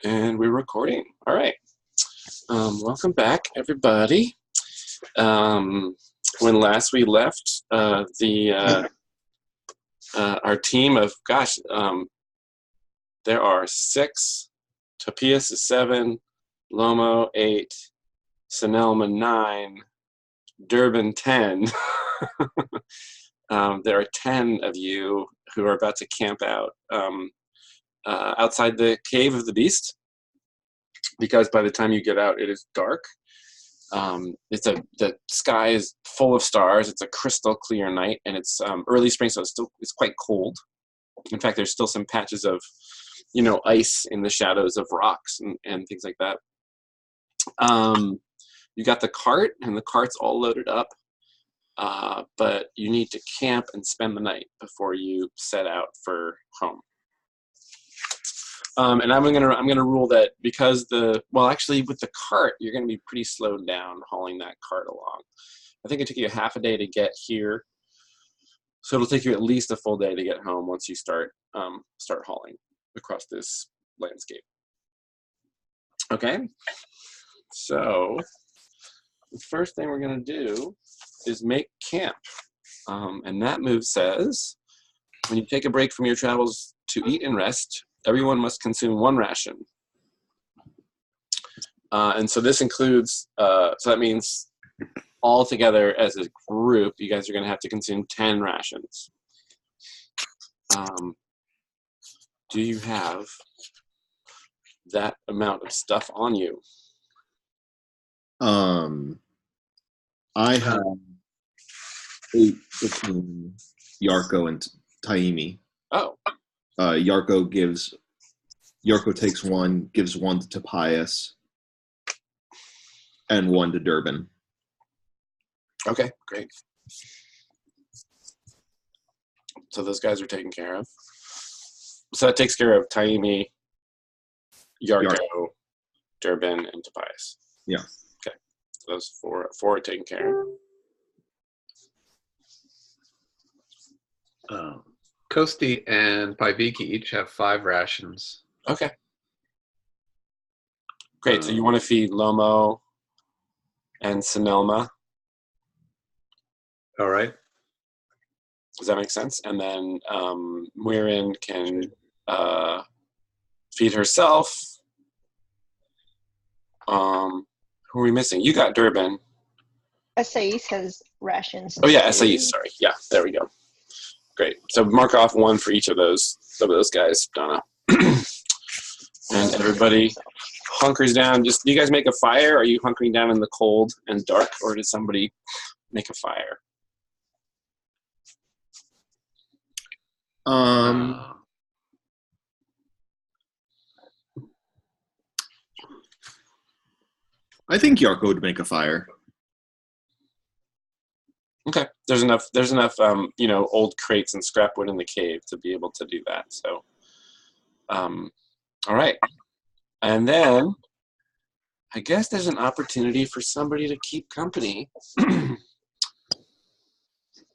And we're recording. All right. Welcome back, everybody. When last we left, our team of there are 6. Topias is 7. Lomo 8. Sonelma 9. Durban 10. There are 10 of you who are about to camp out outside the cave of the beast, because by the time you get out, it is dark. The sky is full of stars. It's a crystal clear night, and it's early spring, so it's quite cold. In fact, there's still some patches of, ice in the shadows of rocks and things like that. You got the cart, and the cart's all loaded up, but you need to camp and spend the night before you set out for home. And I'm gonna rule that because actually with the cart, you're gonna be pretty slowed down hauling that cart along. I think it took you half a day to get here, so it'll take you at least a full day to get home once you start hauling across this landscape. Okay, so the first thing we're gonna do is make camp, and that move says when you take a break from your travels to eat and rest, everyone must consume 1 ration. And so this includes, so that means all together as a group, you guys are going to have to consume 10 rations. Do you have that amount of stuff on you? I have 8 between Yarko and Taimi. Oh. Yarko takes 1, gives 1 to Topias, and 1 to Durban. Okay, great. So those guys are taken care of. So that takes care of Taimi, Yarko, Durban, and Topias. Yeah. Okay. So those four are taken care of. Kosti and Paiviki each have 5 rations. Okay. Great. So you want to feed Lomo and Sonelma. All right. Does that make sense? And then Muirin can feed herself. Who are we missing? You got Durban. Sais has rations. Oh yeah, Sais. Sorry. Yeah, there we go. Great. So mark off 1 for each of those guys, Donna. And everybody hunkers down. Do you guys make a fire? Are you hunkering down in the cold and dark, or did somebody make a fire? I think Yarko would make a fire. Okay, there's enough old crates and scrap wood in the cave to be able to do that. So, all right, and then I guess there's an opportunity for somebody to keep company,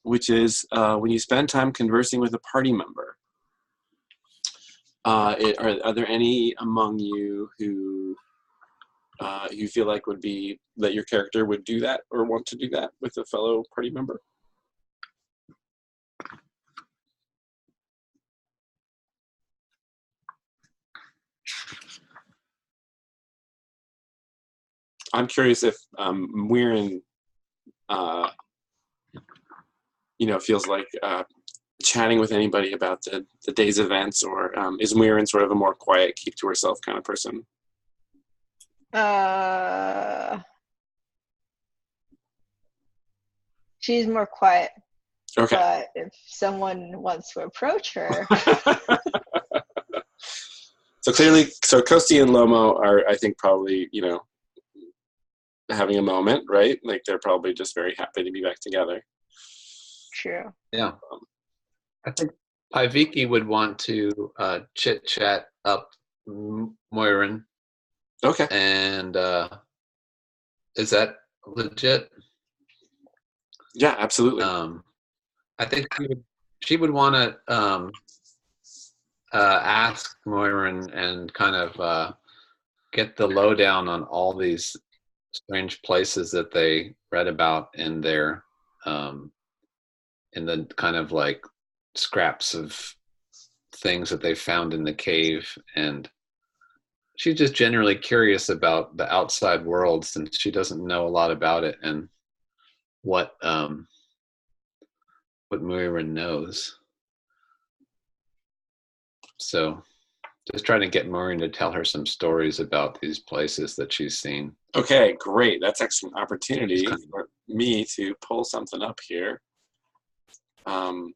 which is when you spend time conversing with a party member. Are there any among you who you feel like would be that your character would do that or want to do that with a fellow party member? I'm curious if Muirin, feels like chatting with anybody about the day's events, or is Muirin sort of a more quiet, keep to herself kind of person? She's more quiet. Okay. But if someone wants to approach her. So Kosti and Lomo are, I think, probably, having a moment, right? Like they're probably just very happy to be back together. True. Yeah. I think Paiviki would want to chit-chat up Muirin. Okay. And is that legit? Yeah, absolutely. I think she would want to ask Muirin and kind of get the lowdown on all these strange places that they read about in their in the kind of like scraps of things that they found in the cave. And she's just generally curious about the outside world since she doesn't know a lot about it and what Muirin knows. So just trying to get Maureen to tell her some stories about these places that she's seen. Okay, great. That's actually an opportunity for me to pull something up here. I'm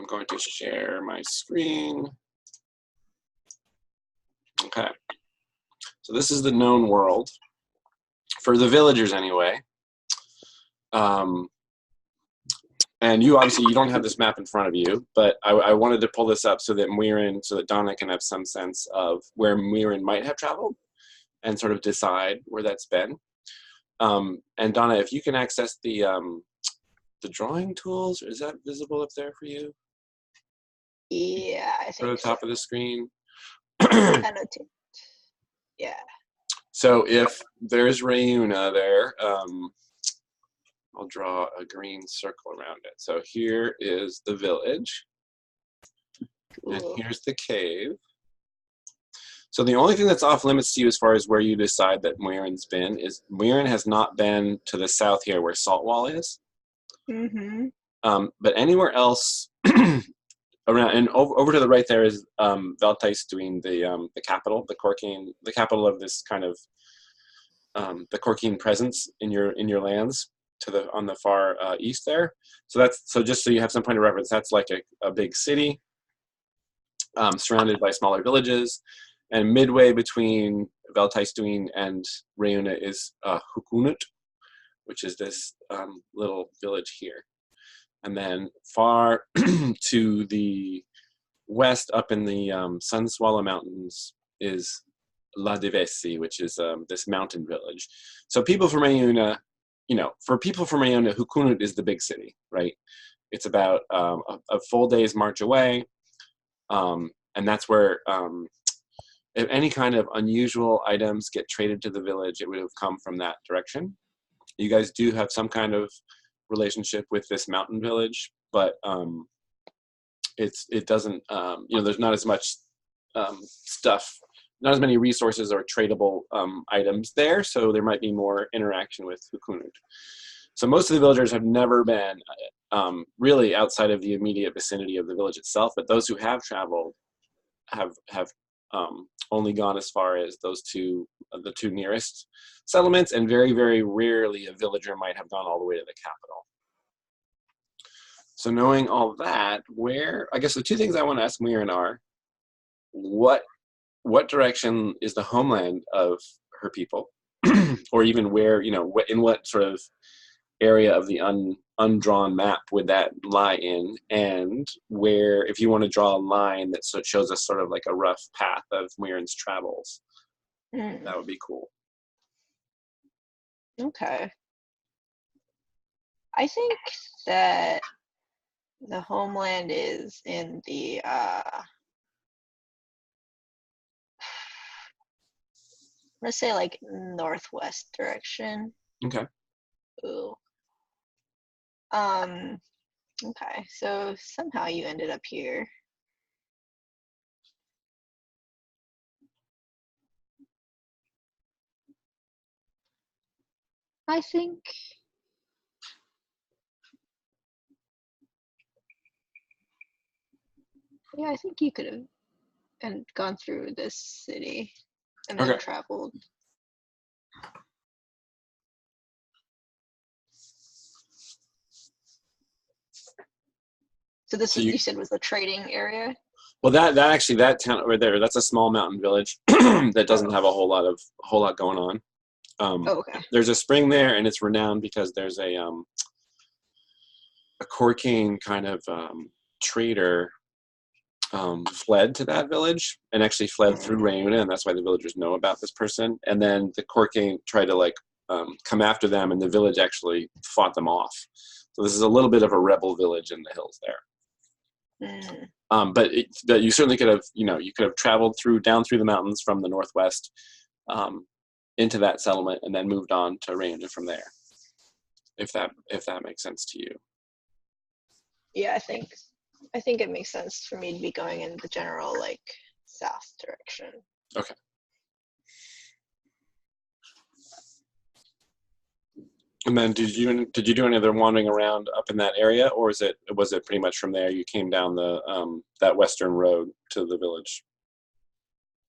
going to share my screen. Okay. So this is the known world. For the villagers anyway. And you obviously, you don't have this map in front of you, but I wanted to pull this up so that Donna can have some sense of where Muirin might have traveled and sort of decide where that's been. And Donna, if you can access the drawing tools, is that visible up there for you? Yeah, I At think the top of the screen. Annotate. Yeah. So if there's Rayuna there, I'll draw a green circle around it. So here is the village, and Cool. here's the cave. So the only thing that's off limits to you as far as where you decide that Muirin's been is Muirin has not been to the south here where Saltwall is. Mm-hmm. But anywhere else around and over to the right there is Veltaistuin, the capital, the capital of this kind of the Corkine presence in your lands on the far east there. So just so you have some point of reference, that's like a big city surrounded by smaller villages, and midway between Veltaistuin and Rayuna is Hukunut, which is this little village here. And then far to the west, up in the Sunswallow Mountains, is La Devesi, which is this mountain village. So people from Rayuna, for people from Rayuna, Hukunut is the big city, right? It's about a full day's march away, and that's where if any kind of unusual items get traded to the village, it would have come from that direction. You guys do have some kind of relationship with this mountain village, but it doesn't, there's not as much stuff, not as many resources or tradable items there, so there might be more interaction with Hukunut. So most of the villagers have never been really outside of the immediate vicinity of the village itself, but those who have traveled have only gone as far as the two nearest settlements, and very, very rarely a villager might have gone all the way to the capital. So knowing all that, I guess the two things I want to ask Muirin are, what direction is the homeland of her people? Or even where, in what sort of area of the undrawn map would that lie in? And where, if you want to draw a line that shows us sort of like a rough path of Muirin's travels, that would be cool. Okay. I think that the homeland is in the let's say like northwest direction. Okay. Ooh. Okay, so somehow you ended up here. I think I think you could have and gone through this city and then traveled. So this you said was the trading area? Well, that town right there, that's a small mountain village that doesn't have a whole lot going on. Okay. There's a spring there, and it's renowned because there's a Corkine kind of trader fled to that village and actually fled through Rayuna, and that's why the villagers know about this person. And then the Corkine tried to come after them, and the village actually fought them off. So this is a little bit of a rebel village in the hills there. But you certainly could have, you could have traveled down through the mountains from the northwest into that settlement and then moved on to Raina from there, if that makes sense to you. Yeah, I think it makes sense for me to be going in the general south direction. Okay. And then did you do any other wandering around up in that area, or was it pretty much from there you came down the that western road to the village?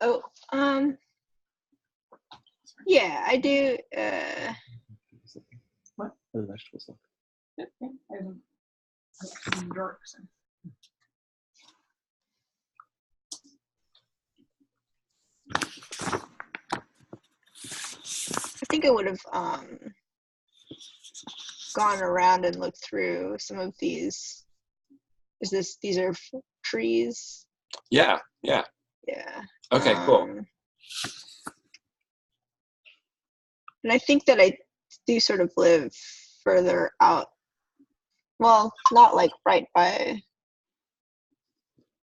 Oh, yeah, I do. What? The vegetables look. I think I would have gone around and looked through some of these. These are trees? Yeah. Yeah. Okay, cool. And I think that I do sort of live further out. Well, not right by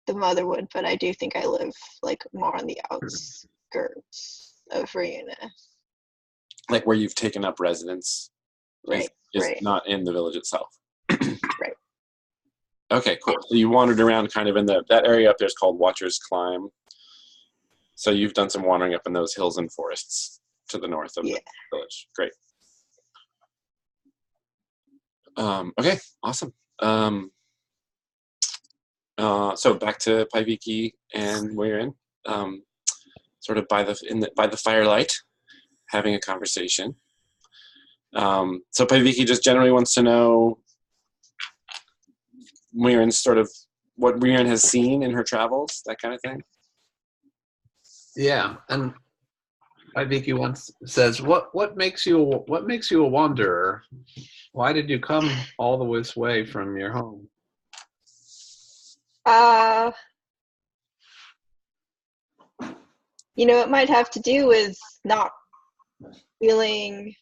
the Motherwood, but I do think I live more on the outskirts of Raina. Like where you've taken up residence, Right. is right. not in the village itself. Right. Okay, cool. So you wandered around kind of in that area up there is called Watcher's Climb. So you've done some wandering up in those hills and forests to the north of the village. Great. Okay, awesome. So back to Paiviki and Muirin, sort of by the firelight, having a conversation. So Paiviki just generally wants to know Muirin's sort of what Muirin has seen in her travels, that kind of thing. Yeah, and Paiviki once says, "What makes you a wanderer? Why did you come all this way from your home?" It might have to do with not feeling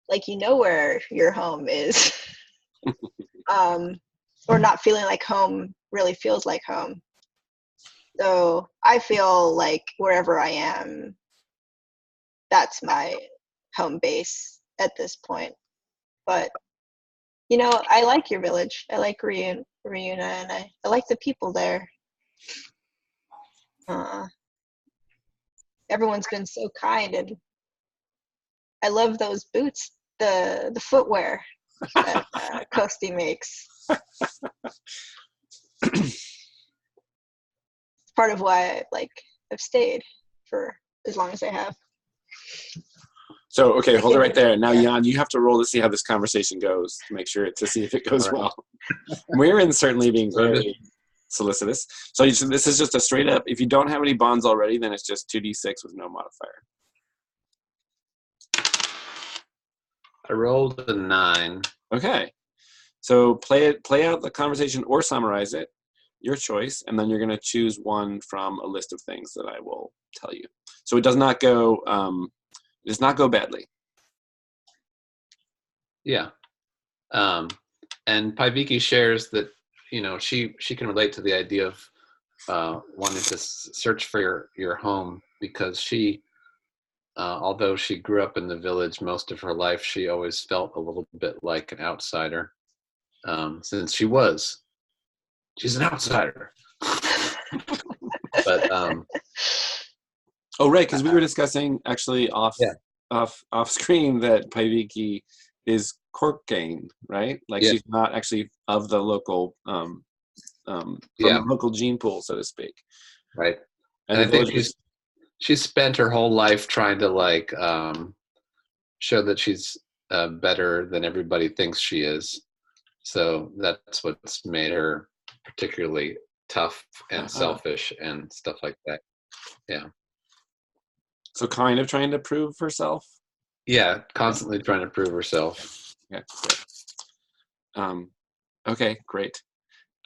like you know where your home is, or not feeling like home really feels like home. So I feel like wherever I am, that's my home base at this point. But I like your village. I like Riuna, and I like the people there. Everyone's been so kind, and I love those boots, the footwear that Kosti makes. It's part of why I've stayed for as long as I have. So, okay, hold it right there. Now, Yeah. Jan, you have to roll to see how this conversation goes to see if it goes well. Muirin's certainly being very solicitous. So this is just a straight up, if you don't have any bonds already, then it's just 2d6 with no modifier. I rolled a 9. Okay. So play out the conversation or summarize it, your choice, and then you're going to choose one from a list of things that I will tell you. So it does not go badly. Yeah. And Paiviki shares that, she can relate to the idea of wanting to search for your home, because she, although she grew up in the village most of her life, she always felt a little bit like an outsider, since she's an outsider. But oh, right, because we were discussing actually off screen that Paiviki is Corkane, right? She's not actually of the local from the local gene pool, so to speak. Right. And I think she's spent her whole life trying to show that she's better than everybody thinks she is. So that's what's made her particularly tough and selfish and stuff like that. Yeah. So kind of trying to prove herself. Yeah, constantly trying to prove herself. Yeah. Great. Okay, great.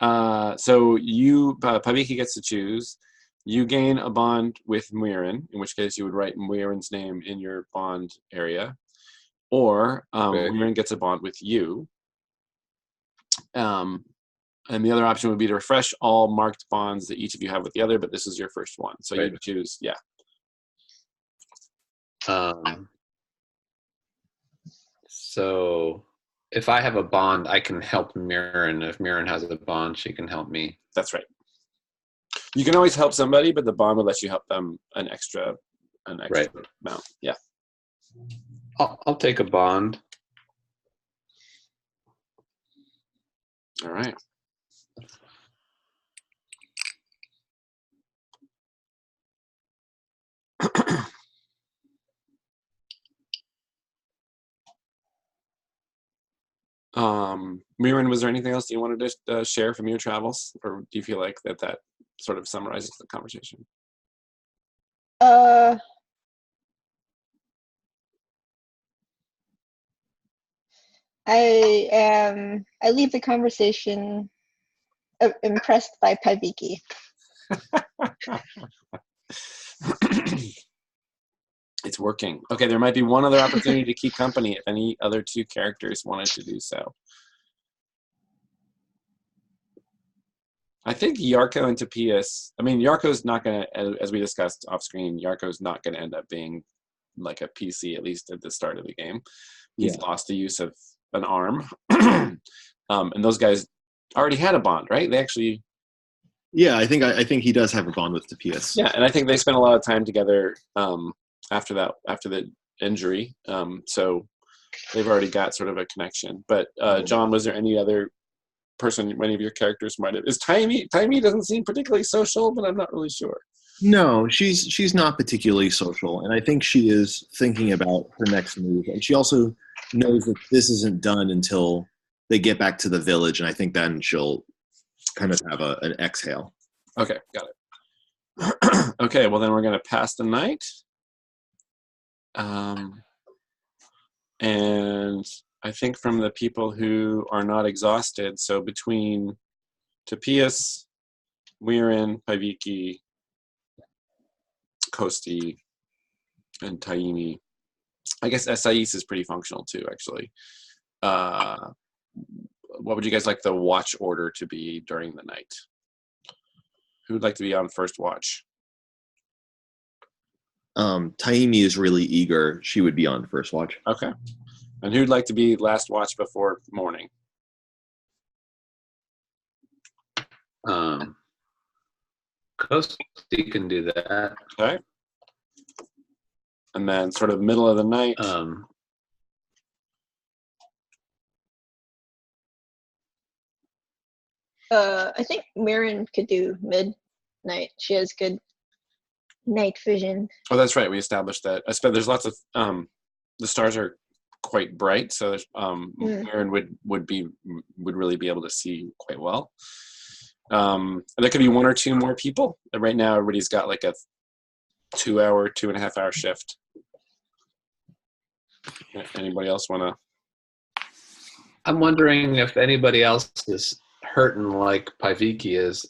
So Paiviki gets to choose. You gain a bond with Muirin, in which case you would write Muirin's name in your bond area, or Muirin gets a bond with you. And the other option would be to refresh all marked bonds that each of you have with the other, but this is your first one. So Right. you choose, yeah. So if I have a bond, I can help Mirren. If Mirren has a bond, she can help me. That's right. You can always help somebody, but the bond will let you help them an extra Right. amount. Yeah. I'll take a bond. All right. Mirren, was there anything else you wanted to share from your travels, or do you feel like that sort of summarizes the conversation? I leave the conversation impressed by Paviki. It's working. Okay, there might be one other opportunity to keep company if any other two characters wanted to do so. I think Yarko and Tapias, I mean, Yarko's not going to, as we discussed off screen, Yarko's not going to end up being like a PC, at least at the start of the game. He's lost the use of an arm. And those guys already had a bond, right? They actually... Yeah, I think he does have a bond with Tapias. Yeah, and I think they spent a lot of time together after the injury. So they've already got sort of a connection. But John, was there any other person any of your characters might have? Is Taimi doesn't seem particularly social, but I'm not really sure. No, she's not particularly social, and I think she is thinking about her next move. And she also knows that this isn't done until they get back to the village, and I think then she'll kind of have an exhale. Okay, got it. Okay, well then we're going to pass the night. And I think from the people who are not exhausted, so between Tapias, Mirren, Paviki, Kosti, and Taimi, I guess Esais is pretty functional too, actually. What would you guys like the watch order to be during the night? Who would like to be on first watch? Taimi is really eager. She would be on first watch. Okay. And who'd like to be last watch before morning? Kosti can do that. Okay. And then sort of middle of the night. I think Mirren could do midnight. She has good night vision. Oh, that's right. We established that. I suppose there's lots of the stars are quite bright, so Mirren would really be able to see quite well. There could be one or two more people. Right now, everybody's got like a 2.5 hour shift. Anybody else want to? I'm wondering if anybody else is hurting like Paviki is.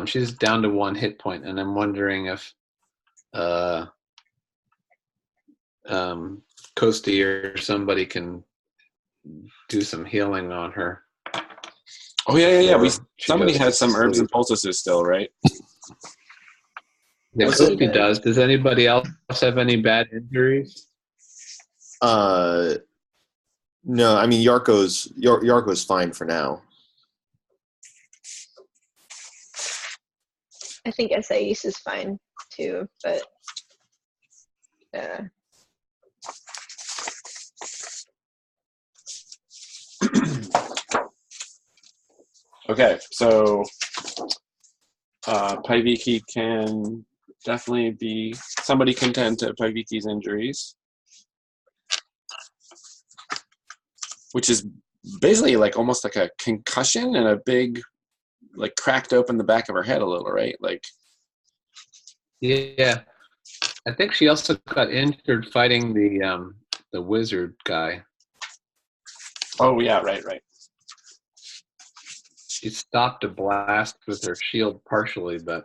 She's down to 1 hit point, and I'm wondering if Kosti or somebody can do some healing on her. Oh yeah. Somebody has some herbs and poultices still, right? Yeah, Kosti does. Does anybody else have any bad injuries? No, I mean Yarko's fine for now. I think Esais is fine too, but Okay, so Paviki can definitely be somebody can tend to Paviki's injuries, which is basically like almost like a concussion and a big, like cracked open the back of her head a little, right? Like, yeah, I think she also got injured fighting the wizard guy. Oh yeah, right. She stopped a blast with her shield partially, but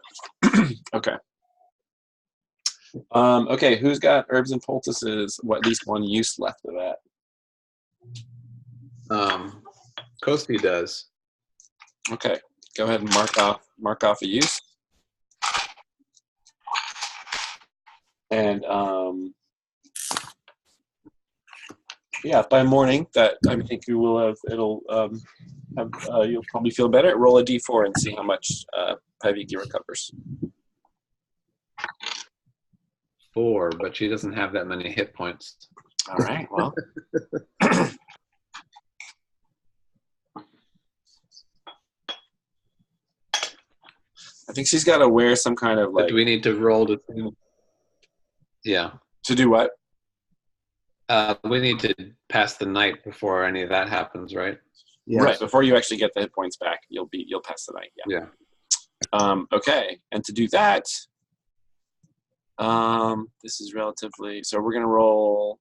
okay. Okay, who's got herbs and poultices? At least one use left of that. Kosti does. Okay, go ahead and mark off a use. And yeah, by morning, that I think you will have. You'll probably feel better. Roll a d4 and see how much Paviki recovers. 4, but she doesn't have that many hit points. All right. Well. I think she's got to wear some kind of But do we need to roll to? Yeah. To do what? We need to pass the night before any of that happens, right? Yes. Right. Before you actually get the hit points back, you'll pass the night. Yeah. Okay. And to do that, this is relatively. So we're gonna roll.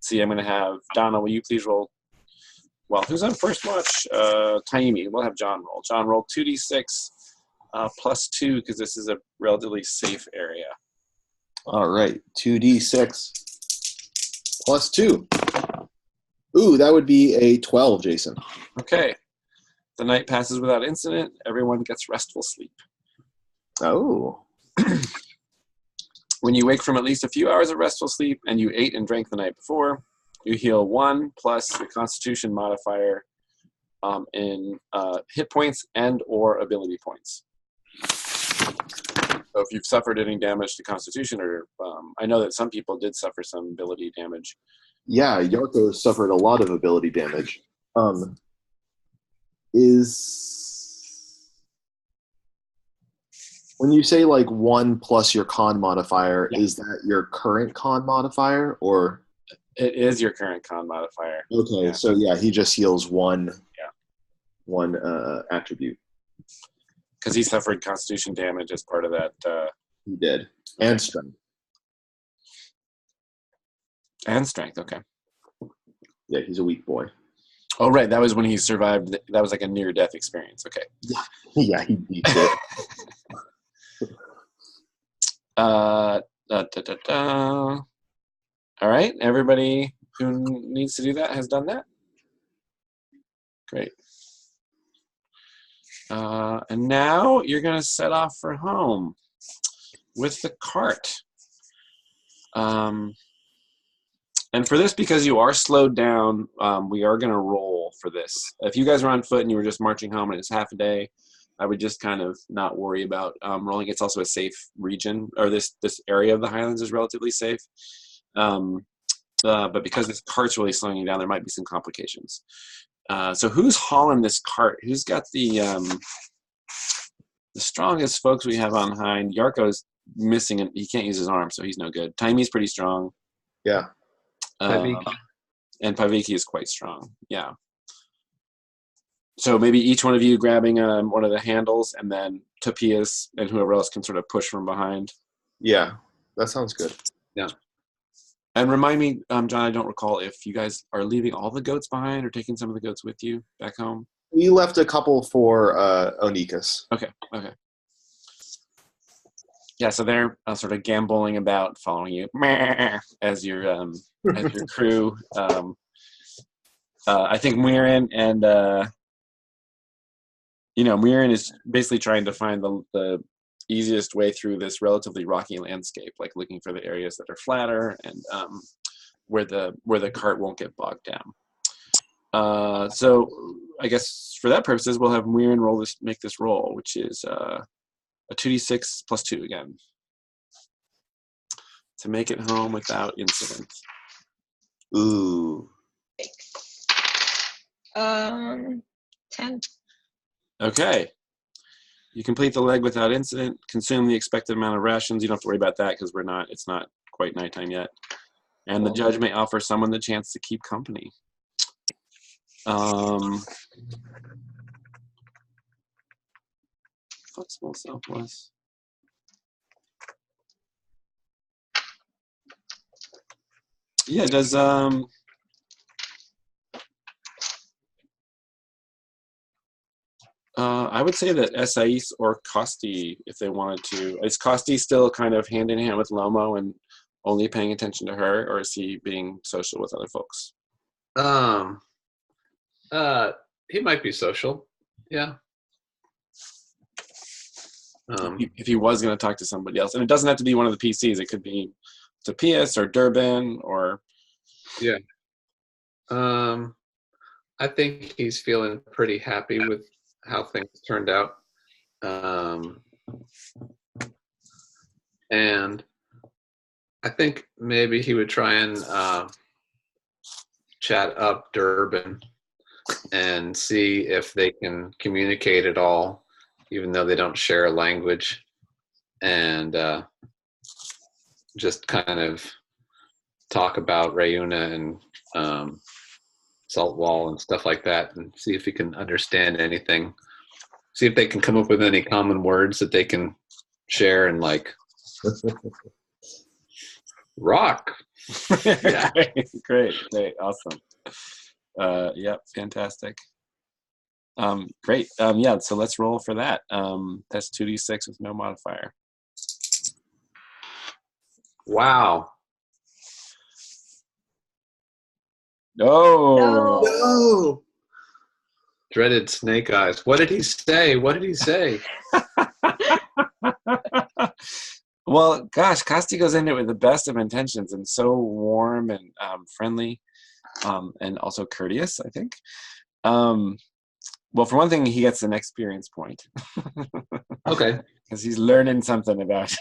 See, I'm gonna have Donna. Will you please roll? Well, who's on first watch? Taimi. We'll have John roll. John roll 2d6 plus 2 because this is a relatively safe area. All right, 2d6 plus 2. Ooh, that would be a 12, Jason. Okay. The night passes without incident. Everyone gets restful sleep. Oh. When you wake from at least a few hours of restful sleep and you ate and drank the night before, you heal 1 plus your Constitution modifier in hit points and or ability points. So if you've suffered any damage to Constitution, or I know that some people did suffer some ability damage. Yeah, Yarko suffered a lot of ability damage. When you say like 1 plus your con modifier, Yeah. Is that your current con modifier or? It is your current con modifier. Okay, Yeah. So yeah, he just heals one attribute. Because he suffered Constitution damage as part of that. He did. And strength. And strength, okay. Yeah, he's a weak boy. Oh, right. That was when he survived. That was like a near-death experience. Okay. Yeah, he beat it. All right. Everybody who needs to do that has done that. Great. And now you're going to set off for home with the cart. And for this, because you are slowed down, we are going to roll for this. If you guys were on foot and you were just marching home and it's half a day, I would just kind of not worry about rolling. It's also a safe region, or this area of the Highlands is relatively safe. But because this cart's really slowing you down, there might be some complications. So who's hauling this cart? Who's got the strongest folks we have on hind? Yarko's missing, and he can't use his arm, so he's no good. Taimi's pretty strong. Yeah. And Paviki is quite strong. Yeah. So maybe each one of you grabbing one of the handles, and then Tapias and whoever else can sort of push from behind. Yeah, that sounds good. Yeah. And remind me, John, I don't recall if you guys are leaving all the goats behind or taking some of the goats with you back home. We left a couple for Onikas. Okay. Yeah, so they're sort of gamboling about, following you as your crew. I think Muirin and Muirin is basically trying to find the easiest way through this relatively rocky landscape, like looking for the areas that are flatter and where the cart won't get bogged down. So I guess for that purposes, we'll have Muirin make this roll, which is a 2d6 plus 2 again, to make it home without incident. Ooh. 10. Okay. You complete the leg without incident, consume the expected amount of rations. You don't have to worry about that because it's not quite nighttime yet. And the judge may offer someone the chance to keep company. Flexible selfless. Yeah, does I would say that Esais or Costi, if they wanted to. Is Costi still kind of hand in hand with Lomo and only paying attention to her, or is he being social with other folks? He might be social. Yeah. If he was going to talk to somebody else, and it doesn't have to be one of the PCs. It could be Topias or Durbin or Yeah. I think he's feeling pretty happy with how things turned out. And I think maybe he would try and chat up Durbin and see if they can communicate at all, even though they don't share a language, and just kind of talk about Rayuna and Saltwall and stuff like that, and see if he can understand anything. See if they can come up with any common words that they can share, and like rock. Yeah. Great, awesome. Yep, fantastic. Great. Yeah, so let's roll for that. That's 2d6 with no modifier. Wow. No. No. Dreaded Snake Eyes. What did he say? What did he say? Well, gosh, Kosti goes into it with the best of intentions and so warm and friendly, and also courteous, I think. Well, for one thing, he gets an experience point. Okay. Because he's learning something about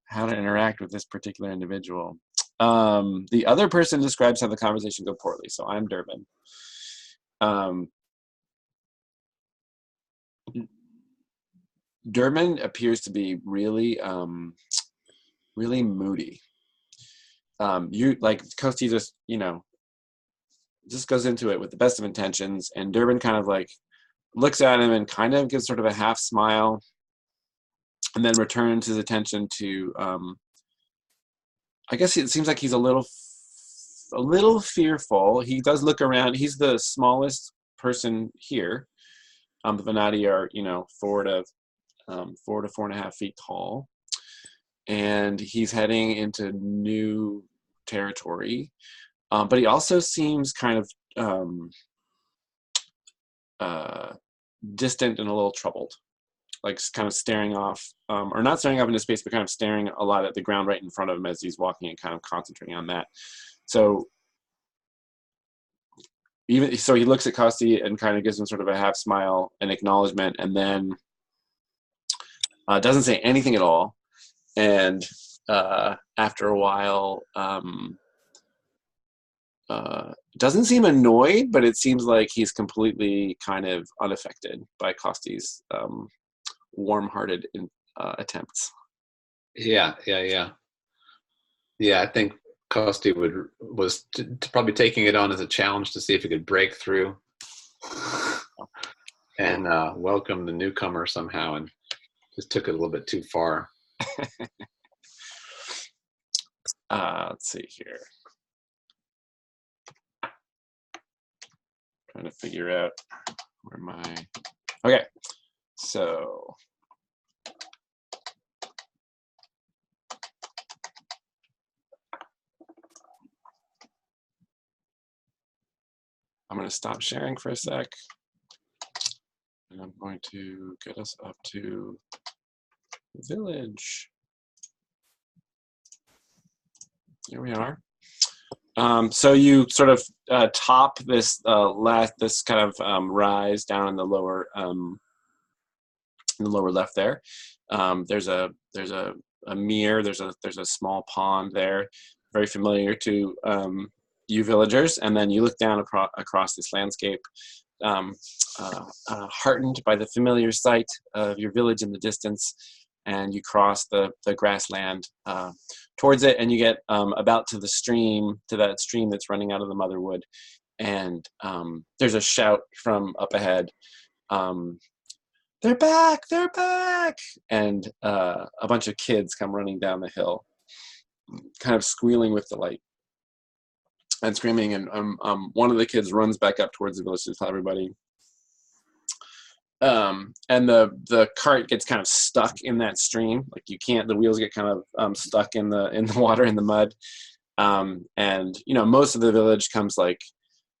how to interact with this particular individual. The other person describes how the conversation go poorly, so I'm Durbin. Durbin appears to be really, really moody. You like Kosti just goes into it with the best of intentions, and Durbin kind of like looks at him and kind of gives sort of a half smile, and then returns his attention to. I guess it seems like he's a little fearful. He does look around. He's the smallest person here. The Venati are 4 to 4.5 feet tall, and he's heading into new territory. But he also seems kind of distant and a little troubled, like kind of staring off, or not staring off into space, but kind of staring a lot at the ground right in front of him as he's walking and kind of concentrating on that. So he looks at Kosti and kind of gives him sort of a half smile and acknowledgement, and then doesn't say anything at all. And after a while, doesn't seem annoyed, but it seems like he's completely kind of unaffected by Kosti's warm-hearted attempts. Yeah. I think Kosti was probably taking it on as a challenge to see if he could break through and welcome the newcomer somehow, and just took it a little bit too far. Let's see here. Trying to figure out where my... Okay, so... I'm going to stop sharing for a sec. And I'm going to get us up to the village. Here we are. So you sort of top this this kind of rise down in the lower left there. There's a mere. There's a small pond there, very familiar to you villagers. And then you look down across this landscape, heartened by the familiar sight of your village in the distance, and you cross the grassland towards it, and you get about to that stream that's running out of the Motherwood, and there's a shout from up ahead. They're back! They're back! And a bunch of kids come running down the hill, kind of squealing with delight and screaming. And one of the kids runs back up towards the village to tell everybody. And the cart gets kind of stuck in that stream. Like the wheels get kind of stuck in the water, in the mud. And most of the village comes like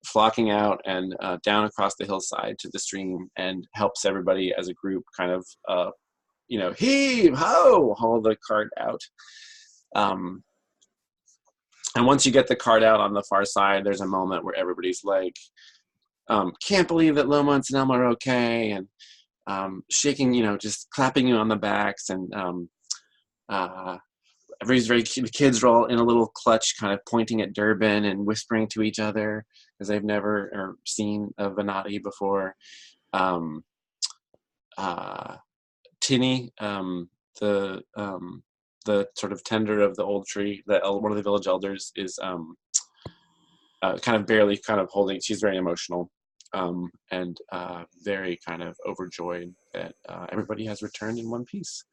flocking out and down across the hillside to the stream, and helps everybody as a group kind of heave, ho, haul the cart out. And once you get the cart out on the far side, there's a moment where everybody's like, can't believe that Loma and Sonelma are okay, and shaking, just clapping you on the backs, and everybody's very cute. The kids are all in a little clutch, kind of pointing at Durban and whispering to each other because they've never seen a Venati before. Tinny, the sort of tender of the old tree, one of the village elders, is kind of barely kind of holding. She's very emotional and very kind of overjoyed that everybody has returned in one piece.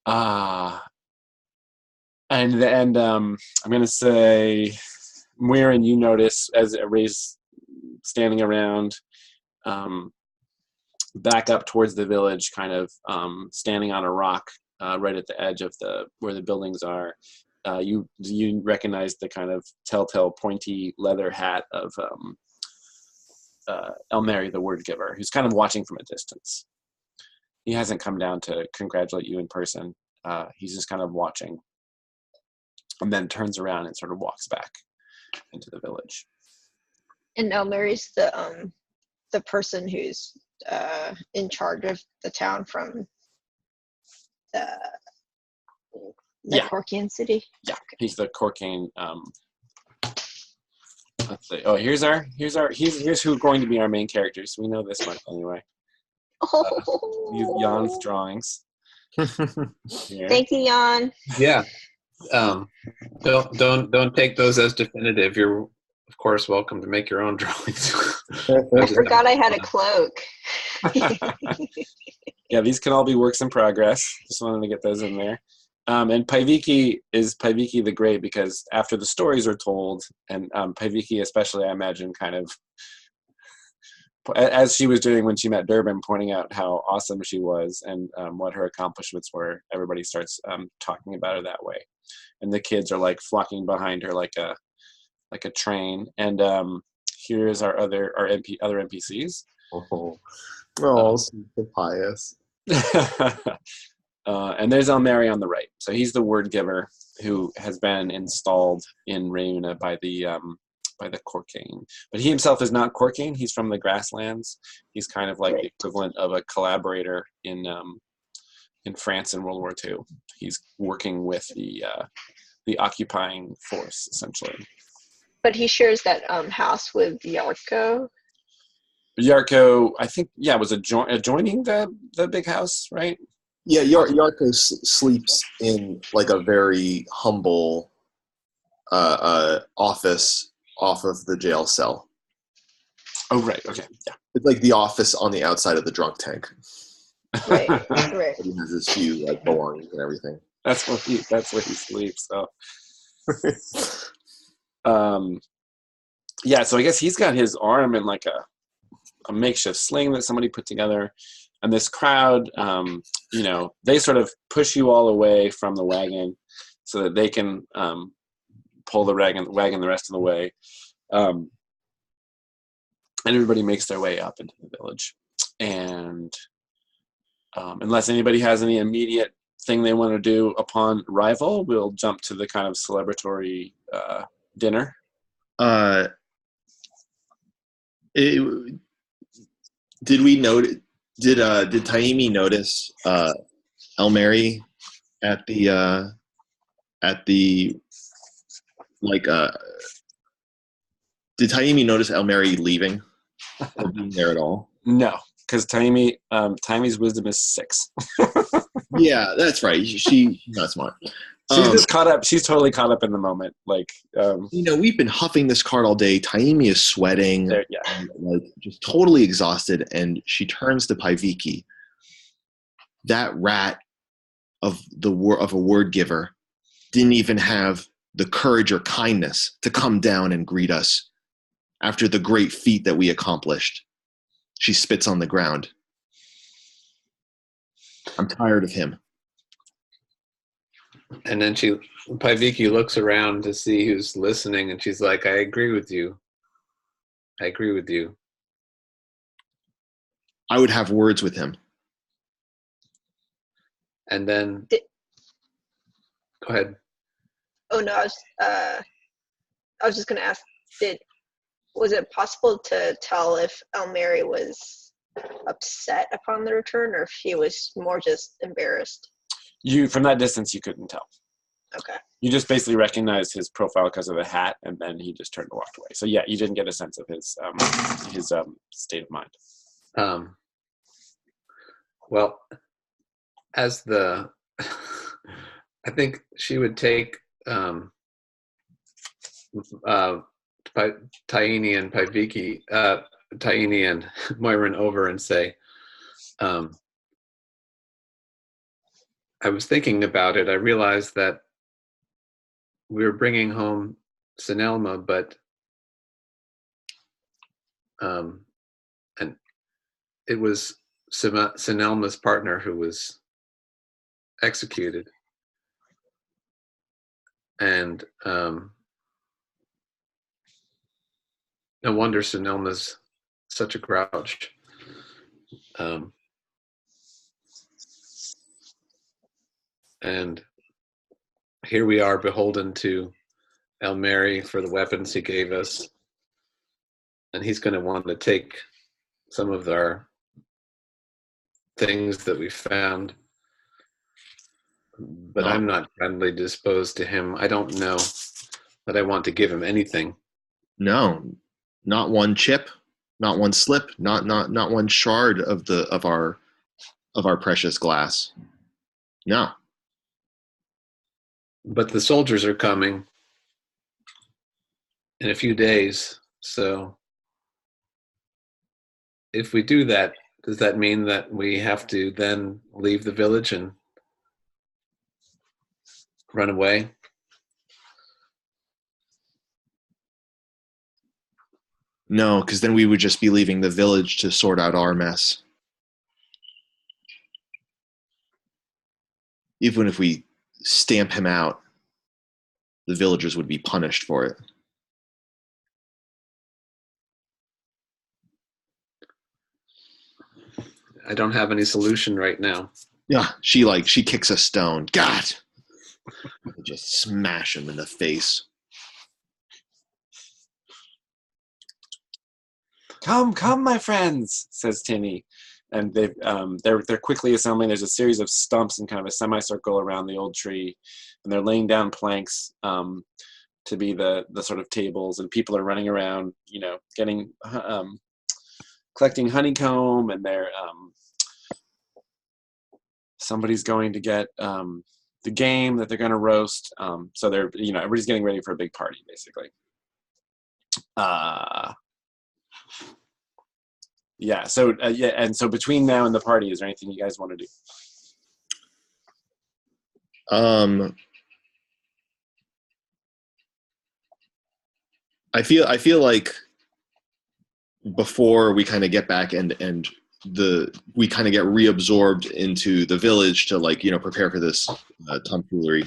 And I'm going to say, Muirin, you notice as Ray's standing around, back up towards the village, kind of standing on a rock right at the edge of where the buildings are. You recognize the kind of telltale pointy leather hat of Elmeri, the word giver, who's kind of watching from a distance. He hasn't come down to congratulate you in person. He's just kind of watching, and then turns around and sort of walks back into the village. And Elmeri's the person who's in charge of the town from the Corkian city. Yeah, he's the Corkian. Let's see. Oh, here's who's going to be our main characters. We know this much anyway. Use Jan's drawings. Here. Thank you, Jan. Yeah. Don't take those as definitive. You're of course welcome to make your own drawings. I forgot I had a cloak. Yeah, these can all be works in progress. Just wanted to get those in there. And Paiviki the Great, because after the stories are told, and Paiviki especially, I imagine, kind of, as she was doing when she met Durban, pointing out how awesome she was and what her accomplishments were, everybody starts talking about her that way. And the kids are like flocking behind her like a train. And here's our other NPCs. So pious. And there's Elmeri on the right. So he's the word giver who has been installed in Rauna by the Corkane. But he himself is not Corkane. He's from the grasslands. He's kind of like the equivalent of a collaborator in France in World War II. He's working with the occupying force, essentially. But he shares that house with Yarko. Yarko, I think, was adjoining the big house, right? Yeah, Yarko sleeps in like a very humble office off of the jail cell. Oh, right. Okay. Yeah. It's like the office on the outside of the drunk tank. Right. He has his few like belongings and everything. That's where he sleeps. So. Yeah. So I guess he's got his arm in like a makeshift sling that somebody put together. And this crowd, they sort of push you all away from the wagon so that they can pull the wagon the rest of the way. And everybody makes their way up into the village. And unless anybody has any immediate thing they want to do upon arrival, we'll jump to the kind of celebratory dinner. Did we note? Did Taimi notice Elmeri at the did Taimi notice Elmeri leaving or being there at all? No, because Taimi's wisdom is 6. Yeah, that's right. She's not smart. She's just caught up. She's totally caught up in the moment. Like, we've been huffing this cart all day. Taimi is sweating, like just totally exhausted, and she turns to Paiviki. That rat of a word giver didn't even have the courage or kindness to come down and greet us after the great feat that we accomplished. She spits on the ground. I'm tired of him. And then Paiviki looks around to see who's listening, and she's like, I agree with you. I would have words with him. And then, go ahead. Oh no, I was just gonna ask, was it possible to tell if Elmary was upset upon the return, or if he was more just embarrassed? From that distance, you couldn't tell. Okay. You just basically recognized his profile because of the hat, and then he just turned and walked away. So yeah, you didn't get a sense of his state of mind. Well, as the, I think she would take Taini and Paiviki, Taini and Moiran over and say, I was thinking about it. I realized that we were bringing home Sinelma, but and it was Sinelma's partner who was executed. And no wonder Sinelma's such a grouch. And here we are beholden to Elmary for the weapons he gave us. And he's going to want to take some of our things that we found. But I'm not friendly disposed to him. I don't know that I want to give him anything. No, not one chip, not one slip, not one shard of our precious glass. No. But the soldiers are coming in a few days, so if we do that, does that mean that we have to then leave the village and run away? No, because then we would just be leaving the village to sort out our mess. Even if we stamp him out, the villagers would be punished for it. I don't have any solution right now. Yeah, she kicks a stone. God! Just smash him in the face. Come, my friends, says Tinny. And they're quickly assembling. There's a series of stumps in kind of a semicircle around the old tree, and they're laying down planks to be the sort of tables, and people are running around, getting collecting honeycomb, and they're somebody's going to get the game that they're going to roast. So they're everybody's getting ready for a big party, basically. Yeah. So and so between now and the party, is there anything you guys want to do? I feel like before we kind of get back and we kind of get reabsorbed into the village to prepare for this tomfoolery.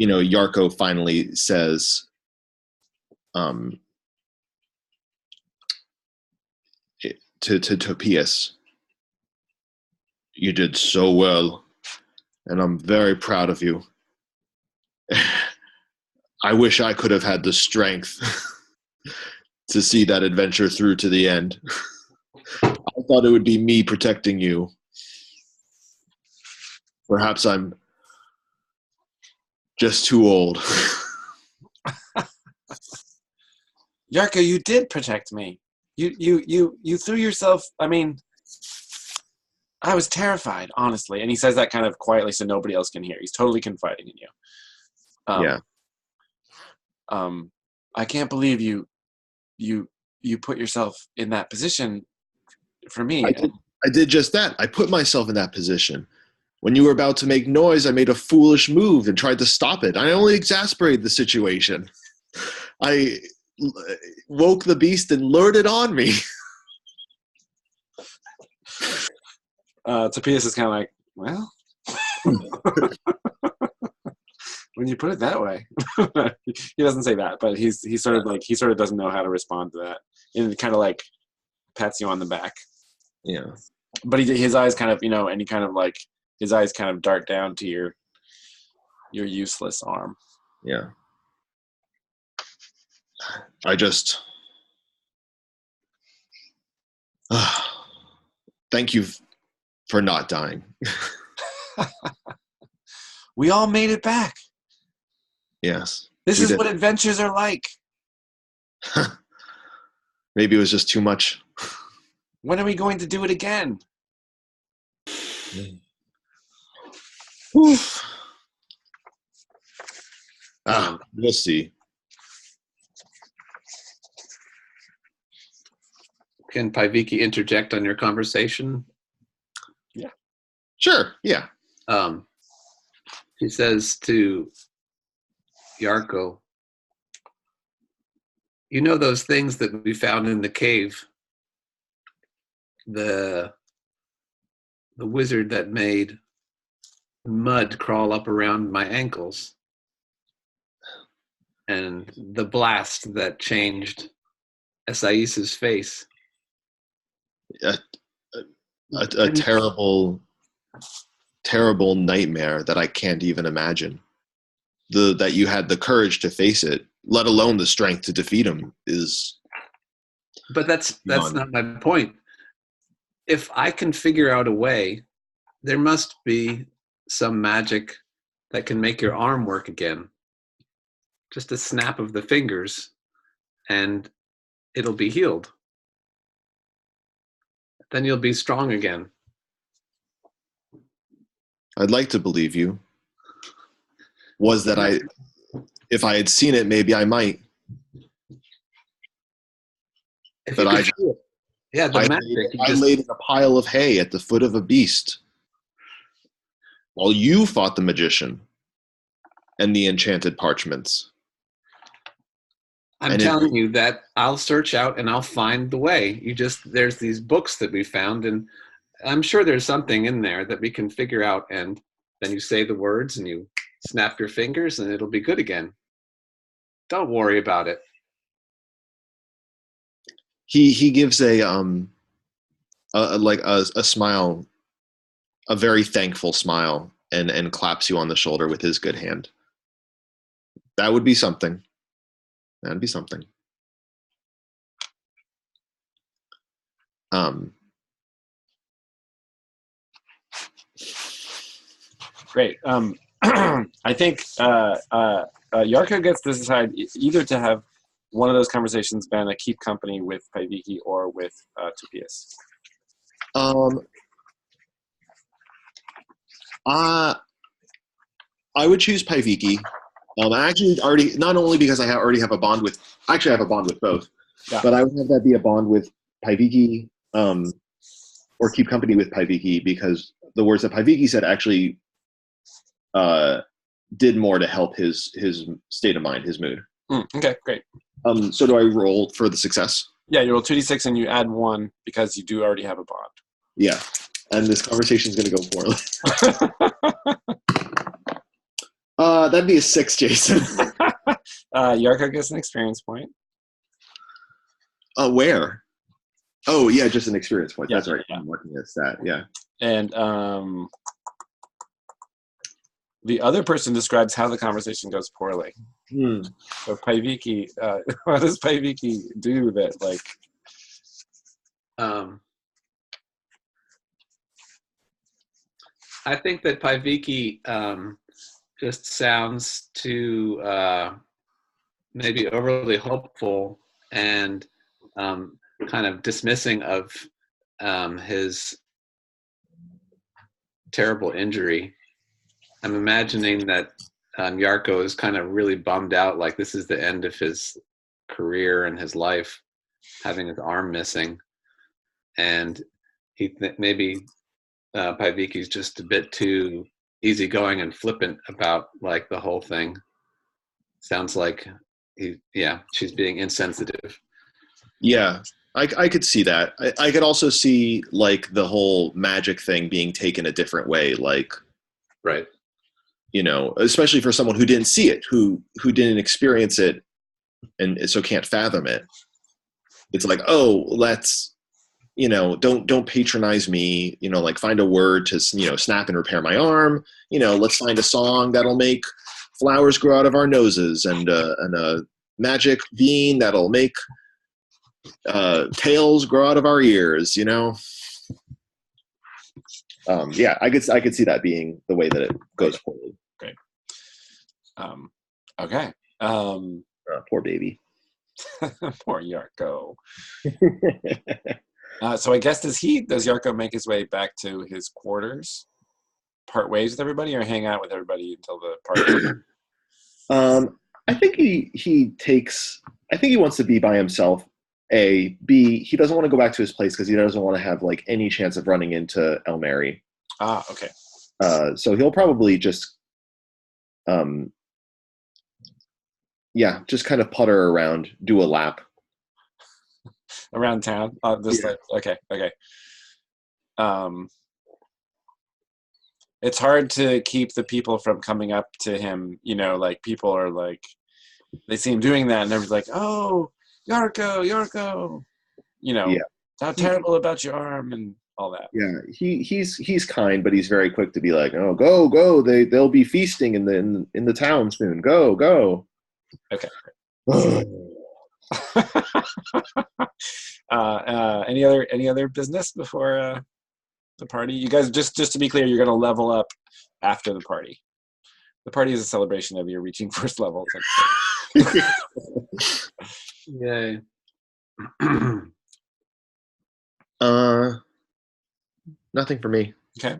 Yarko finally says, to Topias, "You did so well, and I'm very proud of you. I wish I could have had the strength to see that adventure through to the end. I thought it would be me protecting you. Perhaps I'm just too old." Yarko, you did protect me. You threw yourself. I mean, I was terrified, honestly. And he says that kind of quietly so nobody else can hear. He's totally confiding in you. Yeah. I can't believe you put yourself in that position for me. I did just that. I put myself in that position. When you were about to make noise, I made a foolish move and tried to stop it. I only exasperated the situation. I woke the beast and lured it on me. Topias is kind of like, well, when you put it that way. He doesn't say that, but he sort of doesn't know how to respond to that, and kind of like pats you on the back. Yeah. But his eyes kind of, and he kind of like his eyes kind of dart down to your useless arm. Yeah. I just thank you for not dying. We all made it back. Yes. This we is did. what adventures are like. Maybe it was just too much. When are we going to do it again? We'll see. Can Paiviki interject on your conversation? Yeah. Sure. Yeah. He says to Yarko, you know those things that we found in the cave? The wizard that made mud crawl up around my ankles, and the blast that changed Esaias's face. A terrible, terrible nightmare that I can't even imagine. That you had the courage to face it, let alone the strength to defeat him, is. But that's not my point. If I can figure out a way, there must be some magic that can make your arm work again. Just a snap of the fingers, and it'll be healed. Then you'll be strong again. I'd like to believe you. Was that if I had seen it, maybe I might. But I laid in a pile of hay at the foot of a beast while you fought the magician and the enchanted parchments. I'm telling you that I'll search out and I'll find the way. There's these books that we found, and I'm sure there's something in there that we can figure out, and then you say the words and you snap your fingers and it'll be good again. Don't worry about it. He gives a smile, a very thankful smile, and claps you on the shoulder with his good hand. That would be something. That'd be something. Great. I think Yarko gets to decide either to have one of those conversations been a keep company with Paiviki or with Tupius. I would choose Paiviki. I actually already, not only because I already have a bond with, actually I have a bond with both, but I would have that be a bond with Paiviki, or keep company with Paiviki, because the words that Paiviki said actually did more to help his state of mind, his mood. Okay, great. So do I roll for the success? Yeah, you roll 2d6 and you add 1 because you do already have a bond. Yeah, and this conversation is going to go poorly. That'd be a 6, Jason. Yarko gets an experience point. Where? Oh, yeah, just an experience point. Yeah, that's right. Yeah. I'm looking at that. Yeah. And the other person describes how the conversation goes poorly. So Paiviki, what does Paiviki do that, like? I think that Paiviki just sounds too maybe overly hopeful and kind of dismissing of his terrible injury. I'm imagining that Yarko is kind of really bummed out, like this is the end of his career and his life, having his arm missing. And maybe Paiviki's just a bit too easygoing and flippant about like the whole thing. Sounds like she's being insensitive. Yeah, I could see that. I could also see like the whole magic thing being taken a different way, like, right. You know, especially for someone who didn't see it, who didn't experience it, and so can't fathom it. It's like, oh, don't patronize me, like find a word to, snap and repair my arm. Let's find a song that'll make flowers grow out of our noses and a magic bean that'll make tails grow out of our ears. Yeah, I could see that being the way that it goes forward. Great. Okay. Poor baby. Poor Yarko. So I guess does Yarko make his way back to his quarters, part ways with everybody, or hang out with everybody until the party? I think I think he wants to be by himself. A, B, he doesn't want to go back to his place because he doesn't want to have like any chance of running into El Mary. Ah, okay. So he'll probably just, just kind of putter around, do a lap around town. Okay. It's hard to keep the people from coming up to him. Like people are like, they see him doing that, and everyone's like, "Oh, Yarko, how terrible about your arm and all that." Yeah, he's kind, but he's very quick to be like, "Oh, go! They'll be feasting in the town soon. Go!" Okay. Any other business before the party? You guys, just to be clear, you're going to level up after the party. The party is a celebration of your reaching first level. Yay. Nothing for me. Okay.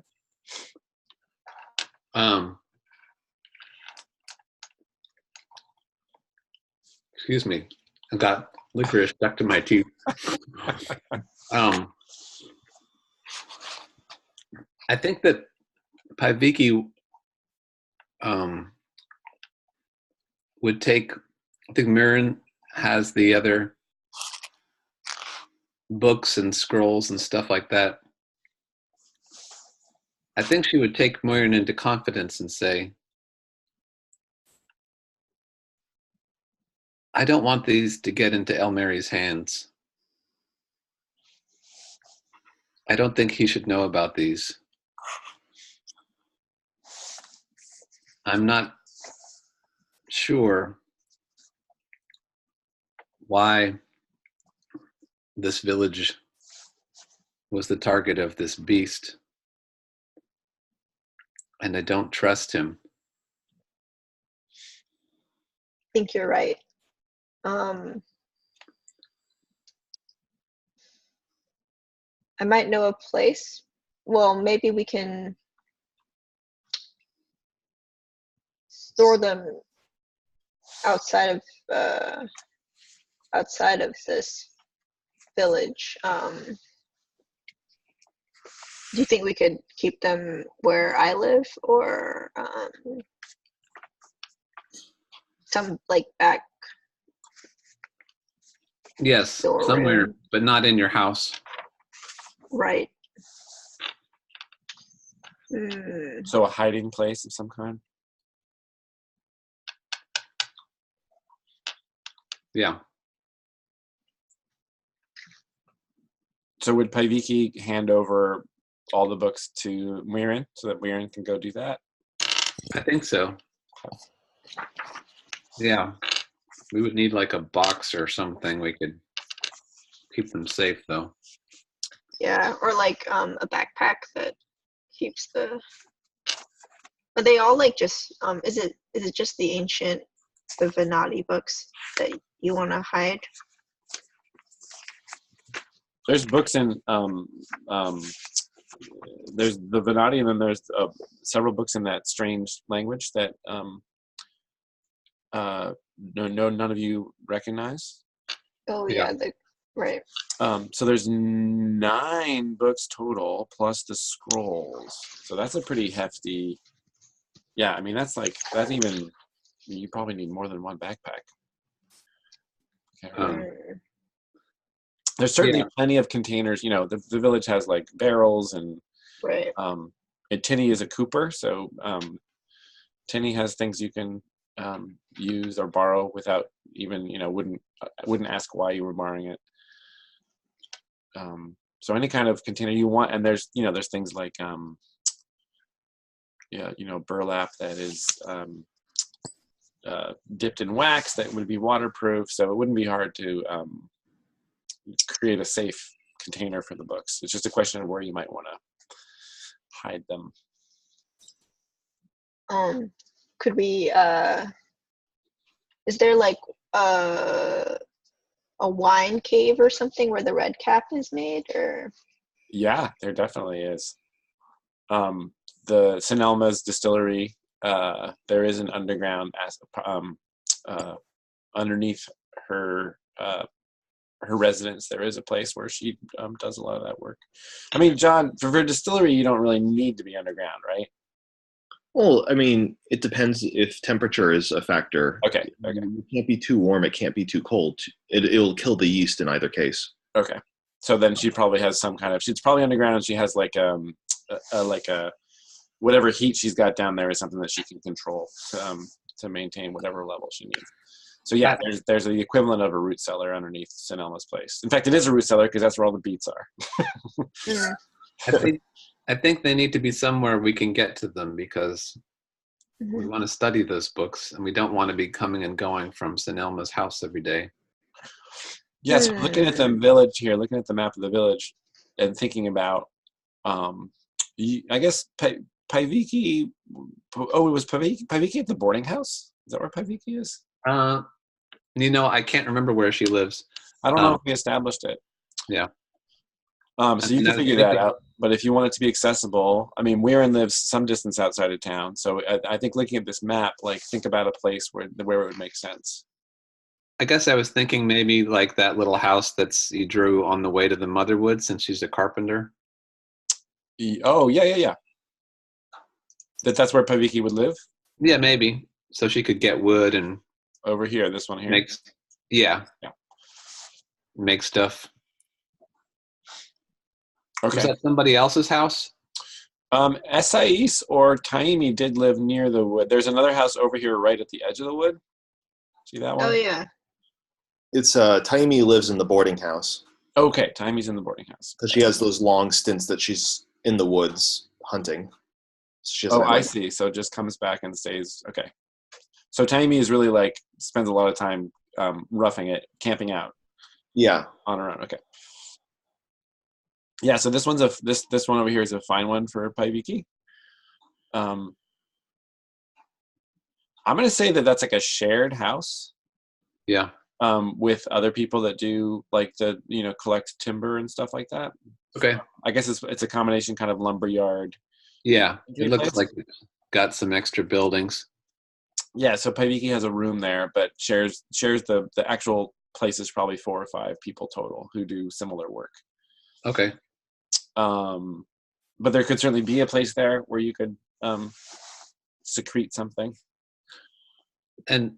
Excuse me. I got licorice stuck to my teeth. I think that Paiviki would take. I think Mirren has the other books and scrolls and stuff like that. I think she would take Mirren into confidence and say, I don't want these to get into El Mary's hands. I don't think he should know about these. I'm not sure why this village was the target of this beast, and I don't trust him. I think you're right. I might know a place. Well, maybe we can store them outside of this village. Do you think we could keep them where I live, or some like back? Yes, doorway? Somewhere, but not in your house. Right. So a hiding place of some kind? Yeah. So would Paiviki hand over all the books to Mirren so that Mirren can go do that? I think so. Yeah. We would need like a box or something. We could keep them safe though. Yeah, or like a backpack that keeps the. Are they all like just is it just the Venati books that you want to hide? There's books in there's the Venati, and then there's several books in that strange language that none of you recognize. Oh yeah, right. So there's 9 books total plus the scrolls. So that's a pretty hefty. Yeah, I mean that's even. You probably need more than one backpack. Okay. There's certainly plenty of containers. The village has like barrels and. Right. And Tinny is a cooper, so Tinny has things you can use or borrow without even wouldn't ask why you were borrowing it. So any kind of container you want, and there's there's things like burlap that is dipped in wax that would be waterproof, so it wouldn't be hard to create a safe container for the books. It's just a question of where you might want to hide them. Could we is there like a wine cave or something where the red cap is made, or? Yeah, there definitely is. The St. Elmo's distillery, there is an underground underneath her residence. There is a place where she does a lot of that work. I mean, John, for a distillery, you don't really need to be underground, right? Well, I mean, it depends if temperature is a factor. Okay. It can't be too warm. It can't be too cold. It'll kill the yeast in either case. Okay. So then she probably has some kind of. She's probably underground, and she has like a whatever heat she's got down there is something that she can control to maintain whatever level she needs. So yeah, there's the equivalent of a root cellar underneath St. Elmo's place. In fact, it is a root cellar because that's where all the beets are. I think they need to be somewhere we can get to them, because we want to study those books and we don't want to be coming and going from St. Elmo's house every day. Yes, looking at the village here, looking at the map of the village and thinking about, I guess Paviki, it was Paviki at the boarding house? Is that where Paviki is? I can't remember where she lives. I don't know if we established it. Yeah. So you can figure that out. But if you want it to be accessible, I mean, Weirin lives some distance outside of town. So I think looking at this map, like think about a place where it would make sense. I guess I was thinking maybe like that little house you drew on the way to the Motherwood, since she's a carpenter. Oh, yeah. That's where Paviki would live? Yeah, maybe. So she could get wood and... Over here, this one here? Yeah. Make stuff. Okay. Was that somebody else's house? Esais or Taimi did live near the wood. There's another house over here right at the edge of the wood. See that one? Oh, yeah. It's Taimi lives in the boarding house. Okay, Taimi's in the boarding house. Because she has those long stints that she's in the woods hunting. So I see. So it just comes back and stays. Okay. So Taimi is really like spends a lot of time roughing it, camping out. Yeah. On her own. Okay. Yeah. So this one's this one over here is a fine one for Paviki. I'm going to say that's like a shared house. Yeah. With other people that do like collect timber and stuff like that. Okay. I guess it's a combination kind of lumberyard. Yeah. It looks like it's got some extra buildings. Yeah, so Paviki has a room there, but shares the actual place is probably 4 or 5 people total who do similar work. Okay. But there could certainly be a place there where you could secrete something. And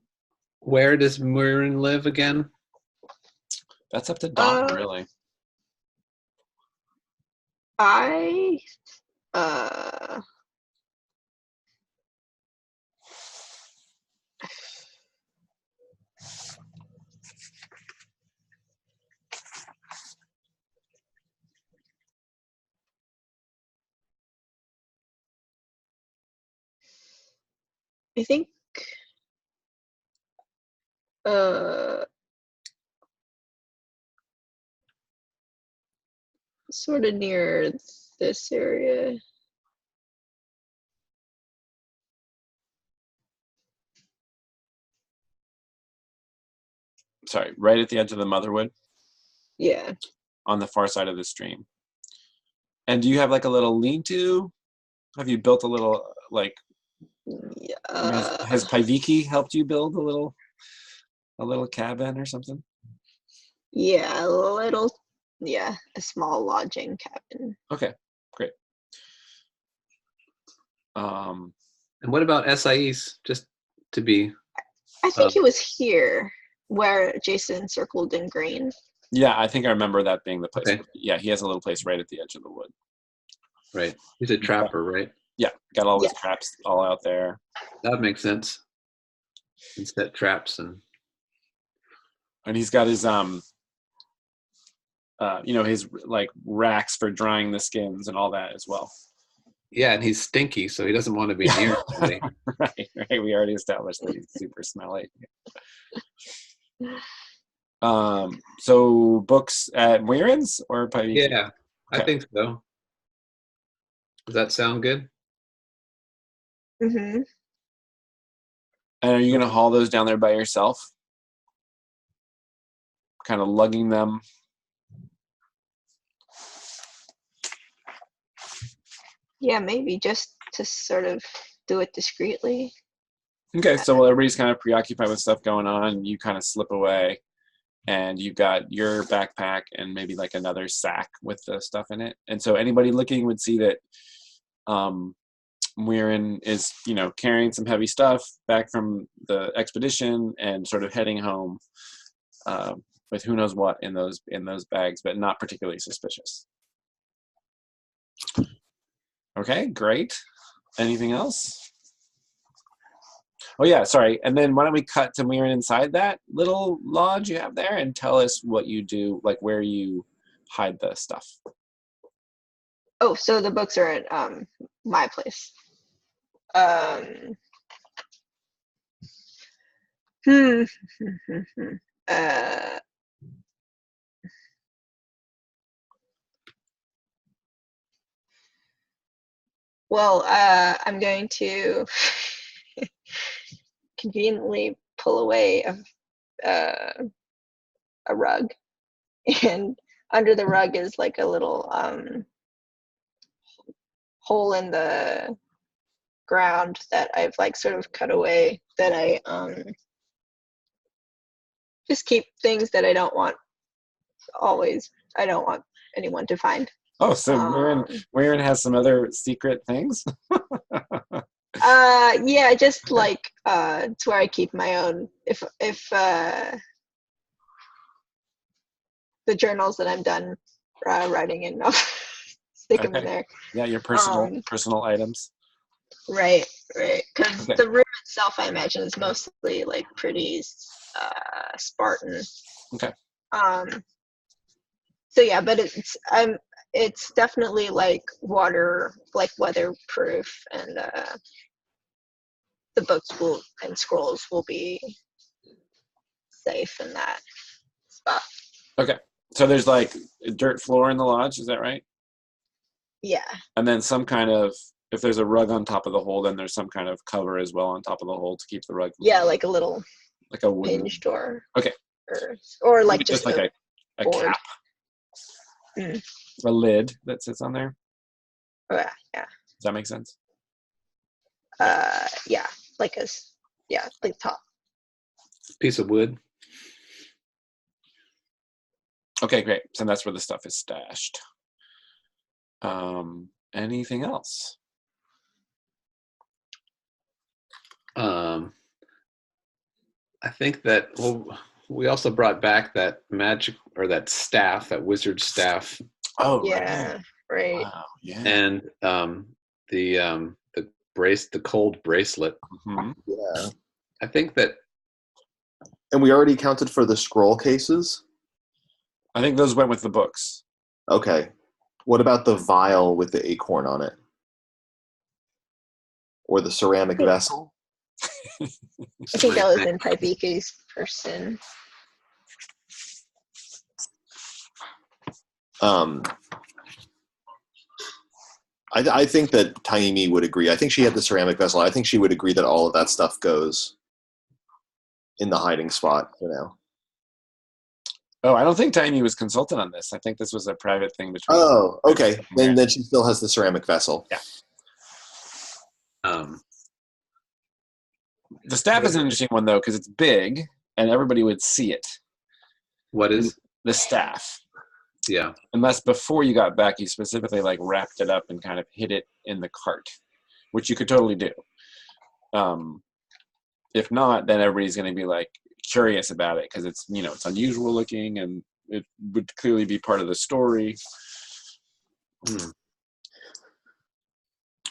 where does Murin live again? That's up to Don, really. I think sort of near this area. Sorry, right at the edge of the Motherwood? Yeah. On the far side of the stream. And do you have like a little lean-to? Have you built a little like? Yeah. Has Paviki helped you build a little cabin or something? Yeah, a small lodging cabin. Okay, great. And what about SIEs? Just to be. I think he was here where Jason circled in green. Yeah, I think I remember that being the place. Okay. Yeah, he has a little place right at the edge of the wood. Right. He's a trapper, right? Yeah, got all his traps all out there. That makes sense. And set traps and he's got his his like racks for drying the skins and all that as well. Yeah, and he's stinky, so he doesn't want to be near anybody. Right. We already established that he's super smelly. So books at Muirin's or Paiviki? Yeah, I Okay. think so. Does that sound good? Mm-hmm. And are you going to haul those down there by yourself? Kind of lugging them? Yeah, maybe just to sort of do it discreetly. Okay, so while everybody's kind of preoccupied with stuff going on, you kind of slip away, and you've got your backpack and maybe like another sack with the stuff in it. And so anybody looking would see that Muirin is, carrying some heavy stuff back from the expedition and sort of heading home with who knows what in those bags, but not particularly suspicious. Okay, great. Anything else? Oh yeah, sorry. And then why don't we cut to Muirin inside that little lodge you have there and tell us what you do, like where you hide the stuff. Oh, so the books are at my place. Uh, well, I'm going to conveniently pull away a rug, and under the rug is like a little hole in the ground that I've like sort of cut away, that I just keep things that I don't want anyone to find. Oh, so Muirin has some other secret things? Yeah, just like it's where I keep my own, if the journals that I'm done writing in, I'll stick them in there. Yeah, your personal items. Right, because the room itself, I imagine, is mostly like pretty Spartan. Okay. So yeah, but it's definitely like weatherproof, and the books and scrolls will be safe in that spot. Okay. So there's like a dirt floor in the lodge, is that right? Yeah. And then some kind of, if there's a rug on top of the hole, then there's some kind of cover as well on top of the hole to keep the rug. Yeah, like a little wooden hinge door. Okay. Or like just like a cap. A lid that sits on there. Oh, yeah. Does that make sense? Yeah, like top. Piece of wood. Okay, great. So that's where the stuff is stashed. Anything else? I think that we also brought back that magic, or that staff, that wizard staff. Oh, yeah, right. Wow, yeah. And the cold bracelet. Mm-hmm. Yeah. I think that. And we already counted for the scroll cases? I think those went with the books. Okay. What about the vial with the acorn on it? Or the ceramic vessel? I think that was in Paiviki's person. I think that Taimi would agree. I think she had the ceramic vessel. I think she would agree that all of that stuff goes in the hiding spot for now. Oh, I don't think Taimi was consulted on this. I think this was a private thing between. Oh, okay. Then she still has the ceramic vessel. Yeah. The staff is an interesting one, though, because it's big and everybody would see it. What is? The staff. Yeah. Unless before you got back, you specifically like wrapped it up and kind of hid it in the cart, which you could totally do. If not, then everybody's going to be like curious about it because it's, it's unusual looking and it would clearly be part of the story.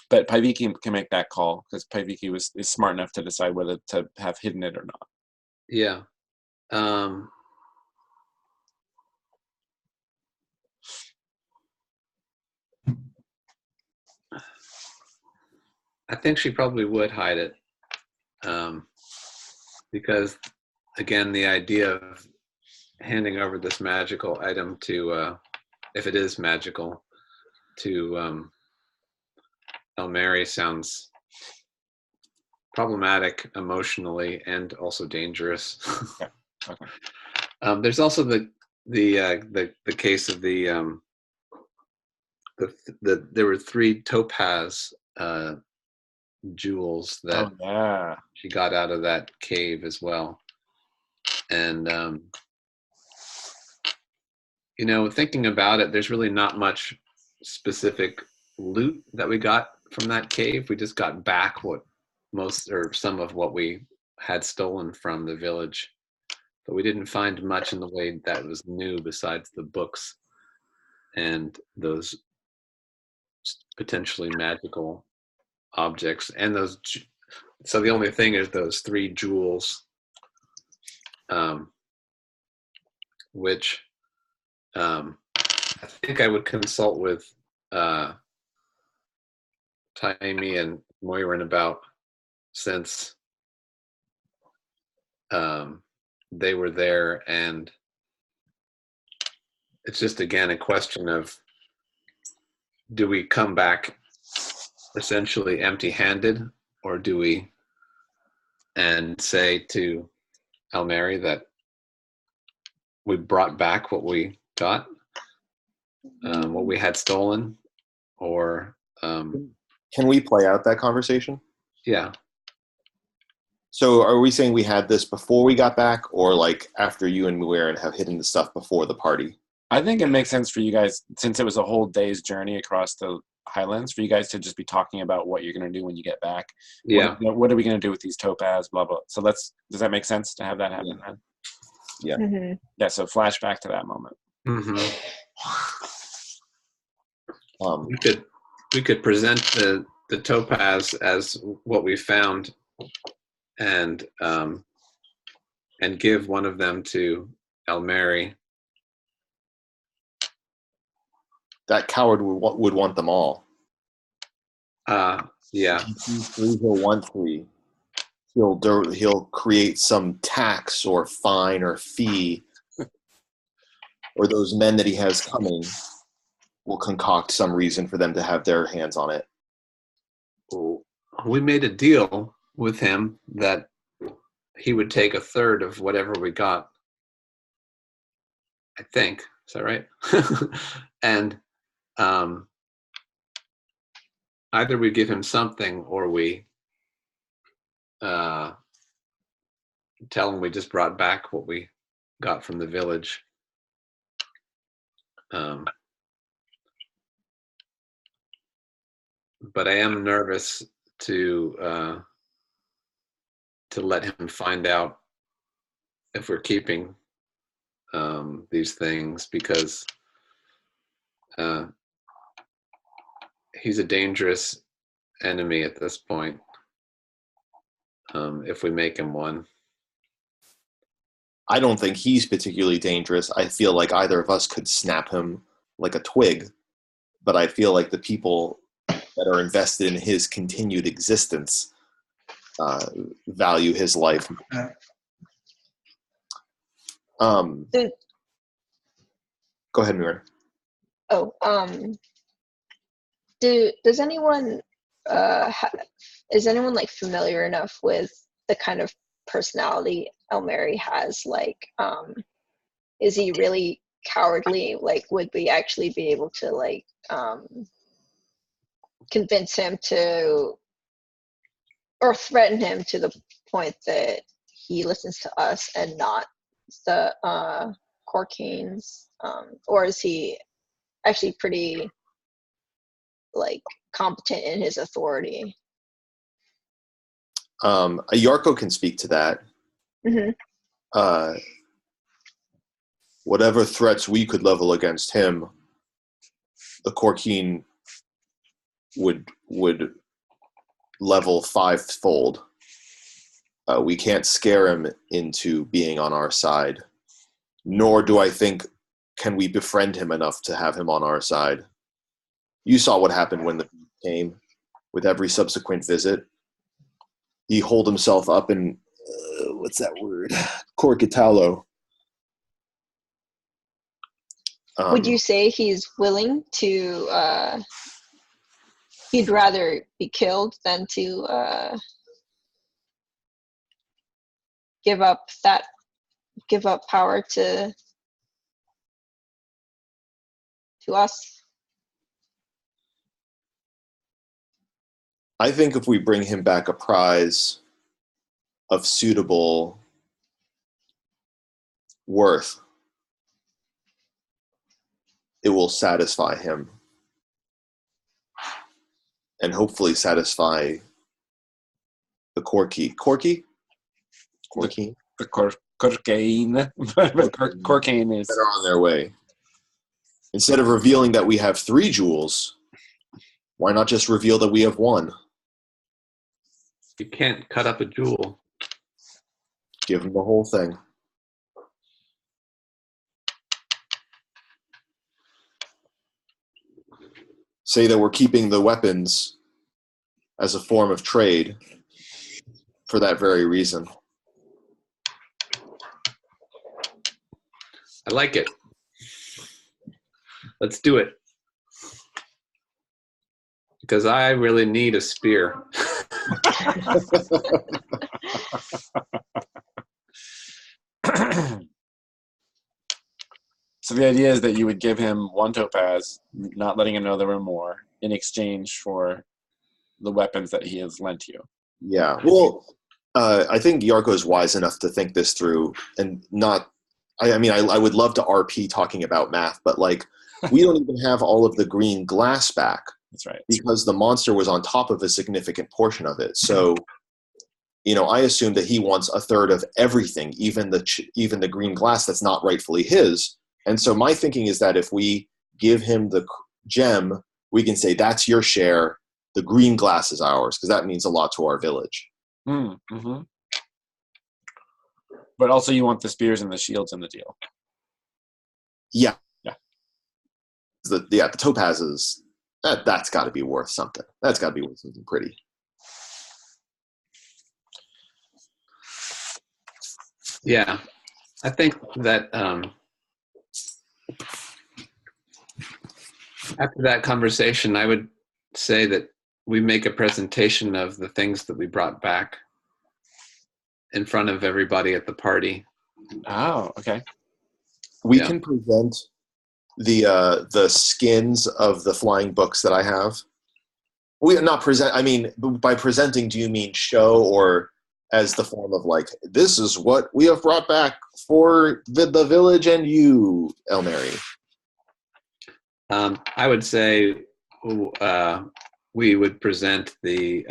But Paiviki can make that call because Paiviki is smart enough to decide whether to have hidden it or not. Yeah. I think she probably would hide it, because again, the idea of handing over this magical item to, if it is magical, to Elmeri sounds problematic emotionally and also dangerous. Yeah. Okay. There's also the case of the there were 3 topaz jewels that Oh yeah. she got out of that cave as well. And thinking about it, there's really not much specific loot that we got from that cave. We just got back what most or some of what we had stolen from the village, but we didn't find much in the way that was new besides the books and those potentially magical objects and those. So the only thing is those 3 jewels, which I think I would consult with Taimi and Moirin about, since they were there, and it's just again a question of, do we come back essentially empty-handed, or do we and say to Elmeri that we brought back what we got, what we had stolen, or Can we play out that conversation? yeah. So are we saying we had this before we got back, or like after you and Muirin have hidden the stuff before the party? I think it makes sense for you guys, since it was a whole day's journey across the highlands, for you guys to just be talking about what you're going to do when you get back. Yeah. What are we going to do with these topaz, blah, blah. So does that make sense to have that happen then? Yeah. Mhm. Yeah, so flashback to that moment. Mm-hmm. Um, We could present the topaz as what we found, and give one of them to Elmeri. that coward would want them all. Yeah. He'll want 3. He'll create some tax or fine or fee, or those men that he has coming will concoct some reason for them to have their hands on it. We made a deal with him that he would take 1/3 of whatever we got. I think. Is that right? And either we give him something, or we tell him we just brought back what we got from the village. But I am nervous to let him find out if we're keeping these things, because he's a dangerous enemy at this point, if we make him one. I don't think he's particularly dangerous. I feel like either of us could snap him like a twig, but I feel like the people that are invested in his continued existence value his life. Go ahead, Muirin. Does anyone is anyone like familiar enough with the kind of personality Elmeri has? Like, is he really cowardly? Like, would we actually be able to like convince him to, or threaten him to the point that he listens to us and not the Corkines? Or is he actually pretty like competent in his authority? Yarko can speak to that. Mm-hmm. Whatever threats we could level against him, the Corkine would level 5-fold. We can't scare him into being on our side, nor do I think can we befriend him enough to have him on our side. You saw what happened when the beast came. with every subsequent visit. He holed himself up in, what's that word? Corcatalo. Would you say he's willing to, he'd rather be killed than to give up power to us? I think if we bring him back a prize of suitable worth, it will satisfy him and hopefully satisfy the Corky. The cocaine. Cocaine is That are on their way. Instead of revealing that we have 3 jewels, why not just reveal that we have 1? You can't cut up a jewel. Give him the whole thing. Say that we're keeping the weapons as a form of trade for that very reason. I like it. Let's do it. Because I really need a spear. So the idea is that you would give him 1 topaz, not letting him know there were more, in exchange for the weapons that he has lent you. Yeah. Well, I think Yarko is wise enough to think this through and not. I mean, I would love to RP talking about math, but like, we don't even have all of the green glass back. That's right. Because the monster was on top of a significant portion of it. So, I assume that he wants a third of everything, even the green glass that's not rightfully his. And so my thinking is that if we give him the gem, we can say, that's your share. The green glass is ours, because that means a lot to our village. Mm-hmm. But also you want the spears and the shields in the deal. Yeah. Yeah. The topazes, that's got to be worth something. That's got to be worth something pretty. Yeah. I think that after that conversation, I would say that we make a presentation of the things that we brought back in front of everybody at the party. Oh, okay. We can present the skins of the flying books that I have. We not present. I mean, by presenting, do you mean show, or as the form of like, this is what we have brought back for the village and you, Elmary? I would say we would present the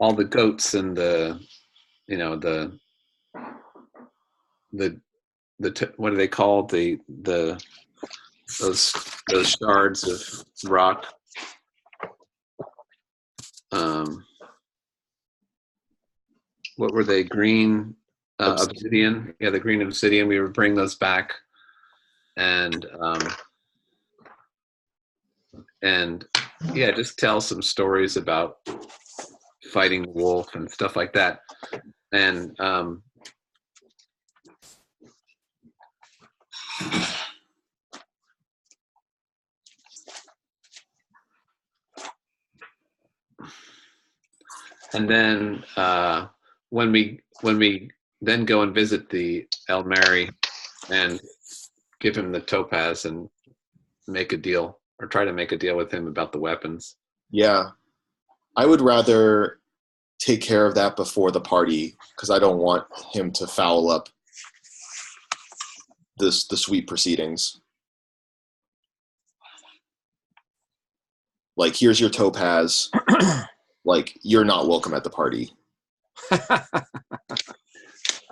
all the goats and the what are they called, those shards of rock, what were they, green obsidian? Yeah, the green obsidian. We would bring those back and yeah, just tell some stories about fighting the wolf and stuff like that. And then when we then go and visit the El Mary and give him the topaz and make a deal, or try to make a deal with him about the weapons. Yeah. I would rather take care of that before the party, because I don't want him to foul up the sweet proceedings. Like, here's your topaz. Like, you're not welcome at the party.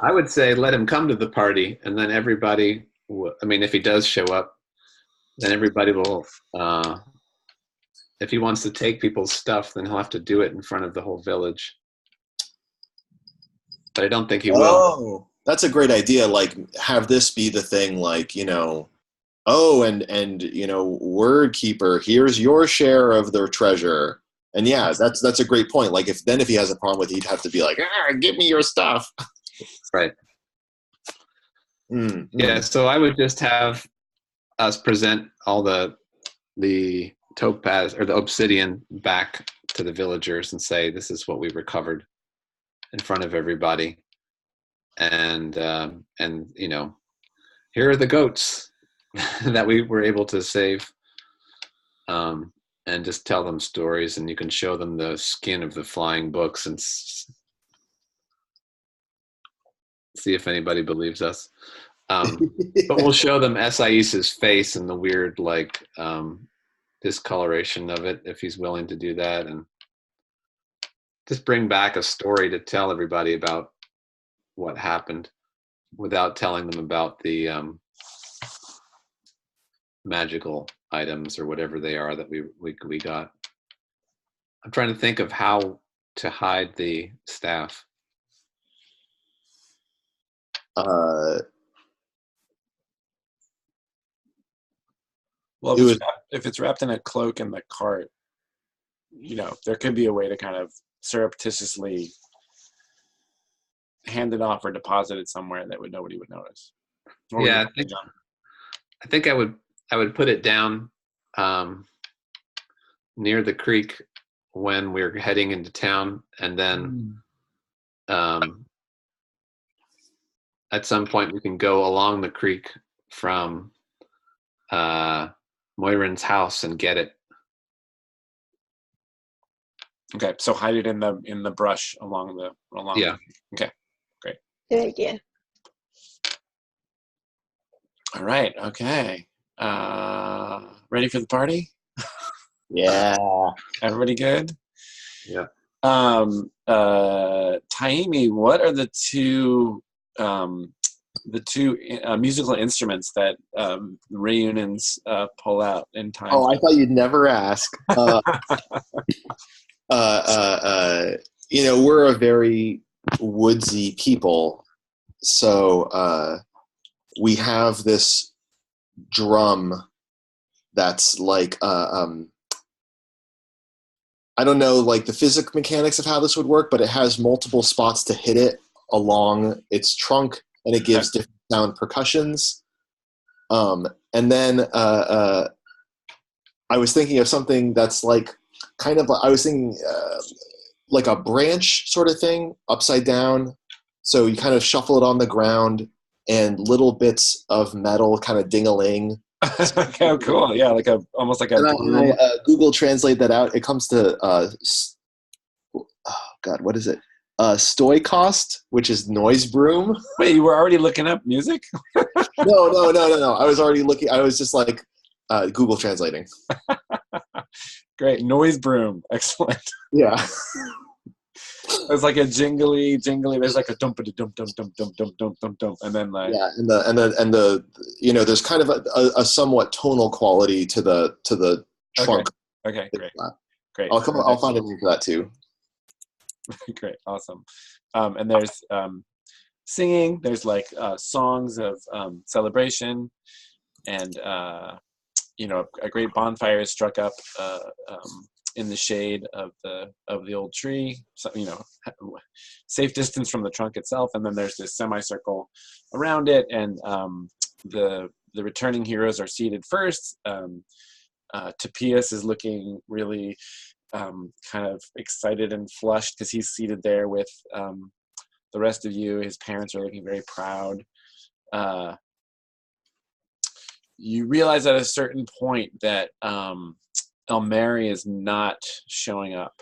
I would say let him come to the party, and then everybody, I mean, if he does show up, then everybody will, if he wants to take people's stuff, then he'll have to do it in front of the whole village. But I don't think he will. Oh, that's a great idea. Like, have this be the thing, like, oh, and you know, word keeper, here's your share of their treasure. And yeah, that's a great point. Like if he has a problem with it, he'd have to be like, give me your stuff. Right. Mm, Yeah. mm. So I would just have us present all the topaz or the obsidian back to the villagers and say, this is what we recovered in front of everybody. And you know, here are the goats that we were able to save. And just tell them stories, and you can show them the skin of the flying books and see if anybody believes us. But we'll show them Esaias's face and the weird like discoloration of it if he's willing to do that, and just bring back a story to tell everybody about what happened without telling them about the magical items or whatever they are that we got. I'm trying to think of how to hide the staff. Well, It was if it's wrapped in a cloak in the cart, you know, there could be a way to kind of surreptitiously hand it off or deposit it somewhere that nobody would notice. Or Yeah, I think I would put it down near the creek when we're heading into town, and then at some point we can go along the creek from Moirin's house and get it. Okay, so hide it in the brush along Yeah. Okay, great. Good idea. All right. Okay. Ready for the party? yeah. Everybody good? Yeah. Taimi, what are the two musical instruments that reunions pull out in time? Oh, I thought you'd never ask. You know, we're a very woodsy people, so we have this drum that's like I don't know like the physics mechanics of how this would work, but it has multiple spots to hit it along its trunk, and it gives different sound percussions. And then I was thinking of something that's like kind of I was thinking like a branch sort of thing upside down, so you kind of shuffle it on the ground and little bits of metal kind of ding-a-ling. Oh, cool! Yeah, almost like a. And I Google translate that out. It comes to oh god, what is it? Stoikost, which is noise broom. Wait, you were already looking up music? No. I was already looking. I was just like Google translating. Great, noise broom, excellent. Yeah. There's like a jingly. There's like a dump dump dump dump dump dump dump dump dump, and then like yeah, and the you know, there's kind of a somewhat tonal quality to the trunk. Okay, great. I'll find a link for that too. Great, awesome. And there's singing. There's like songs of celebration, and you know, a great bonfire is struck up in the shade of the old tree, so, you know, safe distance from the trunk itself. And then there's this semicircle around it, and the returning heroes are seated first. Tapias is looking really kind of excited and flushed because he's seated there with the rest of you. His parents are looking very proud. You realize at a certain point that Elmary is not showing up.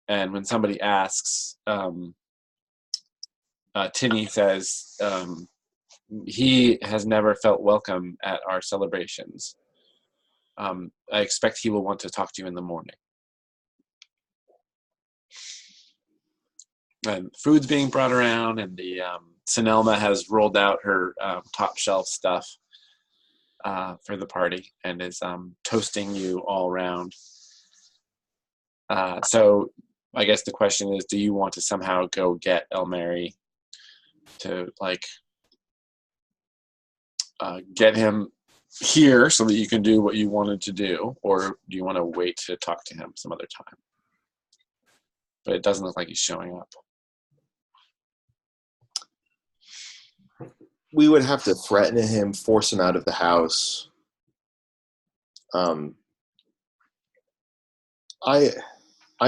And when somebody asks, Tinny says, he has never felt welcome at our celebrations. I expect he will want to talk to you in the morning. And food's being brought around, and the Sinelma has rolled out her top shelf stuff for the party and is toasting you all around. So I guess the question is, do you want to somehow go get Elmary to like get him here so that you can do what you wanted to do, or do you want to wait to talk to him some other time? But it doesn't look like he's showing up. We would have to threaten him, force him out of the house. I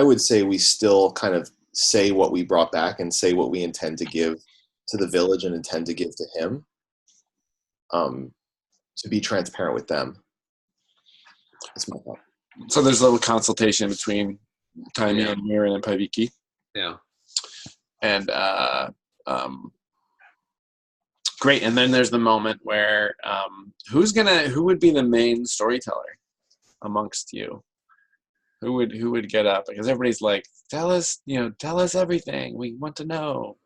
would say we still kind of say what we brought back and say what we intend to give to the village and intend to give to him, to be transparent with them. That's my thought. So there's a little consultation between Taimi and Mirren and Paviki. Yeah. And great. And then there's the moment where who would be the main storyteller amongst you? Who would get up? Because everybody's like, tell us everything. We want to know.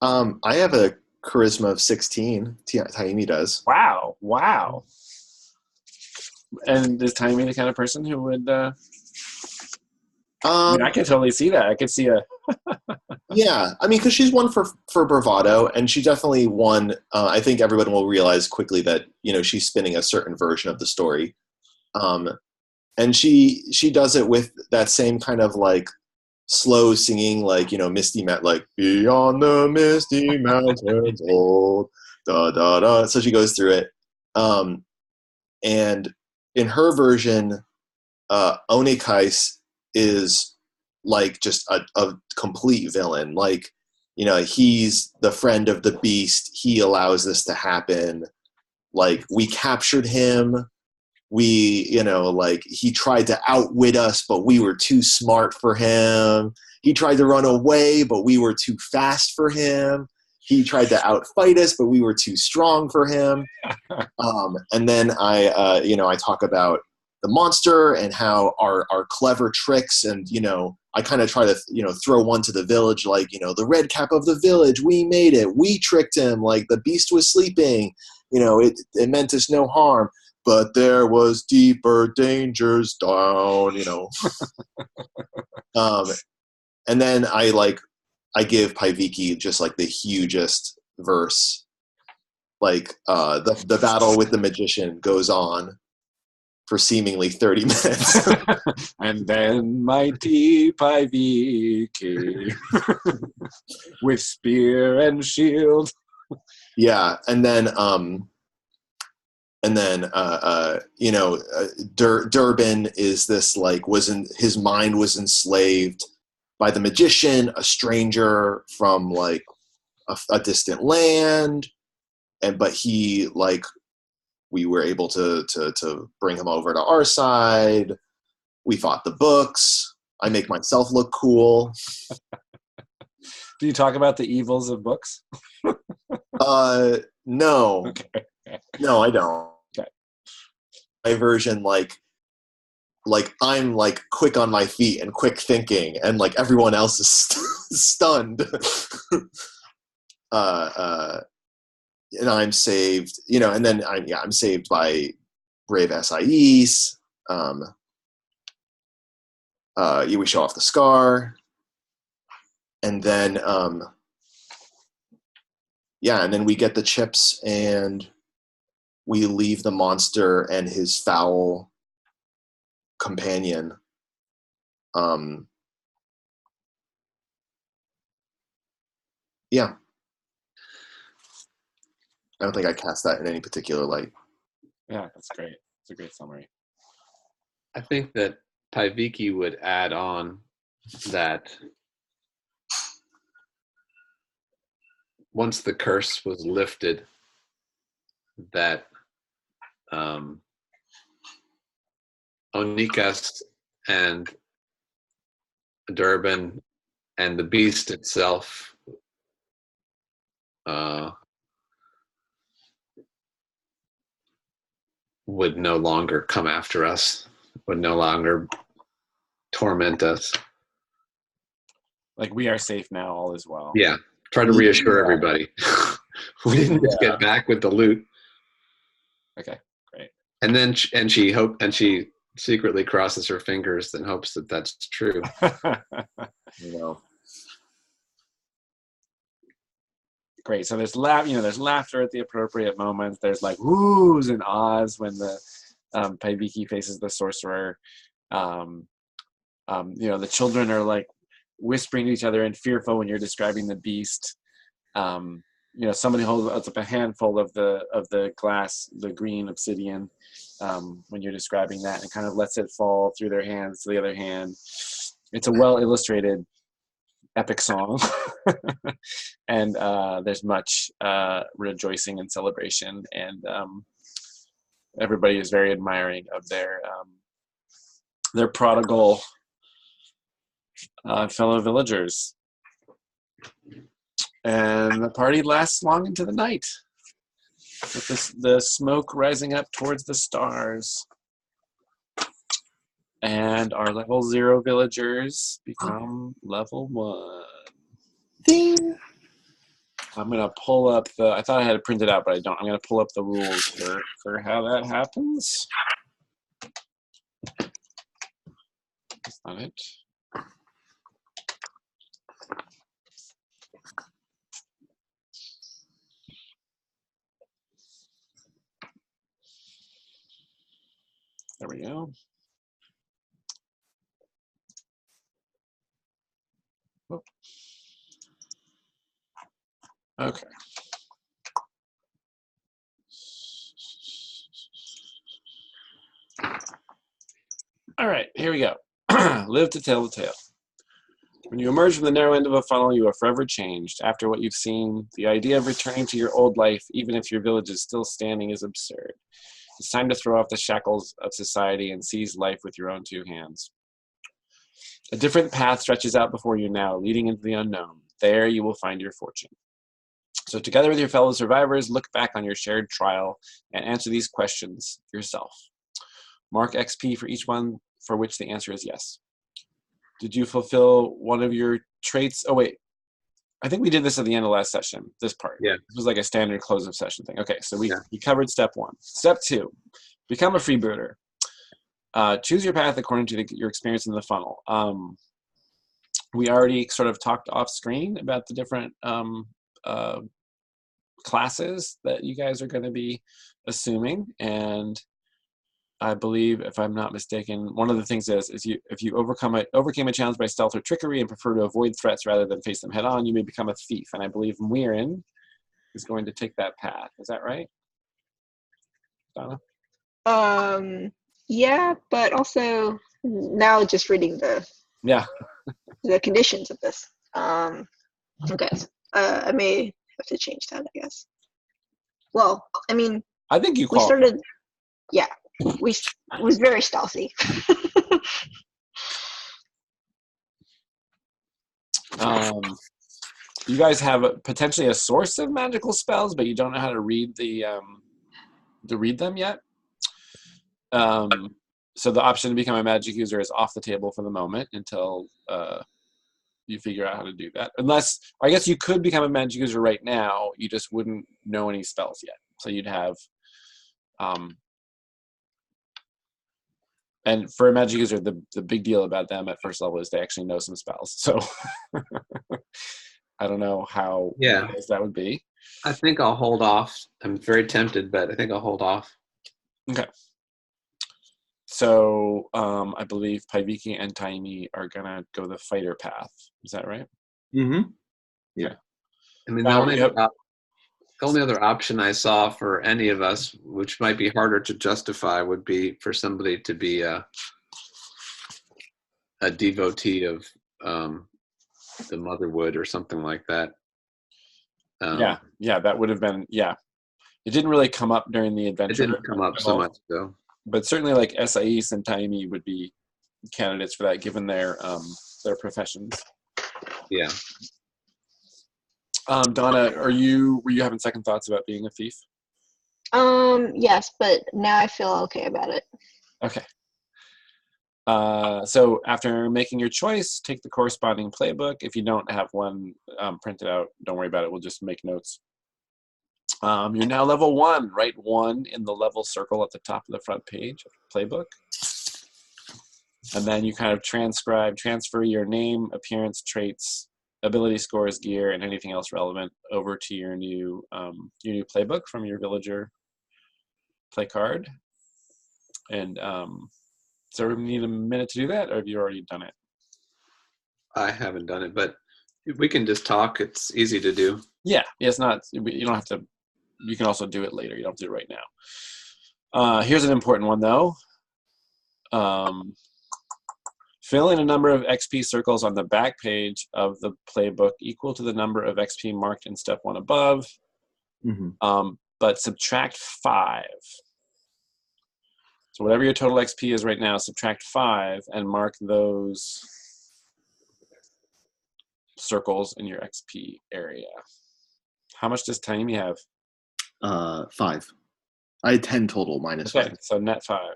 I have a charisma of 16. Taimi does. Wow. And is Taimi the kind of person who would... I can totally see that. I could see a... Yeah, I mean, because she's one for bravado, and she definitely won. I think everyone will realize quickly that she's spinning a certain version of the story, and she does it with that same kind of like slow singing, like misty like beyond the misty mountains, old da da da. So she goes through it, and in her version, Onikais is like just a complete villain. Like, he's the friend of the beast. He allows this to happen. Like, we captured him. We, like, he tried to outwit us, but we were too smart for him. He tried to run away, but we were too fast for him. He tried to outfight us, but we were too strong for him. And then I talk about the monster and how our clever tricks, and I kind of try to throw one to the village, like the red cap of the village, we made it, we tricked him, like the beast was sleeping, it meant us no harm, but there was deeper dangers down, and then I give Paviki just like the hugest verse, like the battle with the magician goes on for seemingly 30 minutes. And then mighty Paviki with spear and shield. Yeah, and then Durbin is this like his mind was enslaved by the magician, a stranger from like a distant land, but he like we were able to bring him over to our side. We fought the books. I make myself look cool. Do you talk about the evils of books? No. Okay. No, I don't. Okay. My version, like I'm like quick on my feet and quick thinking, and like everyone else is stunned. And I'm saved, and then I'm saved by brave SIEs. We show off the scar, and then and then we get the chips, and we leave the monster and his foul companion. Yeah. I don't think I cast that in any particular light. Yeah, that's great. It's a great summary. I think that Paviki would add on that once the curse was lifted, that Onikas and Durban and the beast itself would no longer come after us, would no longer torment us. Like, we are safe now, all is well. Yeah, try to reassure everybody. We didn't just get back with the loot. Okay, great. And then she secretly crosses her fingers and hopes that that's true. Great. So there's there's laughter at the appropriate moments. There's like whoos and ahs when the Paiviki faces the sorcerer. The children are like whispering to each other and fearful when you're describing the beast. Somebody holds up a handful of the glass, the green obsidian, when you're describing that, and kind of lets it fall through their hands to the other hand. It's a well illustrated epic song, and there's much rejoicing and celebration, and everybody is very admiring of their prodigal fellow villagers. And the party lasts long into the night, with the smoke rising up towards the stars. And our level 0 villagers become level 1. Ding. I'm going to pull up I thought I had it printed out, but I don't. I'm going to pull up the rules for how that happens. That's not it. There we go. Oh. Okay. All right, here we go. Live to tell the tale. When you emerge from the narrow end of a funnel, you are forever changed. After what you've seen, the idea of returning to your old life, even if your village is still standing, is absurd. It's time to throw off the shackles of society and seize life with your own 2 hands. A different path stretches out before you now, leading into the unknown. There you will find your fortune. So together with your fellow survivors, look back on your shared trial and answer these questions yourself. Mark XP for each one for which the answer is yes. Did you fulfill one of your traits? Oh, wait. I think we did this at the end of last session, this part. Yeah. This was like a standard close of session thing. Okay, so we covered step 1. Step 2, become a freebooter. Choose your path according to your experience in the funnel. We already sort of talked off screen about the different classes that you guys are going to be assuming, and I believe, if I'm not mistaken, one of the things is if you overcame a challenge by stealth or trickery and prefer to avoid threats rather than face them head on, you may become a thief. And I believe Muirin is going to take that path. Is that right, Donna? Yeah, but also now just reading the conditions of this. Okay, I may have to change that, I guess. Well, I mean, I think you we started. Yeah, it was very stealthy. You guys have potentially a source of magical spells, but you don't know how to read them yet. So the option to become a magic user is off the table for the moment until you figure out how to do that. Unless, I guess you could become a magic user right now, you just wouldn't know any spells yet. So you'd have, and for a magic user, the big deal about them at first level is they actually know some spells. So I don't know how wise that would be. I think I'll hold off. I'm very tempted, but I think I'll hold off. Okay. So I believe Paiviki and Taimi are gonna go the fighter path. Is that right? Mm-hmm. Yeah. I mean, the only other option I saw for any of us, which might be harder to justify, would be for somebody to be a devotee of the Motherwood or something like that. Yeah, that would have been, It didn't really come up during the adventure. It didn't come up so much, though. But certainly, like Esais and Taimi would be candidates for that, given their professions. Yeah. Donna, were you having second thoughts about being a thief? Yes, but now I feel okay about it. Okay. So after making your choice, take the corresponding playbook. If you don't have one printed out, don't worry about it. We'll just make notes. You're now level 1. Write 1 in the level circle at the top of the front page of the playbook. And then you kind of transfer your name, appearance, traits, ability scores, gear, and anything else relevant over to your new playbook from your villager play card. And so we need a minute to do that, or have you already done it? I haven't done it, but we can just talk. It's easy to do. Yeah, it's not. You don't have to. You can also do it later. You don't have to do it right now. Here's an important one though. Fill in a number of XP circles on the back page of the playbook equal to the number of XP marked in step 1 above, but subtract 5. So whatever your total XP is right now, subtract 5 and mark those circles in your XP area. How much does Taimi have? 5. I had 10 total, minus 5. So net 5.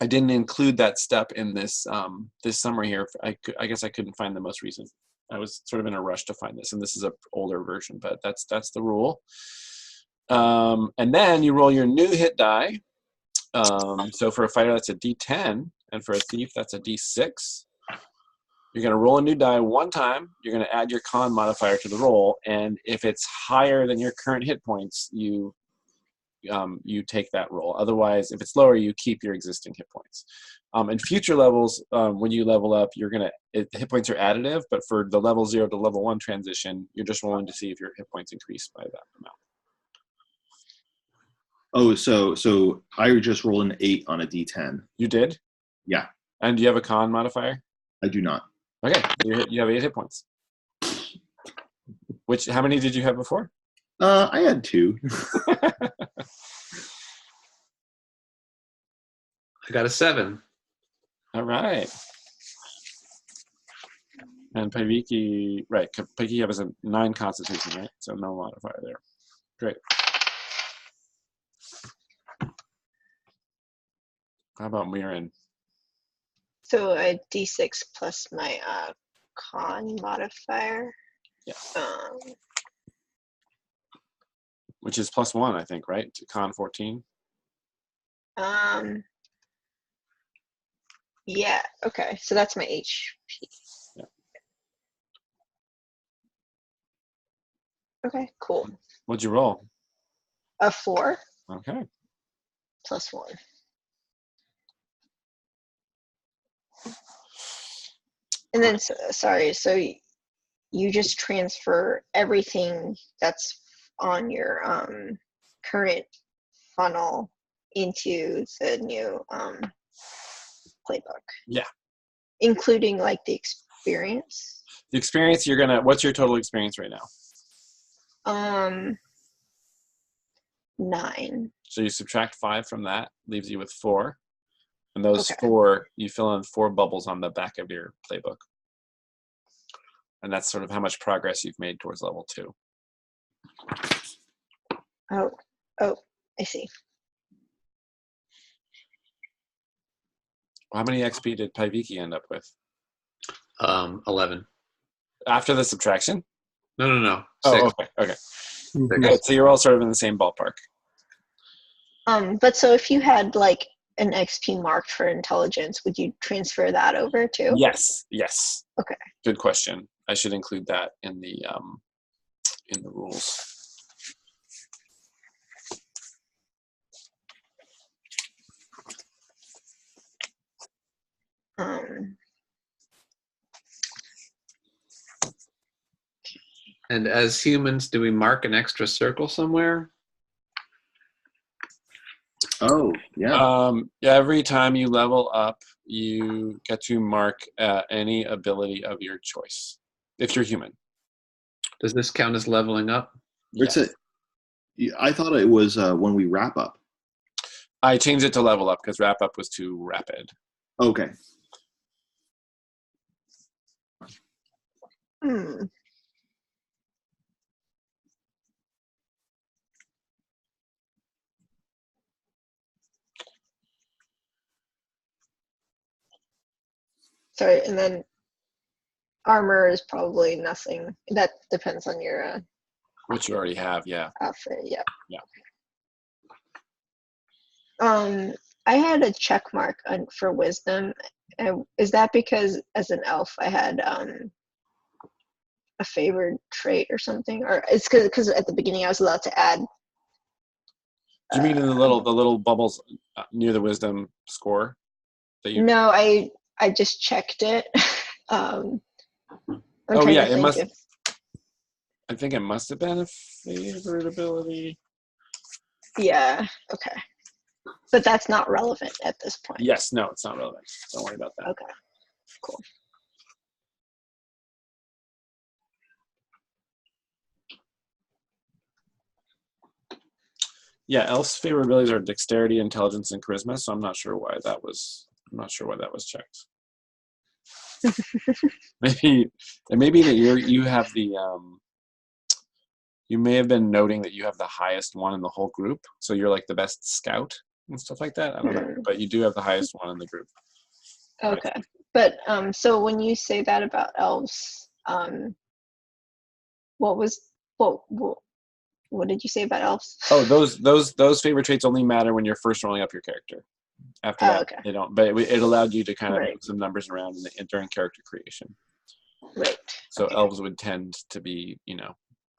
I didn't include that step in this this summary here. I guess I couldn't find the most recent. I was sort of in a rush to find this, and this is an older version, but that's the rule. And then you roll your new hit die. So for a fighter, that's a D10, and for a thief, that's a D6. You're going to roll a new die one time. You're going to add your con modifier to the roll, and if it's higher than your current hit points, you take that roll. Otherwise, if it's lower, you keep your existing hit points. In future levels, when you level up, the hit points are additive, but for the level 0 to level 1 transition, you're just rolling to see if your hit points increase by that amount. Oh, so I would just roll an 8 on a D10. You did? Yeah. And do you have a con modifier? I do not. Okay, you have 8 hit points. How many did you have before? I had 2. I got a 7. All right. And Paiviki, right, Paiviki has a 9 constitution, right? So no modifier there. Great. How about Mirren? So a D6 plus my con modifier. Yeah. Which is +1, I think, right? To con 14. Yeah. Okay. So that's my HP. Yeah. Okay. Cool. What'd you roll? A 4. Okay. +1. And then, sorry, so you just transfer everything that's on your current funnel into the new playbook. Yeah. Including like the experience. The experience what's your total experience right now? 9. So you subtract 5 from that, leaves you with 4. And those 4, you fill in 4 bubbles on the back of your playbook. And that's sort of how much progress you've made towards level 2. Oh, I see. How many XP did Paiviki end up with? 11. After the subtraction? No. 6. Oh, okay. Good. So you're all sort of in the same ballpark. But so if you had like an XP marked for intelligence, would you transfer that over too? Yes. Okay. Good question. I should include that in the rules. And as humans, do we mark an extra circle somewhere? Oh, yeah. Every time you level up, you get to mark any ability of your choice, if you're human. Does this count as leveling up? Yes. I thought it was when we wrap up. I changed it to level up because wrap up was too rapid. Okay. Sorry, and then armor is probably nothing. That depends on your Which you already have, yeah. outfit. Yeah. Yeah. I had a check mark for wisdom, And is that because as an elf I had a favored trait or something, or it's because at the beginning I was allowed to add? Do you mean in the little bubbles near the wisdom score that you? No, I just checked it. I'm Oh trying yeah, to it think must. if I think it must have been a favorite ability. yeah, okay. But that's not relevant at this point. Yes, no, it's not relevant. Don't worry about that. Okay, cool. Yeah, elf's favorite abilities are dexterity, intelligence, and charisma. So I'm not sure why that was. I'm not sure why that was checked. Maybe it may be that you have the. You may have been noting that you have the highest one in the whole group, so you're like the best scout and stuff like that. I don't know, but you do have the highest one in the group. Okay, but so when you say that about elves, what did you say about elves? Oh, those favorite traits only matter when you're first rolling up your character. After that, okay. they don't. But it allowed you to kind of Right. move some numbers around during character creation. Right. So Okay. elves would tend to be,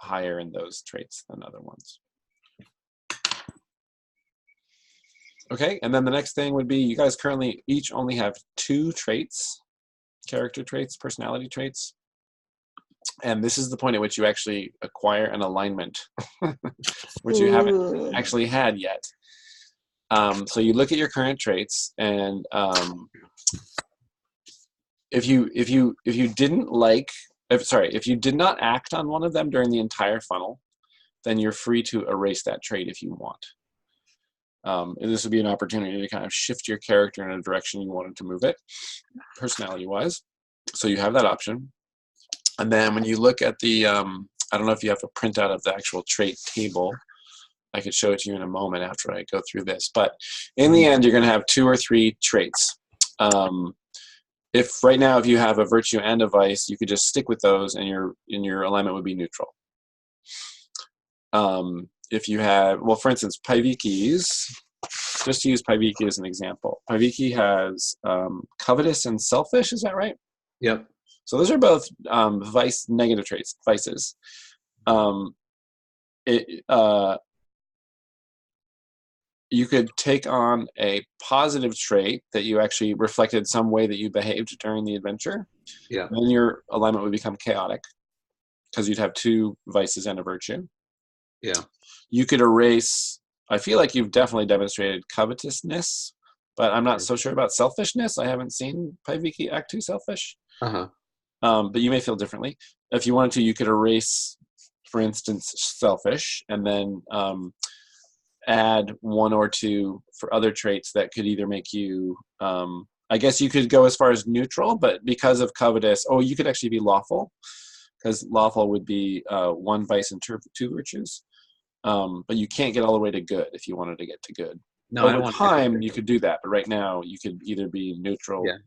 higher in those traits than other ones. Okay, and then the next thing would be you guys currently each only have 2 traits, character traits, personality traits. And this is the point at which you actually acquire an alignment, which you haven't actually had yet. So you look at your current traits, and if you did not act on one of them during the entire funnel, then you're free to erase that trait if you want. And this would be an opportunity to kind of shift your character in a direction you wanted to move it, personality-wise. So you have that option. And then when you look at the, I don't know if you have a printout of the actual trait table. I could show it to you in a moment after I go through this. But in the end, you're going to have 2 or 3 traits. If you have a virtue and a vice, you could just stick with those, and your alignment would be neutral. If you have, well, for instance, Paiviki's, just to use Paiviki as an example, Paiviki has covetous and selfish. Is that right? Yep. So those are both negative traits, vices. You could take on a positive trait that you actually reflected some way that you behaved during the adventure. Yeah. Then your alignment would become chaotic because you'd have 2 vices and a virtue. Yeah. You could erase, I feel like you've definitely demonstrated covetousness, but I'm not so sure about selfishness. I haven't seen Paiviki act too selfish. Uh-huh. But you may feel differently. If you wanted to, you could erase, for instance, selfish, and then add 1 or 2 for other traits that could either make you, I guess you could go as far as neutral, but because of covetous, you could actually be lawful, because lawful would be 1 vice and 2 virtues. But you can't get all the way to good if you wanted to get to good. No, I don't Over want time, you could do that, but right now, you could either be neutral. Yeah.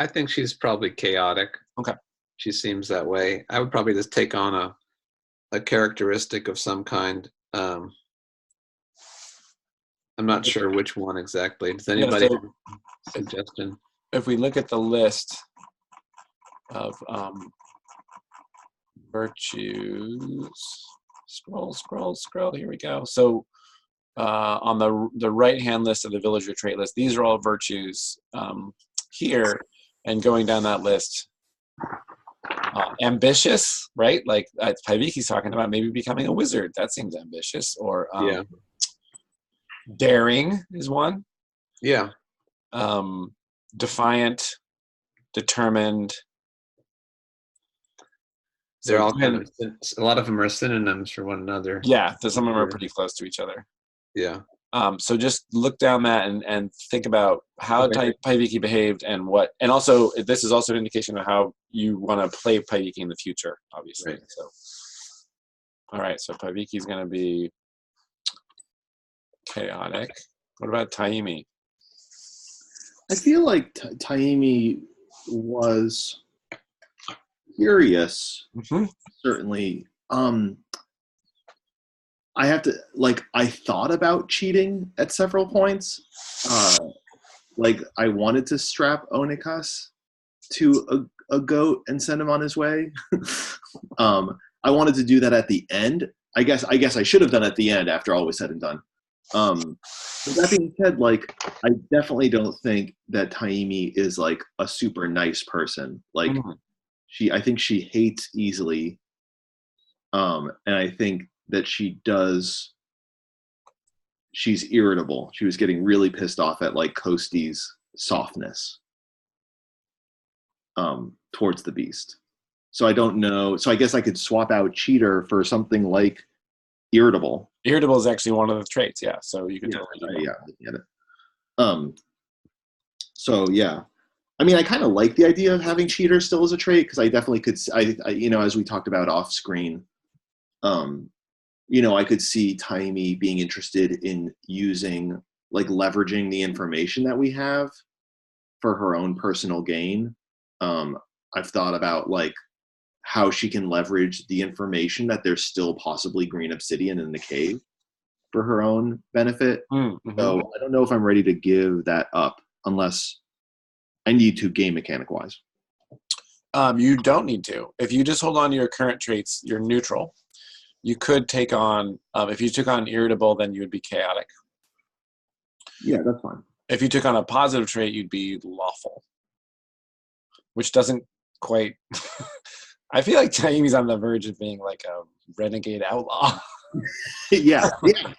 I think she's probably chaotic. Okay. She seems that way. I would probably just take on a characteristic of some kind. I'm not sure which one exactly. Does anybody have a suggestion? If we look at the list of virtues, scroll, here we go. So on the right-hand list of the villager trait list, these are all virtues here, and going down that list, ambitious, right? Like Paiviki's talking about maybe becoming a wizard. That seems ambitious. Or daring is one. Yeah. Defiant, determined. They're all kind of, a lot of them are synonyms for one another. Yeah, some of them are pretty close to each other. Yeah. So just look down that and think about how Paiviki behaved and what, and also this is also an indication of how you want to play Paiviki in the future, obviously. Right. So, all right, so Paiviki is going to be chaotic. What about Taimi? I feel like Taimi was curious, certainly. I have to, I thought about cheating at several points, like I wanted to strap Onikas to a goat and send him on his way. I wanted to do that at the end. I guess I should have done it at the end after all was said and done. But that being said, like I definitely don't think that Taimi is like a super nice person. Like I think she hates easily. And I think that she's irritable. She was getting really pissed off at like Kosti's softness towards the beast. So I don't know. So I guess I could swap out cheater for something like irritable. Irritable is actually one of the traits, yeah. So you could totally do that. Yeah, I get it. So yeah, I mean, I kind of like the idea of having cheater still as a trait because I definitely could. As we talked about off screen, I could see Taimi being interested in using, like, leveraging the information that we have for her own personal gain. I've thought about like how she can leverage the information that there's still possibly green obsidian in the cave for her own benefit. So I don't know if I'm ready to give that up unless I need to game mechanic wise. You don't need to. If you just hold on to your current traits, you're neutral. You could take on, if you took on irritable, then you would be chaotic. Yeah, that's fine. If you took on a positive trait, you'd be lawful, which doesn't quite. I feel like Taimi's on the verge of being like a renegade outlaw. yeah,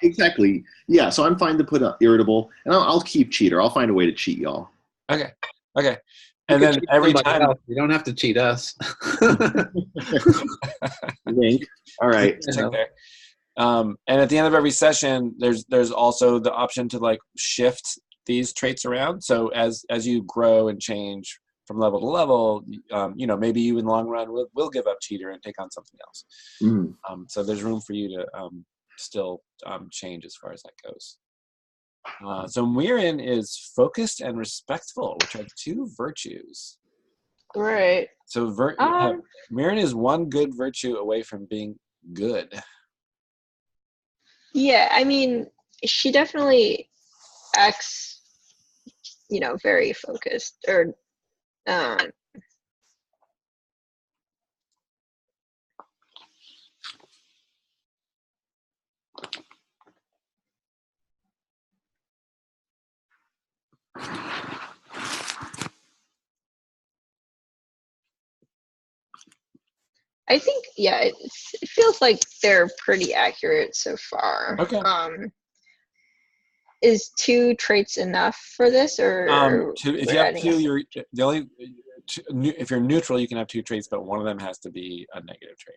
exactly. Yeah, so I'm fine to put irritable, and I'll keep cheater. I'll find a way to cheat y'all. Okay. And then every time you don't have to cheat us. Link. All right. And at the end of every session, there's also the option to like shift these traits around. So as you grow and change from level to level, maybe you in the long run will give up cheater and take on something else. So there's room for you to still change as far as that goes. So Mirren is focused and respectful, which are two virtues. Right. So Mirren is one good virtue away from being good. Yeah, I mean, she definitely acts, very focused, or I think, yeah, it feels like they're pretty accurate so far. Okay. Is 2 traits enough for this, or if you have 2, you're the only. If you're neutral, you can have 2 traits, but one of them has to be a negative trait.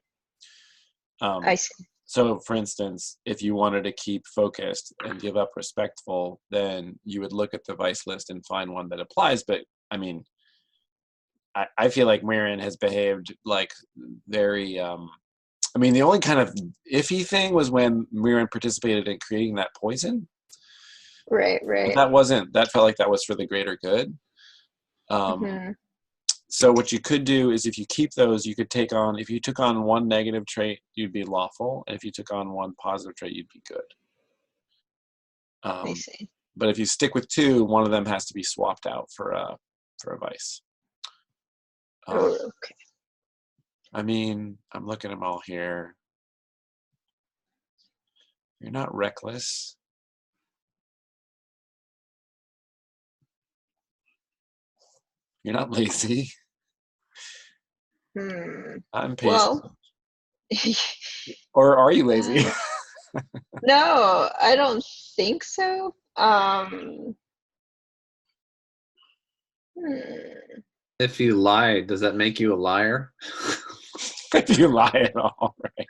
I see. So, for instance, if you wanted to keep focused and give up respectful, then you would look at the vice list and find one that applies. But I mean, I feel like Mirren has behaved like very. The only kind of iffy thing was when Mirren participated in creating that poison. Right. But that felt like that was for the greater good. So what you could do is if you keep those, you could if you took on 1 negative trait, you'd be lawful. And if you took on 1 positive trait, you'd be good. I see. But if you stick with 2, one of them has to be swapped out for a vice. Okay. I'm looking at them all here. You're not reckless. You're not lazy. I'm patient. Well, or are you lazy? No, I don't think so. If you lie, does that make you a liar? If you lie at all, right?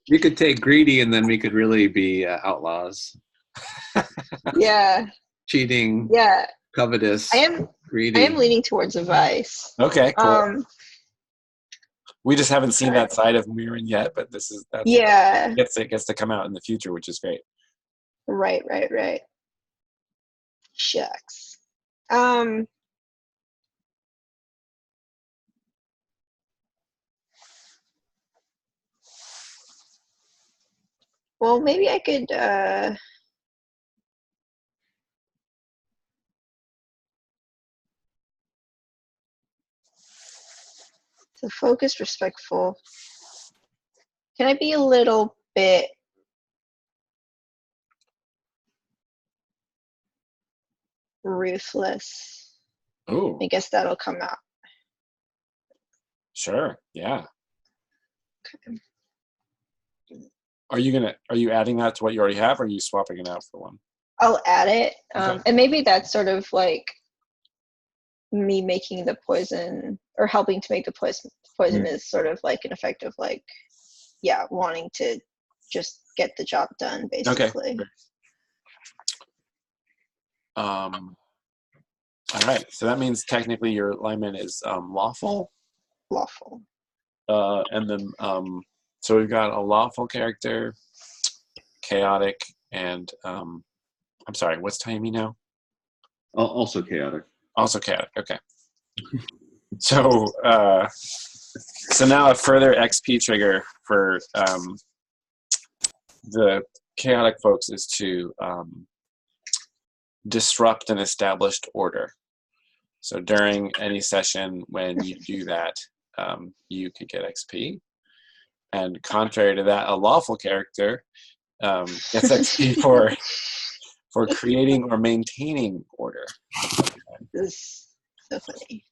You could take greedy, and then we could really be outlaws. Yeah. Cheating. Yeah. Covetous. Greedy. I am leaning towards a vice. Okay, cool. We just haven't seen that side of Mirren yet, but that's it gets to come out in the future, which is great. Right. Shucks. Well, maybe I could So focused, respectful. Can I be a little bit ruthless? Ooh, I guess that'll come out. sure. Yeah. Are you adding that to what you already have, or are you swapping it out for one? I'll add it. Okay. And maybe that's sort of like me making the poison or helping to make the poison is sort of like an effect of like, yeah, wanting to just get the job done, basically. Okay. All right. So that means technically your alignment is lawful. Lawful. And then so we've got a lawful character, chaotic, and I'm sorry, what's Taimi now? Also chaotic. Also chaotic. Okay. So so now a further XP trigger for the chaotic folks is to disrupt an established order. So during any session when you do that, you could get XP. And contrary to that, a lawful character gets XP for creating or maintaining order. This is so funny.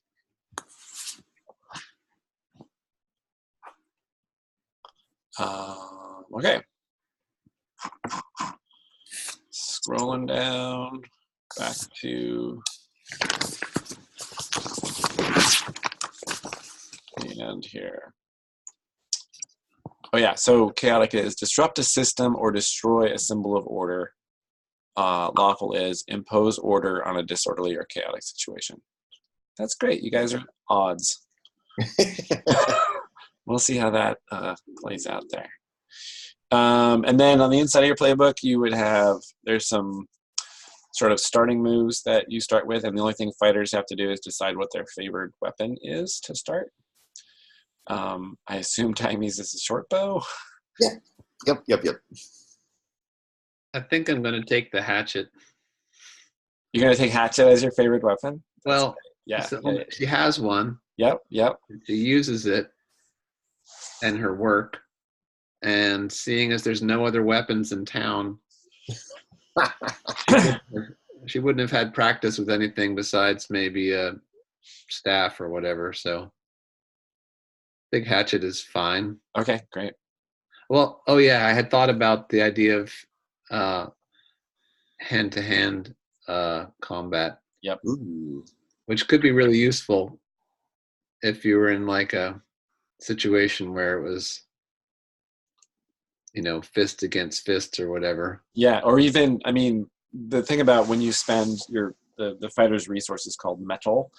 Okay. Scrolling down back to the end here. Oh yeah, so chaotic is disrupt a system or destroy a symbol of order. Lawful is impose order on a disorderly or chaotic situation. That's great. You guys are odds. We'll see how that plays out there. And then on the inside of your playbook, you would have, there's some sort of starting moves that you start with, and the only thing fighters have to do is decide what their favored weapon is to start. I assume Taimi's is a short bow. Yeah. Yep. I think I'm going to take the hatchet. You're going to take hatchet as your favorite weapon? Well, Yeah. she has one. Yep. She uses it in her work. And seeing as there's no other weapons in town, she wouldn't have had practice with anything besides maybe a staff or whatever. So big hatchet is fine. Okay, great. Well, oh yeah, I had thought about the idea of hand-to-hand combat. Yep. Ooh. Which could be really useful if you were in like a situation where it was, fist against fist or whatever. Yeah, or even, I mean, the thing about when you spend the fighter's resources called metal,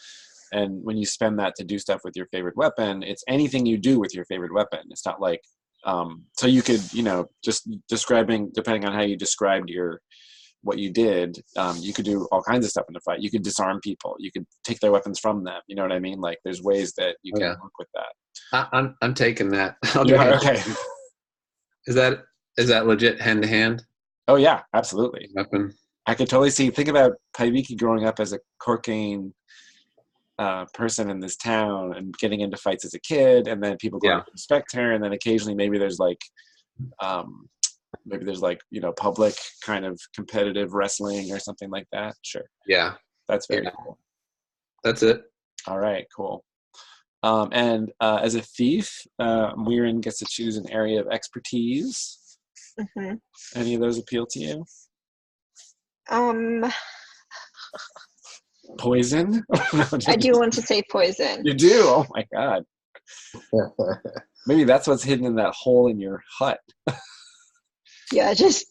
and when you spend that to do stuff with your favorite weapon, it's anything you do with your favorite weapon. It's not like, so you could, just describing, depending on how you described what you did, you could do all kinds of stuff in a fight. You could disarm people. You could take their weapons from them. You know what I mean? Like, there's ways that you can work with that. I'm taking that. Okay. Is that legit hand to hand? Oh yeah, absolutely. Weapon. I could totally see. Think about Paiviki growing up as a cocaine person in this town and getting into fights as a kid, and then people going to respect her, and then occasionally maybe there's like public kind of competitive wrestling or something like that. Sure. Yeah. That's very cool. That's it. All right, cool. And as a thief, Muirin gets to choose an area of expertise. Mm-hmm. Any of those appeal to you? Poison? I do want to say poison. You do? Oh my god. Maybe that's what's hidden in that hole in your hut. Yeah, just...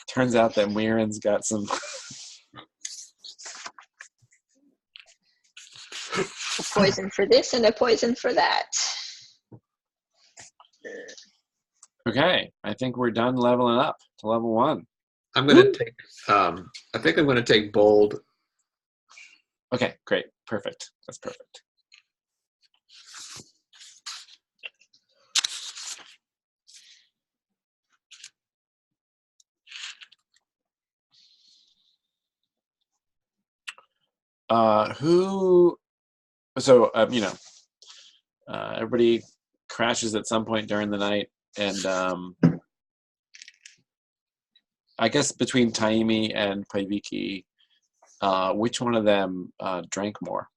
Turns out that Muirin's got some... a poison for this and a poison for that. Okay, I think we're done leveling up to level 1. I'm going to take, I think I'm going to take bold. Okay, great. Perfect. That's perfect. Who So everybody crashes at some point during the night, and I guess between Taimi and Paiviki, which one of them drank more?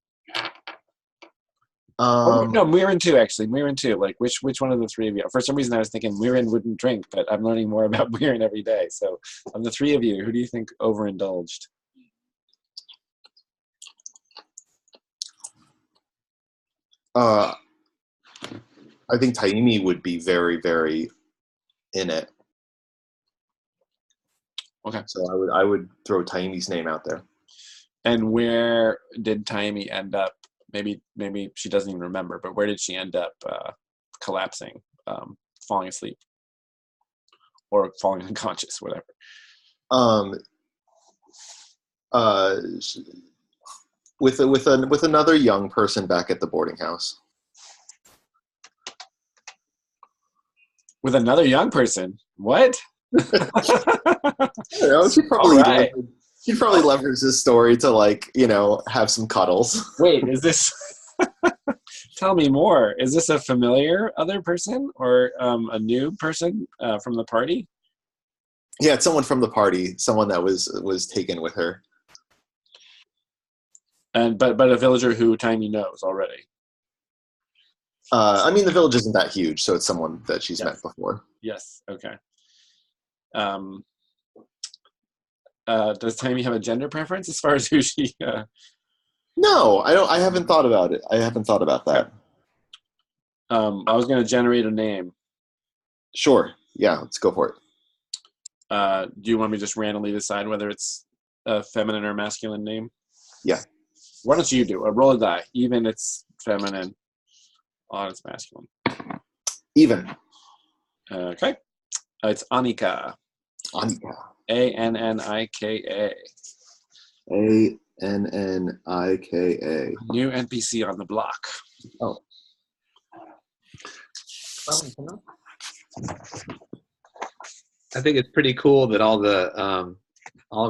No, Muirin too. Actually, Muirin too. Like, which one of the three of you? For some reason, I was thinking Muirin wouldn't drink, but I'm learning more about Muirin every day. So, of the three of you, who do you think overindulged? I think Taimi would be very, very in it. Okay. So I would throw Taimi's name out there. And where did Taimi end up? Maybe she doesn't even remember, but where did she end up collapsing, falling asleep, or falling unconscious, whatever? With another young person back at the boarding house. With another young person? What? I don't know, she'd probably leverage this story to have some cuddles. Wait, is this? Tell me more. Is this a familiar other person or a new person from the party? Yeah, it's someone from the party, someone that was taken with her. And but a villager who Taimi knows already. I mean, the village isn't that huge, so it's someone that she's met before. Yes. Okay. Does Taimi have a gender preference as far as who she? No, I don't. I haven't thought about it. I haven't thought about that. I was going to generate a name. Sure. Yeah, let's go for it. Do you want me to just randomly decide whether it's a feminine or masculine name? Yeah. Why don't you do a roll a die? Even it's feminine, odd it's masculine. Even. Okay. It's Annika. Annika. Annika. Annika. New NPC on the block. Oh. I think it's pretty cool that all of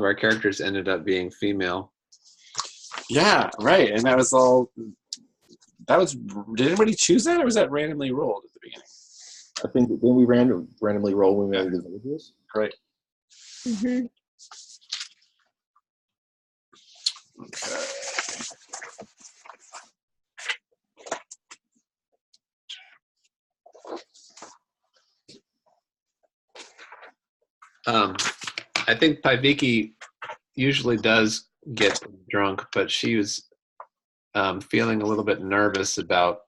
our characters ended up being female. Yeah, right. And that was all. Did anybody choose that, or was that randomly rolled at the beginning? I think didn't we randomly roll when we made the villages? Right. Mm-hmm. I think Paiviki usually does get drunk, but she was feeling a little bit nervous about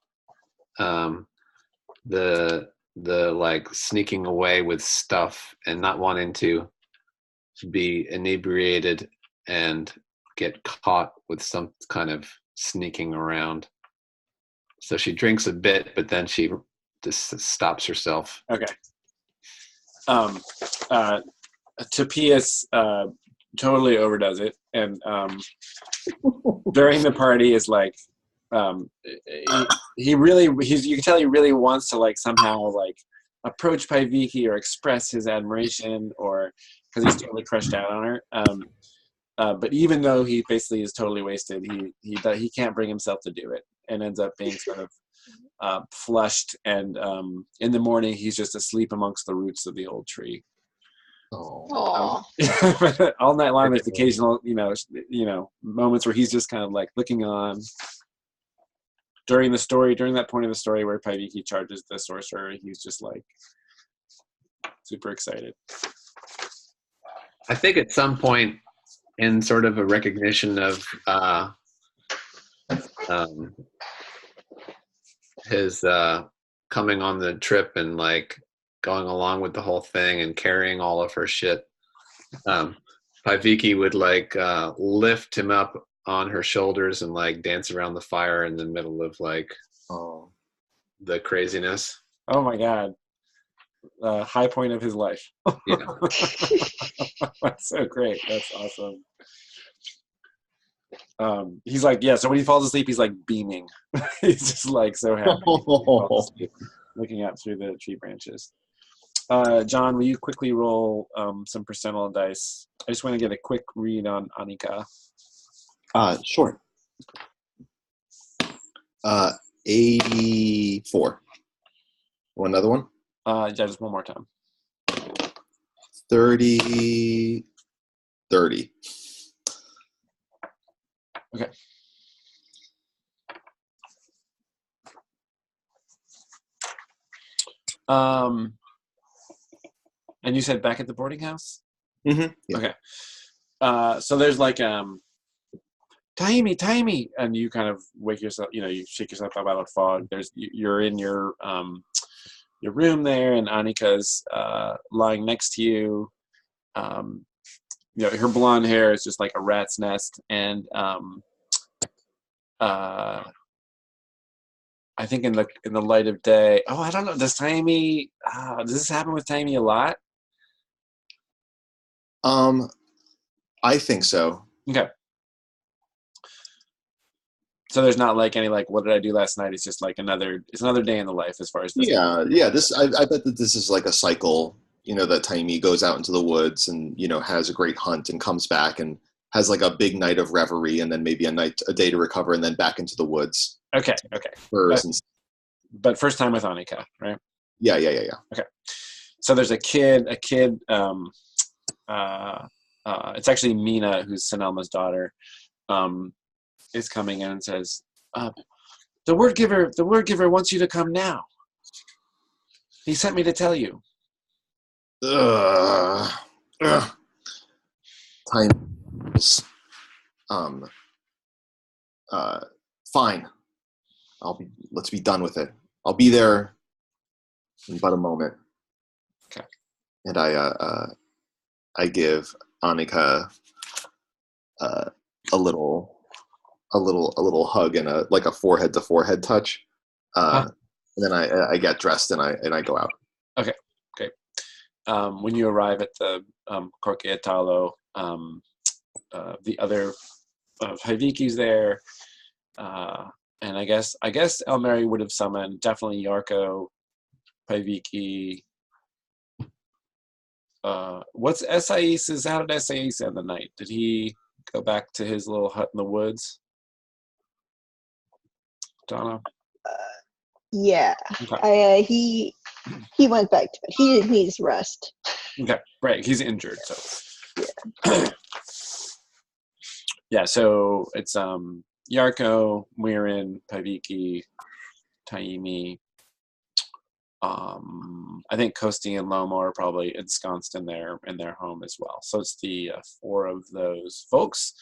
the like sneaking away with stuff and not wanting to be inebriated and get caught with some kind of sneaking around. So she drinks a bit, but then she just stops herself. Okay. Tapias totally overdoes it, and during the party is like, you can tell he really wants to like somehow like approach Paiviki or express his admiration, or because he's totally crushed out on her. But even though he basically is totally wasted, he can't bring himself to do it, and ends up being sort of flushed. And in the morning, he's just asleep amongst the roots of the old tree. Oh. All night long, there's occasional, moments where he's just kind of like looking on. During that point of the story where Paiviki charges the sorcerer, he's just like super excited. I think at some point, in sort of a recognition of his coming on the trip and like going along with the whole thing and carrying all of her shit, Paiviki would like lift him up on her shoulders and like dance around the fire in the middle of like the craziness. Oh my god. High point of his life. Yeah. That's so great. That's awesome. He's like, yeah, so when he falls asleep, he's like beaming. He's just like so happy. Looking out through the tree branches. John, will you quickly roll some percentile dice? I just want to get a quick read on Annika. Sure. 84. Want another one? Yeah, just one more time. 30. 30. Okay. And you said back at the boarding house? Mm-hmm. Yeah. Okay. So there's like Taimi, and you kind of wake yourself. You shake yourself up out of fog. You're in your room there, and Annika's lying next to you. Her blonde hair is just like a rat's nest, and I think in the light of day. Oh, I don't know. Does this happen with Taimi a lot? I think so. Okay. So there's not like any like what did I do last night? It's just like another day in the life as far as this. Yeah. I bet that this is like a cycle. That Taimi goes out into the woods and has a great hunt and comes back and has like a big night of reverie and then maybe a day to recover and then back into the woods. Okay. But first time with Annika, right? Yeah. Okay. So there's a kid. It's actually Mina, who's Sanelma's daughter, is coming in and says, "The word giver wants you to come now. He sent me to tell you." Time. Fine. Let's be done with it. I'll be there in but a moment. Okay. And I give Annika a little hug and a forehead to forehead touch. And then I get dressed and I go out. Okay, great. When you arrive at the Corchiatalo, the other Haviki's there, and I guess Elmeri would have summoned definitely Yarko, Paviki. What's Esai's? How did Esais end the night? Did he go back to his little hut in the woods? Donna? Yeah. Okay. He went back to bed. He needs rest. Okay, right. He's injured, so. Yeah. Yeah, so it's Yarko, Muirin, Paviki, Taimi. I think Kosti and Lomo are probably ensconced in their home as well. So it's the 4 of those folks.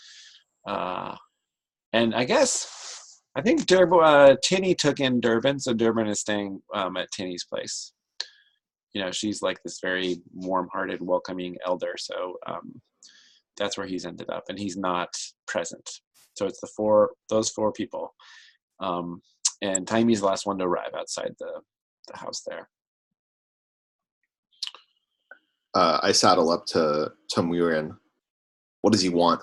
And I think Tinny took in Durbin, so Durbin is staying at Tinny's place. She's like this very warm-hearted, welcoming elder, so that's where he's ended up, and he's not present. So it's those 4 people. And Taimi's the last one to arrive outside the house there. I saddle up to Muirin. What does he want?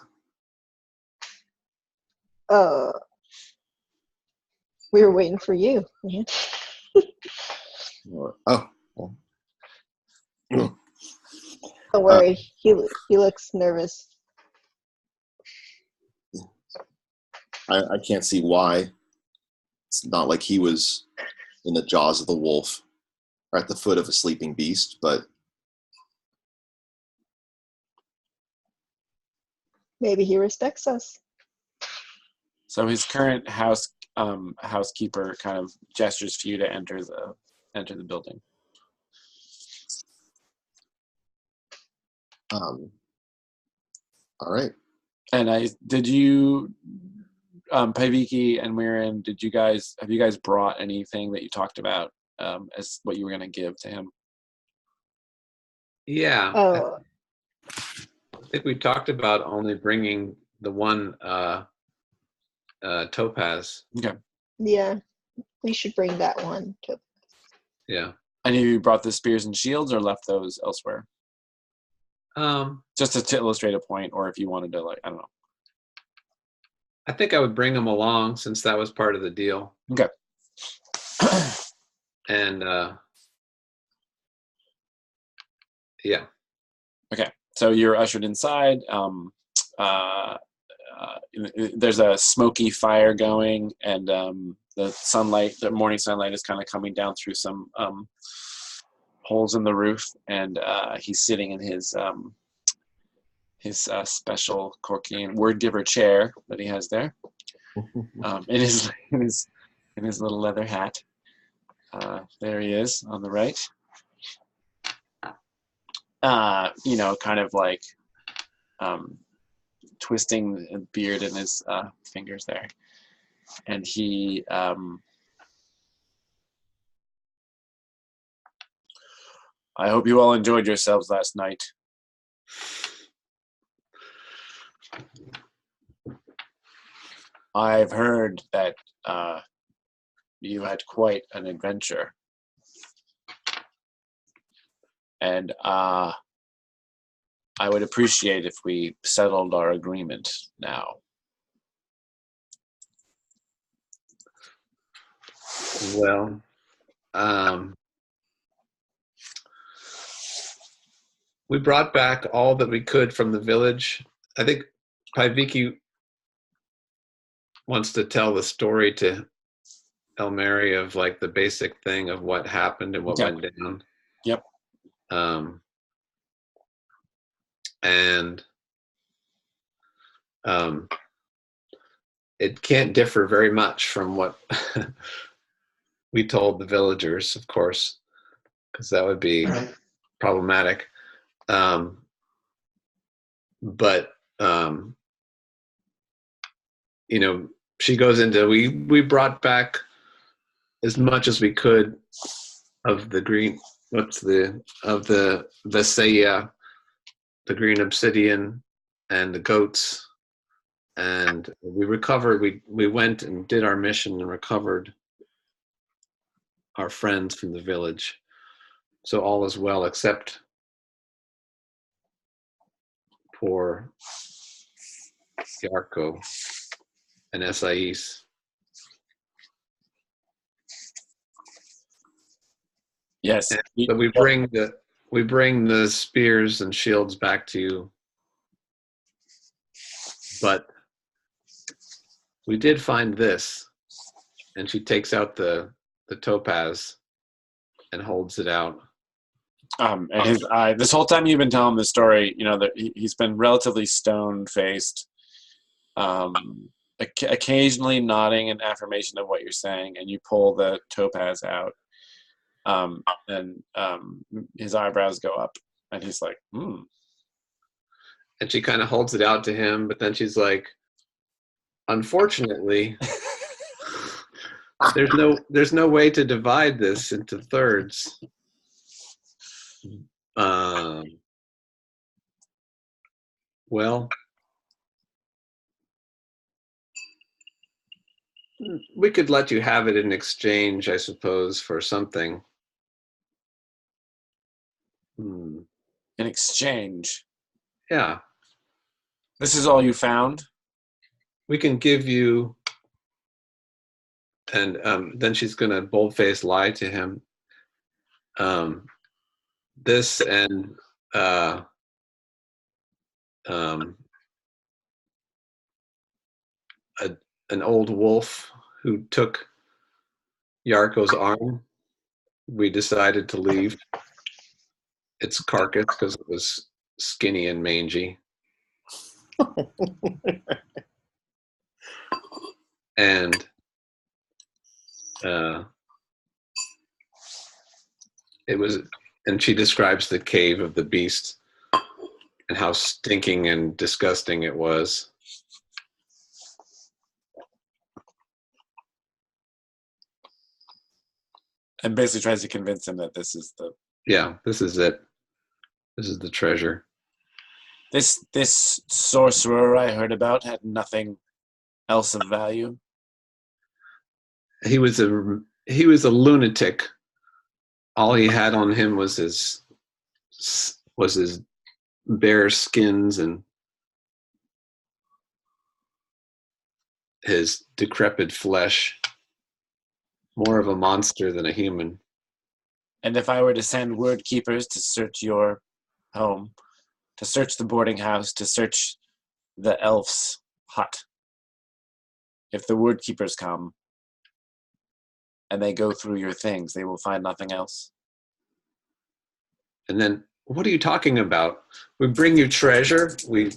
We were waiting for you. Yeah. Oh. Well. Don't worry. He looks nervous. I can't see why. It's not like he was in the jaws of the wolf or at the foot of a sleeping beast, but Maybe he respects us. So his current housekeeper kind of gestures for you to enter the building. All right. And did you, Paviki and Muirin, have you guys brought anything that you talked about as what you were going to give to him? Yeah. Oh. I think we talked about only bringing the one topaz. Okay. Yeah, we should bring that one too. Yeah. And you brought the spears and shields or left those elsewhere? Just to illustrate a point, or if you wanted to, I don't know. I think I would bring them along since that was part of the deal. Okay. And yeah. Okay. So you're ushered inside. there's a smoky fire going, and the morning sunlight is kind of coming down through some holes in the roof, and he's sitting in his special Corkian word giver chair that he has there, in his little leather hat. There he is on the right. Kind of like twisting a beard in his fingers there, and he. I hope you all enjoyed yourselves last night. I've heard that you had quite an adventure. And I would appreciate if we settled our agreement now. Well, we brought back all that we could from the village. I think Paiviki wants to tell the story to Elmeri of like the basic thing of what happened and what went down. Yep. And it can't differ very much from what we told the villagers, of course, because that would be problematic. But she goes into we brought back as much as we could of the green. What's the Vesaya, the green obsidian, and the goats, and we recovered. We went and did our mission and recovered our friends from the village. So all is well, except poor Yarko and Esais. Yes. So we bring the spears and shields back to you. But we did find this. And she takes out the topaz and holds it out. And his eye, this whole time you've been telling the story, that he's been relatively stone-faced, occasionally nodding in affirmation of what you're saying, and you pull the topaz out, and his eyebrows go up, and he's like, And she kind of holds it out to him, but then she's like, unfortunately, there's no way to divide this into thirds. Well, we could let you have it in exchange, I suppose, for something. In exchange? Yeah. This is all you found? We can give you, and then she's going to bold-faced lie to him. This and an old wolf who took Yarko's arm. We decided to leave its carcass because it was skinny and mangy. And it was, and she describes the cave of the beast and how stinking and disgusting it was. And basically tries to convince him that this is the... Yeah, this is it. This is the treasure. This sorcerer I heard about had nothing else of value. He was a lunatic. All he had on him was his bare skins and his decrepit flesh. More of a monster than a human. And if I were to send word keepers to search your home, to search the boarding house, to search the elves, hut. If the wood keepers come and they go through your things, they will find nothing else. And then, what are you talking about? We bring you treasure. We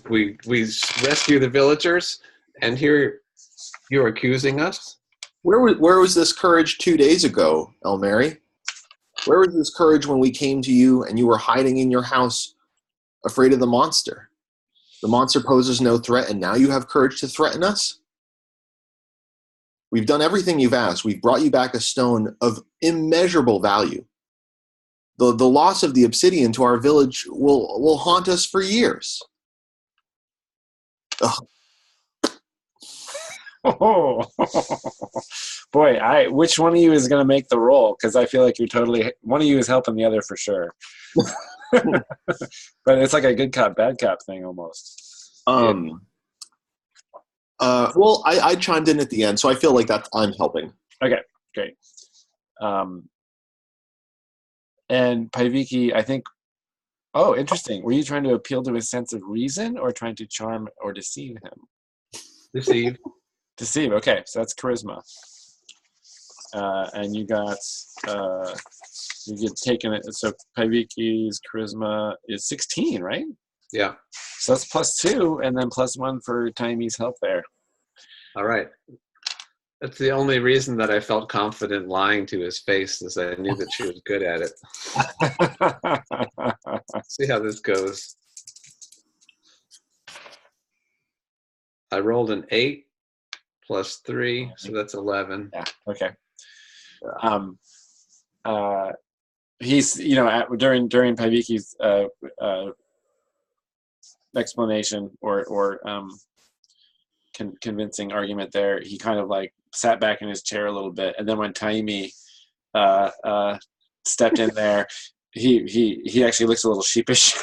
rescue the villagers, and here you're accusing us. Where was this courage 2 days ago, Elmary? Where was this courage when we came to you and you were hiding in your house, afraid of the monster? The monster poses no threat, and now you have courage to threaten us? We've done everything you've asked. We've brought you back a stone of immeasurable value. The loss of the obsidian to our village will haunt us for years. Ugh. Oh, boy! Which one of you is going to make the roll? Because I feel like you're totally one of you is helping the other for sure. But it's like a good cop, bad cop thing almost. Well, I chimed in at the end, so I feel like that I'm helping. Okay, great. And Paiviki, I think. Oh, interesting. Were you trying to appeal to his sense of reason, or trying to charm or deceive him? Deceive. Deceive. Okay, so that's charisma. And you get taken it. So Paiviki's charisma is 16, right? Yeah. So that's +2, and then +1 for Taimi's help there. All right. That's the only reason that I felt confident lying to his face, is I knew that she was good at it. See how this goes. I rolled an 8 +3, so that's 11. Yeah. Okay. He's during Paiviki's explanation or convincing argument there, he kind of like sat back in his chair a little bit, and then when Taimi stepped in there, he actually looks a little sheepish.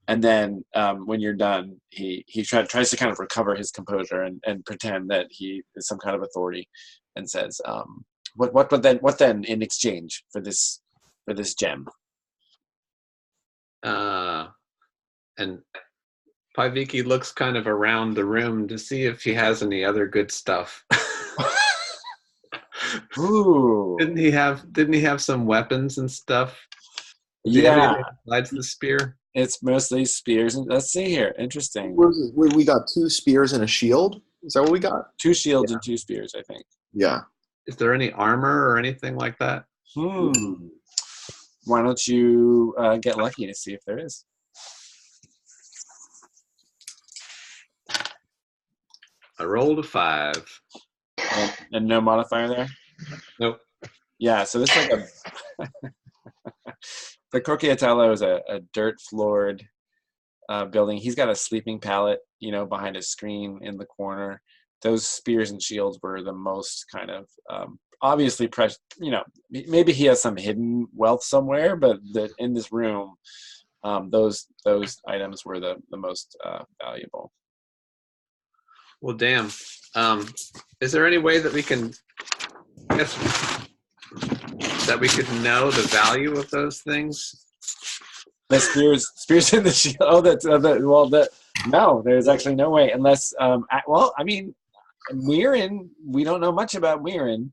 And then when you're done, he tries to kind of recover his composure and pretend that he is some kind of authority, and says, "What then in exchange for this gem?" And Paiviki looks kind of around the room to see if he has any other good stuff. Ooh. Didn't he have some weapons and stuff? Yeah. Besides the spear? It's mostly spears. And let's see here. Interesting. We got 2 spears and a shield. Is that what we got? 2 shields and 2 spears, I think. Yeah. Is there any armor or anything like that? Why don't you get lucky to see if there is? I rolled a 5. And no modifier there? Nope. Yeah, so this is like the Croquiatello is a dirt-floored building. He's got a sleeping pallet, behind a screen in the corner. Those spears and shields were the most kind of obviously precious. Maybe he has some hidden wealth somewhere, but in this room, those items were the most valuable. Well, damn. Is there any way that we can know the value of those things? The spears in the shield. Oh, no. There's actually no way unless. Weirin. We don't know much about Weirin.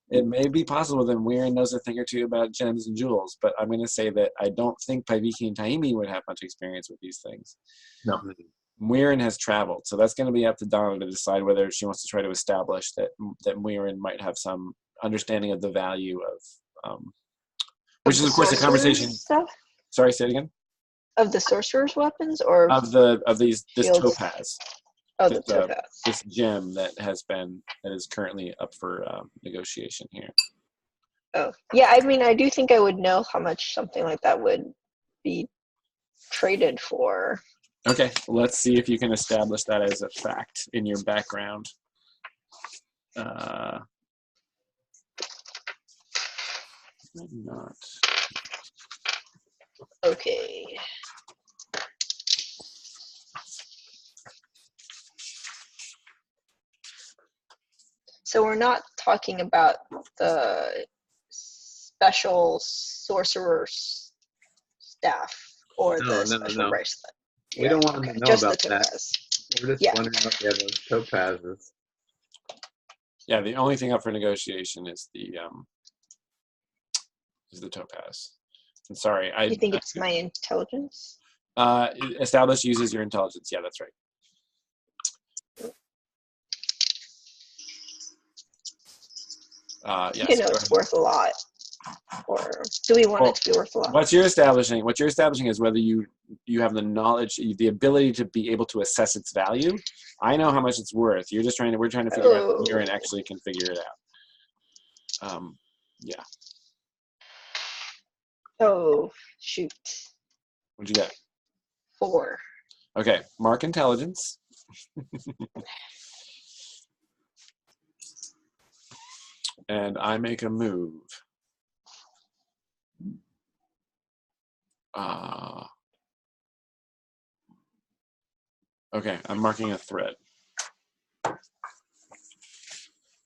It may be possible that Weirin knows a thing or two about gems and jewels, but I'm going to say that I don't think Paiviki and Taimi would have much experience with these things. No. Weirin has traveled, so that's going to be up to Donna to decide whether she wants to try to establish that Weirin might have some understanding of the value of, which is of course a conversation. Stuff? Sorry, say it again. Of the sorcerer's weapons, or this shields? topaz. Oh, the topaz. This gem that is currently up for negotiation here. Oh, yeah. I mean, I do think I would know how much something like that would be traded for. Okay, let's see if you can establish that as a fact in your background. Not. Okay. So we're not talking about the special sorcerer's staff or the special bracelet. We don't want them to know Just the about that. topaz. We're just Yeah. wondering if they have those topazes. Yeah, the only thing up for negotiation is the topaz. I'm sorry, You think it's my intelligence? Establish uses your intelligence. Yeah, that's right. Yes. You know it's worth a lot. Or do we want it to be worth a lot? What you're establishing is whether you have the knowledge, the ability to be able to assess its value. I know how much it's worth. We're trying to figure out if Mirren actually can figure it out. Yeah. Oh, shoot. What'd you get? 4. Okay, mark intelligence. And I make a move. Okay, I'm marking a threat.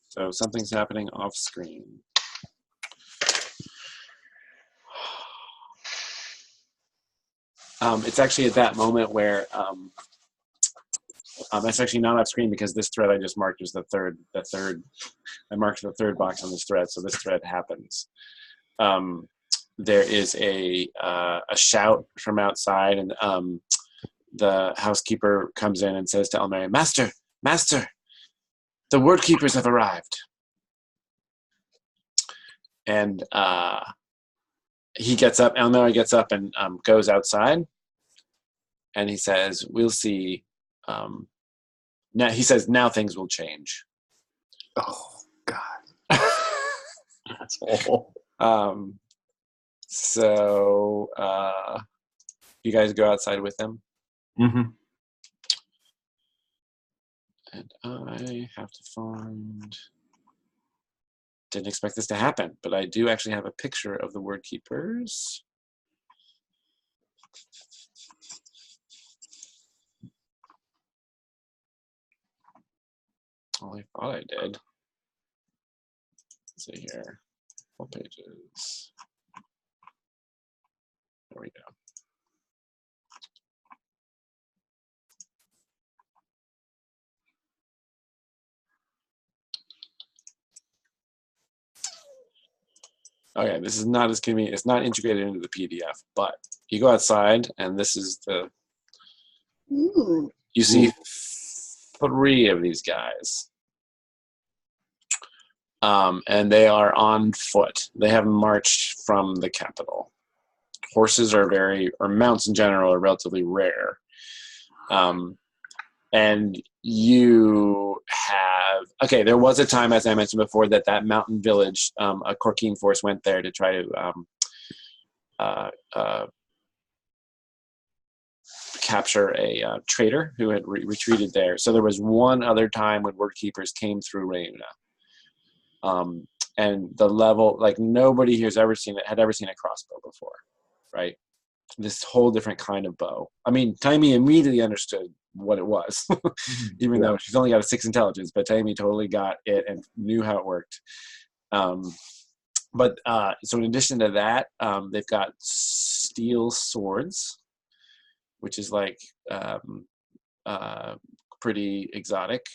So something's happening off screen. It's actually at that moment where it's actually not off screen because this thread I just marked was the third. I marked the third box on this thread, so this thread happens. There is a shout from outside, and the housekeeper comes in and says to Elmary, Master, the word keepers have arrived. And he gets up, Elmary gets up and goes outside, and he says, we'll see. Now things will change. Oh, God. That's awful. So you guys go outside with him? Mm-hmm. And I have to find... Didn't expect this to happen, but I do actually have a picture of the word keepers. Well, I thought I did. Let's see here. What pages? There we go. Okay, this is not as convenient. It's not integrated into the PDF, but you go outside, and this is the. Ooh. You see 3 of these guys, and they are on foot. They have marched from the capital. Horses are or mounts in general are relatively rare. And you have, okay, there was a time, as I mentioned before, that mountain village, a Corkine force went there to try to capture a trader who had retreated there. So there was one other time when word keepers came through Rauna. And the level, like nobody here's had ever seen a crossbow before, right? This whole different kind of bow. I mean, Taimi immediately understood what it was, even though she's only got a 6 intelligence, but Taimi totally got it and knew how it worked. But so in addition to that, they've got steel swords, which is like pretty exotic.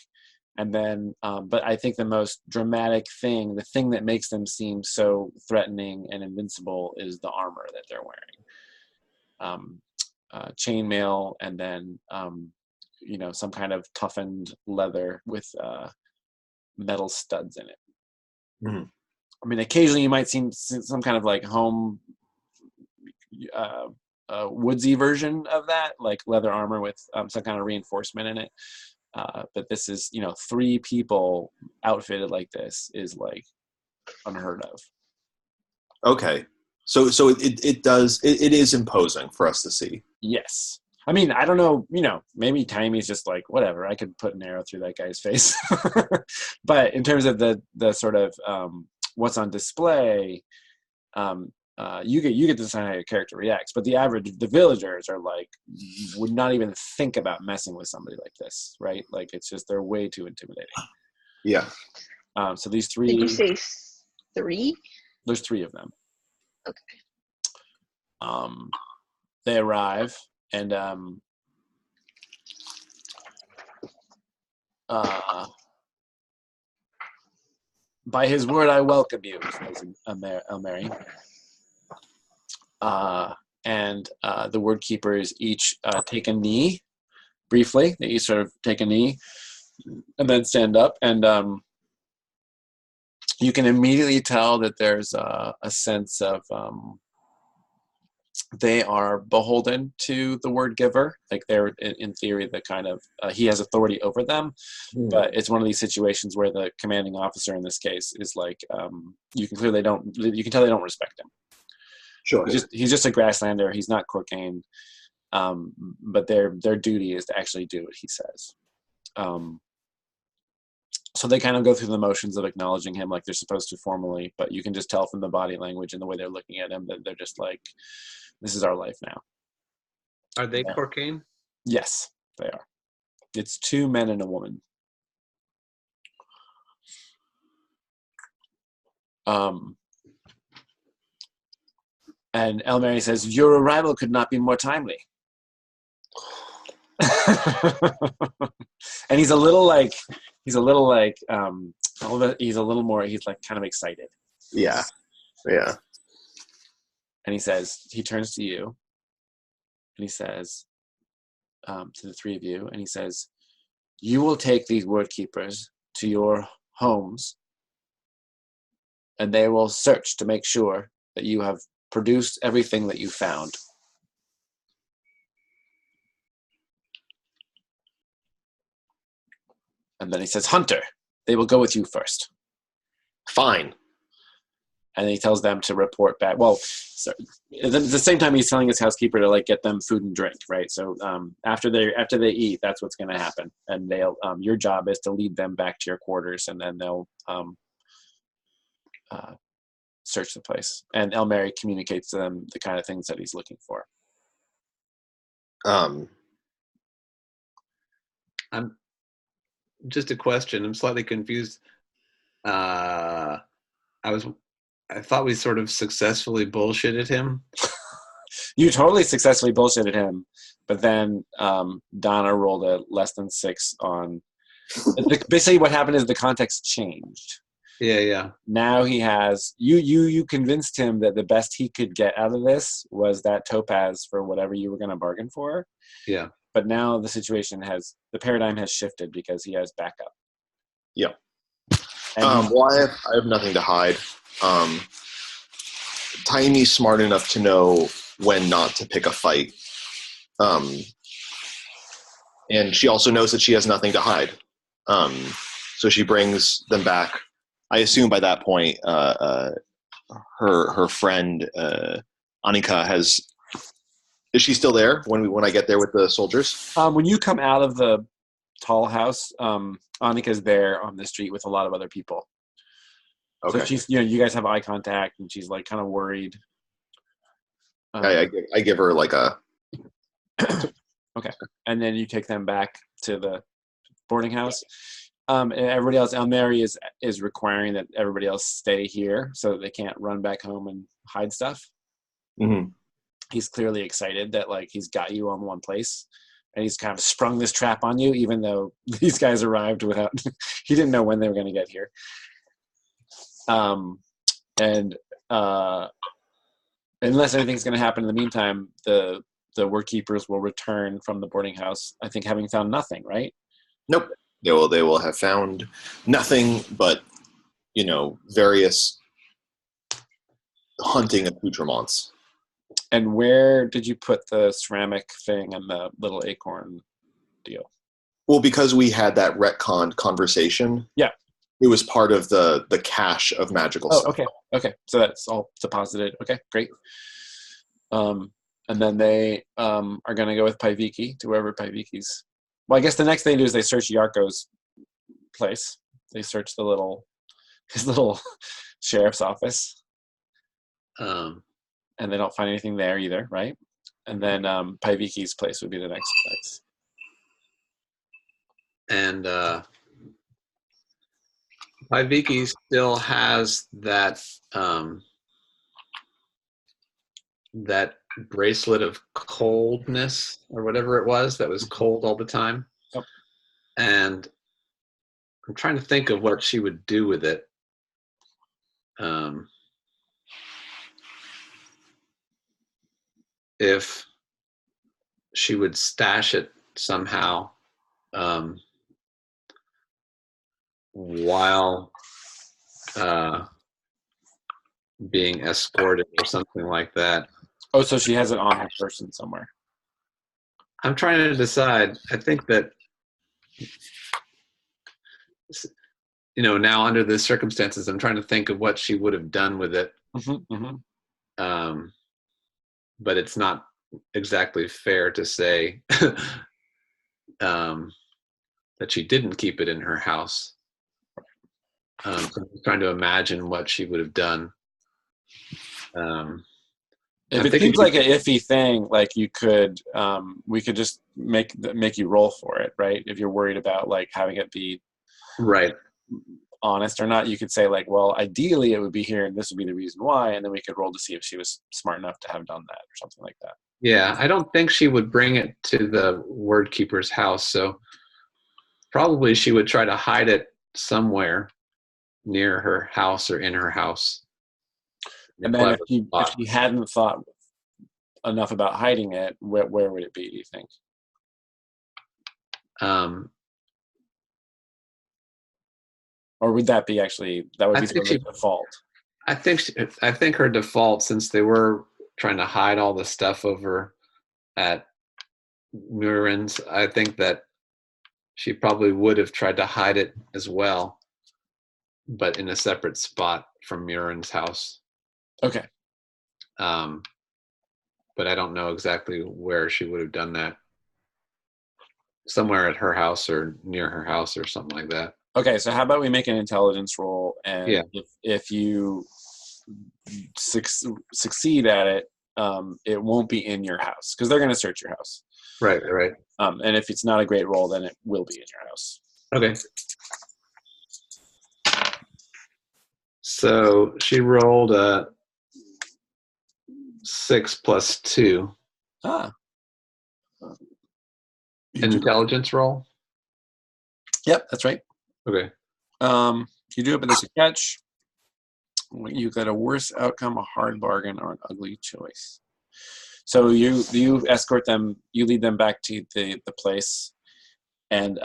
And then, but I think the most dramatic thing, the thing that makes them seem so threatening and invincible is the armor that they're wearing. Chainmail, and then some kind of toughened leather with metal studs in it. Mm-hmm. I mean, occasionally you might see some kind of like home woodsy version of that, like leather armor with some kind of reinforcement in it. But this is, 3 people outfitted like this is like unheard of. Okay. So it is imposing for us to see. Yes. I mean, I don't know, maybe Taimi's just like, whatever, I could put an arrow through that guy's face. But in terms of the sort of what's on display, you get to decide how your character reacts. But the villagers are like, would not even think about messing with somebody like this, right? Like, it's just, they're way too intimidating. Yeah. So these 3. Did you say 3? There's 3 of them. Okay. They arrive, and by his word, I welcome you, says Elmeri. And the word keepers each take a knee briefly. They each sort of take a knee and then stand up. And you can immediately tell that there's a sense of they are beholden to the word giver. Like they're, in theory, the kind of, he has authority over them. But it's one of these situations where the commanding officer in this case is like, you can tell they don't respect him. Sure. He's just a grasslander. He's not Corcane. But their duty is to actually do what he says. So they kind of go through the motions of acknowledging him like they're supposed to formally, but you can just tell from the body language and the way they're looking at him that they're just like, this is our life now. Are they Corcane? Yes, they are. It's 2 men and a woman. And Elmeri says, your arrival could not be more timely. And he's a little more, he's like kind of excited. Yeah. And he turns to you and he says, to the three of you, and he says, you will take these word keepers to your homes and they will search to make sure that you have produced everything that you found. And then he says, Hunter, they will go with you first. Fine. And he tells them to report back. Well, so at the same time, he's telling his housekeeper to like get them food and drink, right? So after they eat, that's what's going to happen. And they'll your job is to lead them back to your quarters, and then they'll search the place. And Elmeri communicates to them the kind of things that he's looking for. I'm just a question. I'm slightly confused. I thought we sort of successfully bullshitted him. You totally successfully bullshitted him, but then Donna rolled a less than 6 on. Basically, what happened is the context changed. Yeah. Now he has you convinced him that the best he could get out of this was that topaz for whatever you were going to bargain for. Yeah. But now the paradigm has shifted because he has backup. Yeah. And well, I have nothing to hide. Tiny's smart enough to know when not to pick a fight. And she also knows that she has nothing to hide. So she brings them back. I assume by that point, her friend Annika is she still there when I get there with the soldiers? When you come out of the tall house, Annika's there on the street with a lot of other people. Okay. So she's, you guys have eye contact, and she's like kind of worried. I give her like a. Okay, and then you take them back to the boarding house. And everybody else, Elmeri is requiring that everybody else stay here so that they can't run back home and hide stuff. Mm-hmm. He's clearly excited that like he's got you on one place, and he's kind of sprung this trap on you, even though these guys arrived without. He didn't know when they were going to get here. And unless anything's going to happen in the meantime, the word keepers will return from the boarding house, I think, having found nothing, right? Nope. They will have found nothing but, various hunting accoutrements. And where did you put the ceramic thing and the little acorn deal? Well, because we had that retconned conversation. Yeah. It was part of the cache of magical stuff. Okay. So that's all deposited. Okay, great. And then they are going to go with Paiviki to wherever Paiviki's. Well, I guess the next thing they do is they search Yarko's place. They search his little sheriff's office. And they don't find anything there either, right? And then Paiviki's place would be the next place. And Paiviki still has that that bracelet of coldness or whatever it was that was cold all the time. Yep. And I'm trying to think of what she would do with it. If she would stash it somehow while being escorted or something like that. Oh, so she has it on her person somewhere. I'm trying to decide. I think that, now under the circumstances, I'm trying to think of what she would have done with it. But it's not exactly fair to say that she didn't keep it in her house. So I'm trying to imagine what she would have done. If it seems like an iffy thing, like you could, we could just make you roll for it, right? If you're worried about like having it be right, honest or not, you could say like, well, ideally it would be here, and this would be the reason why, and then we could roll to see if she was smart enough to have done that or something like that. Yeah, I don't think she would bring it to the word keeper's house, so probably she would try to hide it somewhere near her house or in her house. And then if she hadn't thought enough about hiding it, where would it be, do you think? Or would that be actually, that would be sort of the default? I think her default, since they were trying to hide all the stuff over at Murin's, I think that she probably would have tried to hide it as well, but in a separate spot from Murin's house. Okay. But I don't know exactly where she would have done that. Somewhere at her house or near her house or something like that. Okay, so how about we make an intelligence roll, and if you succeed at it, it won't be in your house because they're going to search your house. Right. And if it's not a great roll, then it will be in your house. Okay. So she rolled a 6 plus 2. Intelligence roll? Yep, that's right. Okay. You do it, but there's a catch. You got a worse outcome, a hard bargain, or an ugly choice. So you escort them, you lead them back to the place, and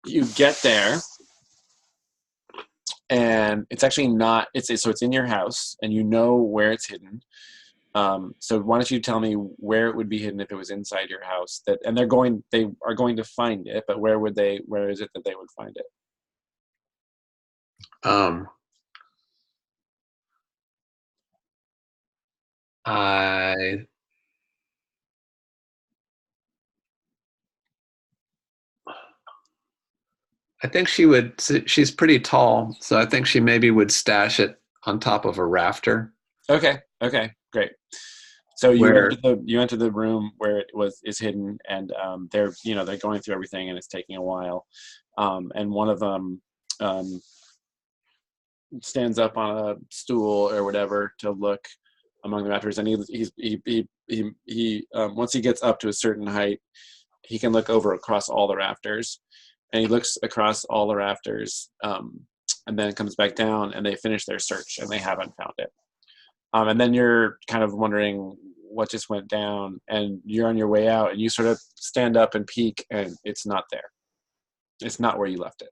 you get there, and it's actually not. So it's in your house, and you know where it's hidden. So why don't you tell me where it would be hidden if it was inside your house? And they are going to find it, but where is it that they would find it? I think she's pretty tall, so I think she maybe would stash it on top of a rafter. Okay, great. So you enter the room where it is hidden, and they're going through everything, and it's taking a while. And one of them stands up on a stool or whatever to look among the rafters, and he once he gets up to a certain height, he can look over across all the rafters, and he looks across all the rafters, and then comes back down, and they finish their search, and they haven't found it. And then you're kind of wondering what just went down, and you're on your way out, and you sort of stand up and peek, and it's not there. It's not where you left it.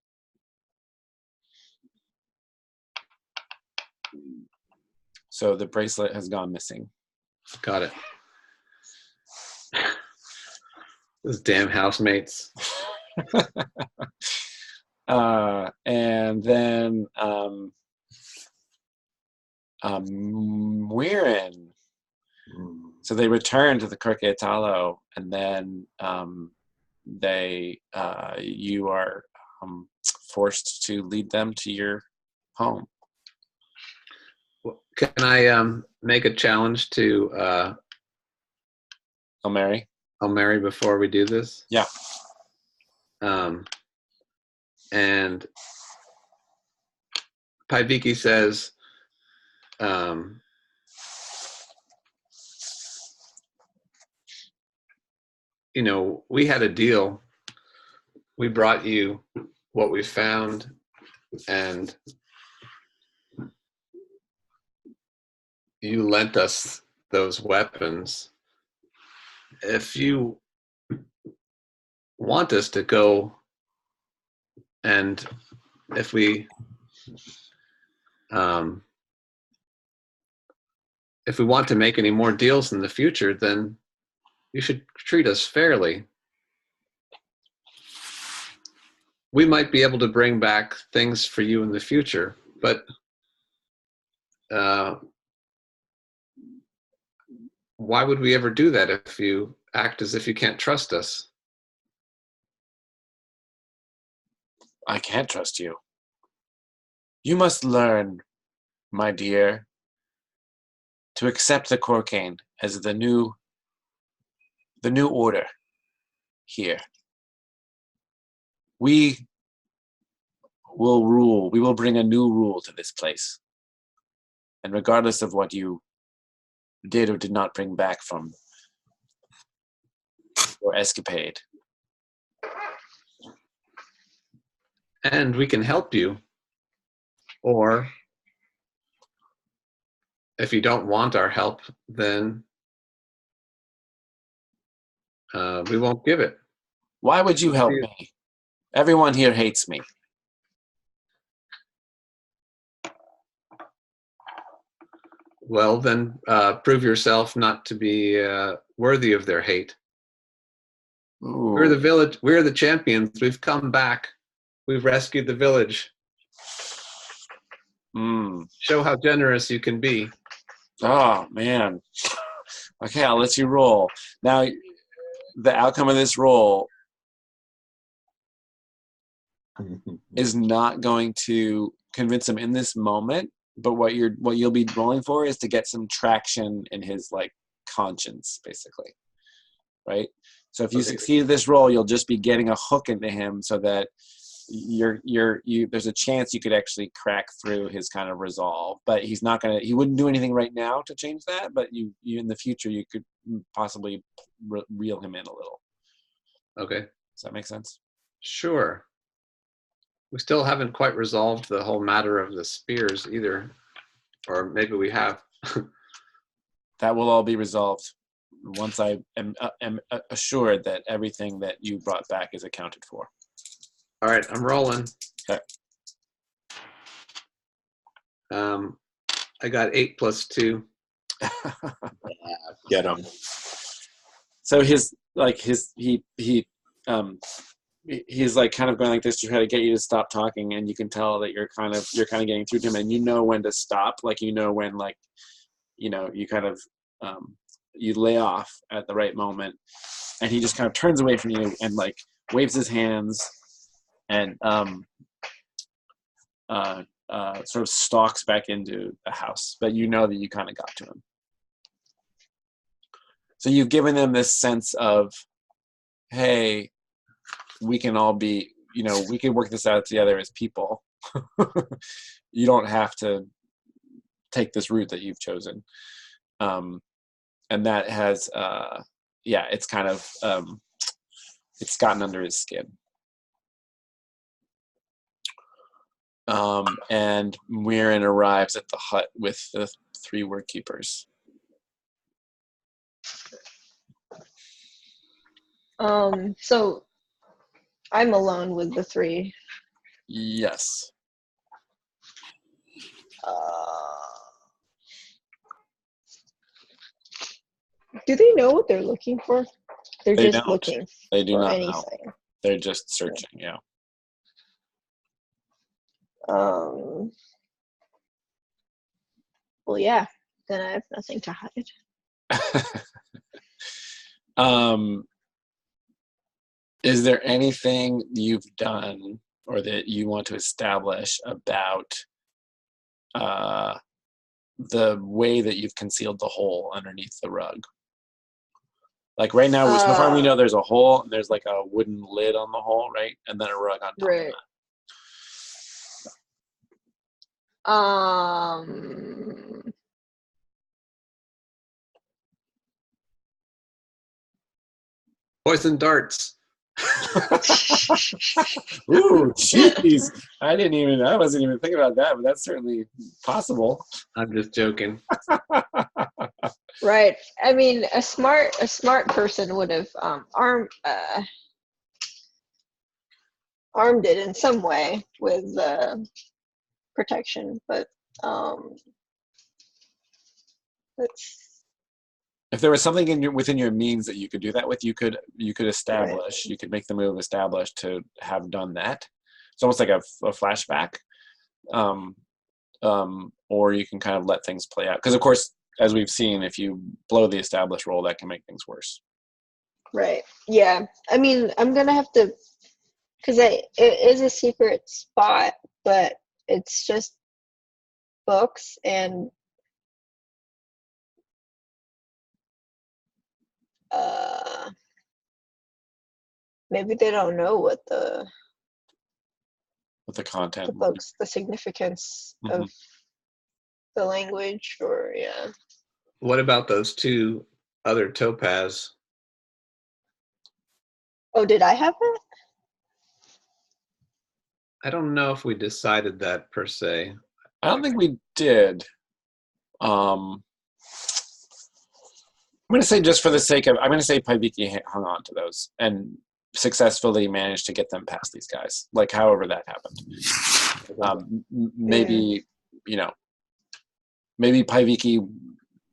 So the bracelet has gone missing. Got it. Those damn housemates. And then Weirin. So they return to the Croquet Talo, and then you are forced to lead them to your home. Can I make a challenge to Elmeri before we do this? Yeah. And Paiviki says, you know, we had a deal. We brought you what we found, and you lent us those weapons. If you want us to go, and if we want to make any more deals in the future, then you should treat us fairly. We might be able to bring back things for you in the future, but why would we ever do that if you act as if you can't trust us? I can't trust you. You must learn, my dear, to accept the Corcane as the new order here. We will rule. We will bring a new rule to this place. And regardless of what you did or did not bring back from your escapade. And we can help you. Or if you don't want our help, then we won't give it. Why would you help me? Everyone here hates me. Well, then prove yourself not to be worthy of their hate. Ooh. We're the village. We're the champions. We've come back. We've rescued the village. Show how generous you can be. Oh, man. Okay, I'll let you roll. Now, the outcome of this roll is not going to convince him in this moment, but what you'll be rolling for is to get some traction in his like conscience, basically, right? So if you succeed at this roll, you'll just be getting a hook into him, so that there's a chance you could actually crack through his kind of resolve. But he wouldn't do anything right now to change that. But you in the future, you could possibly reel him in a little. Okay. Does that make sense? Sure. We still haven't quite resolved the whole matter of the spears either, or maybe we have. That will all be resolved once I am assured that everything that you brought back is accounted for. All right, I'm rolling. Okay. I got 8 + 2. Get him. So he's like kind of going like this to try to get you to stop talking, and you can tell that you're kind of getting through to him, and you know when to stop, like you know when you kind of you lay off at the right moment, and he just kind of turns away from you and like waves his hands and sort of stalks back into the house, but you know that you kind of got to him. So you've given them this sense of, hey, we can all be, we can work this out together as people. You don't have to take this route that you've chosen. And that has, it's kind of, it's gotten under his skin. And Muirin arrives at the hut with the 3 workkeepers. So I'm alone with the 3. Yes. Do they know what they're looking for? They're They just don't. looking They do for not anything. know. They're just searching, yeah. Well, yeah. Then I have nothing to hide. Is there anything you've done or that you want to establish about the way that you've concealed the hole underneath the rug? Like right now, so far we know there's a hole and there's like a wooden lid on the hole, right? And then a rug on top Right. of that. Poison darts. Ooh, jeez. I wasn't even thinking about that, but that's certainly possible. I'm just joking. Right. I mean, a smart person would have armed it in some way with protection, but it's If there was something within your means that you could do that with, you could establish, right. you could make the move established to have done that. It's almost like a flashback. Or you can kind of let things play out. Because, of course, as we've seen, if you blow the established roll, that can make things worse. Right. Yeah. I mean, I'm gonna have to, because it is a secret spot, but it's just books, and maybe they don't know what With the content. books, the significance Mm-hmm. of the language, or yeah. What about those two other topaz? Oh, did I have it? I don't know if we decided that per se. I don't think we did. I'm going to say, just for the sake of, I'm going to say Paiviki hung on to those and successfully managed to get them past these guys. Like, however that happened. Maybe, maybe Paiviki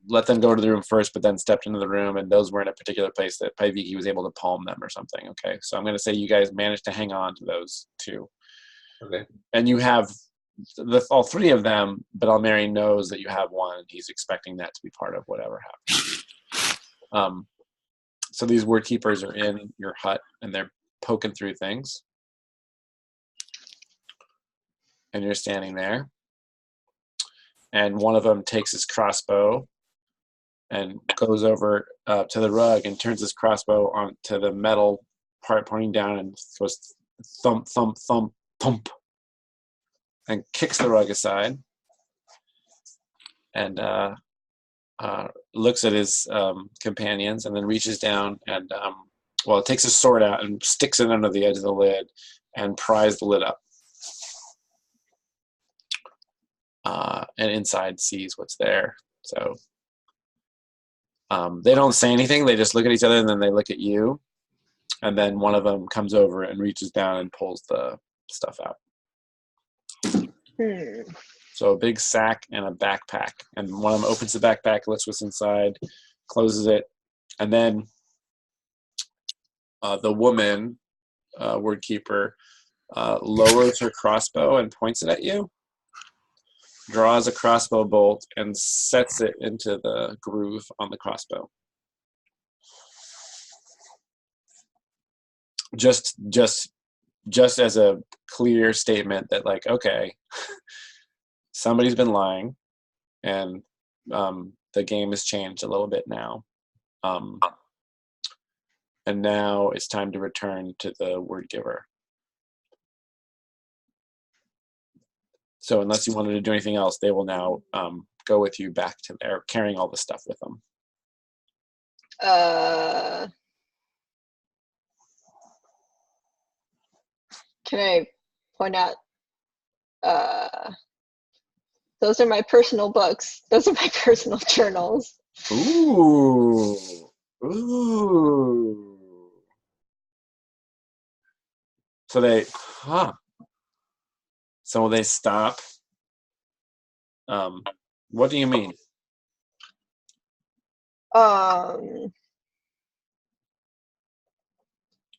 let them go to the room first, but then stepped into the room, and those were in a particular place that Paiviki was able to palm them or something. Okay, so I'm going to say you guys managed to hang on to those two. Okay. And you have all three of them, but Almeri knows that you have one, and he's expecting that to be part of whatever happens. So these word keepers are in your hut, and they're poking through things. And you're standing there. And one of them takes his crossbow and goes over to the rug and turns his crossbow onto the metal part pointing down and goes thump, thump, thump, thump, and kicks the rug aside and looks at his companions and then reaches down and, takes his sword out and sticks it under the edge of the lid and pries the lid up. And inside sees what's there. So they don't say anything. They just look at each other, and then they look at you. And then one of them comes over and reaches down and pulls the stuff out. So a big sack and a backpack. And one of them opens the backpack, looks what's inside, closes it. And then the woman, word keeper, lowers her crossbow and points it at you, draws a crossbow bolt, and sets it into the groove on the crossbow. Just as a clear statement that, like, okay, somebody's been lying, and the game has changed a little bit now. And now it's time to return to the word giver. So unless you wanted to do anything else, they will now go with you back to there, carrying all the stuff with them. Can I point out, those are my personal books. Those are my personal journals. Ooh. So they stop. What do you mean?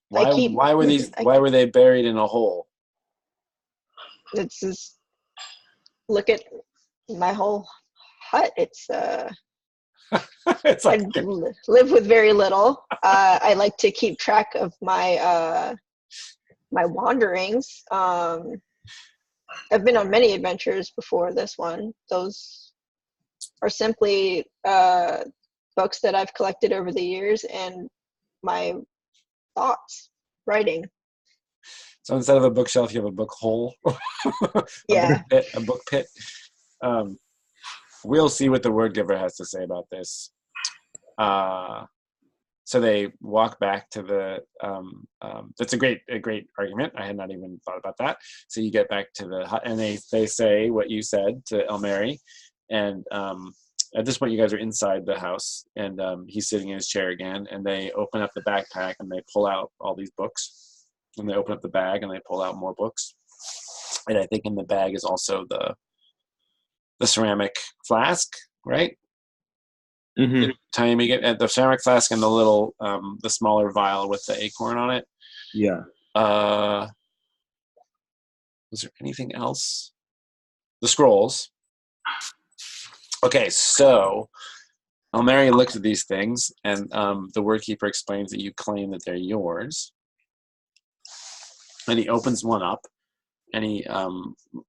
Why were they buried in a hole? It's just, look at my whole hut. It's It's like, I live with very little. I like to keep track of my my wanderings. I've been on many adventures before this one. Those are simply books that I've collected over the years and my thoughts, writing. so instead of a bookshelf, you have a book hole. Yeah. A book pit. We'll see what the word giver has to say about this. So they walk back to the. That's a great argument. I had not even thought about that. So you get back to the hut, and they say what you said to Elmeri, and at this point you guys are inside the house, and he's sitting in his chair again, and they open up the backpack and they pull out all these books, and they open up the bag and they pull out more books, and I think in the bag is also the ceramic flask, right? Mm-hmm. Tiny make it the ceramic flask and the little the smaller vial with the acorn on it. Yeah. Was there anything else? The scrolls. Okay, so Elmeri looks at these things, and the word keeper explains that you claim that they're yours. And he opens one up, and he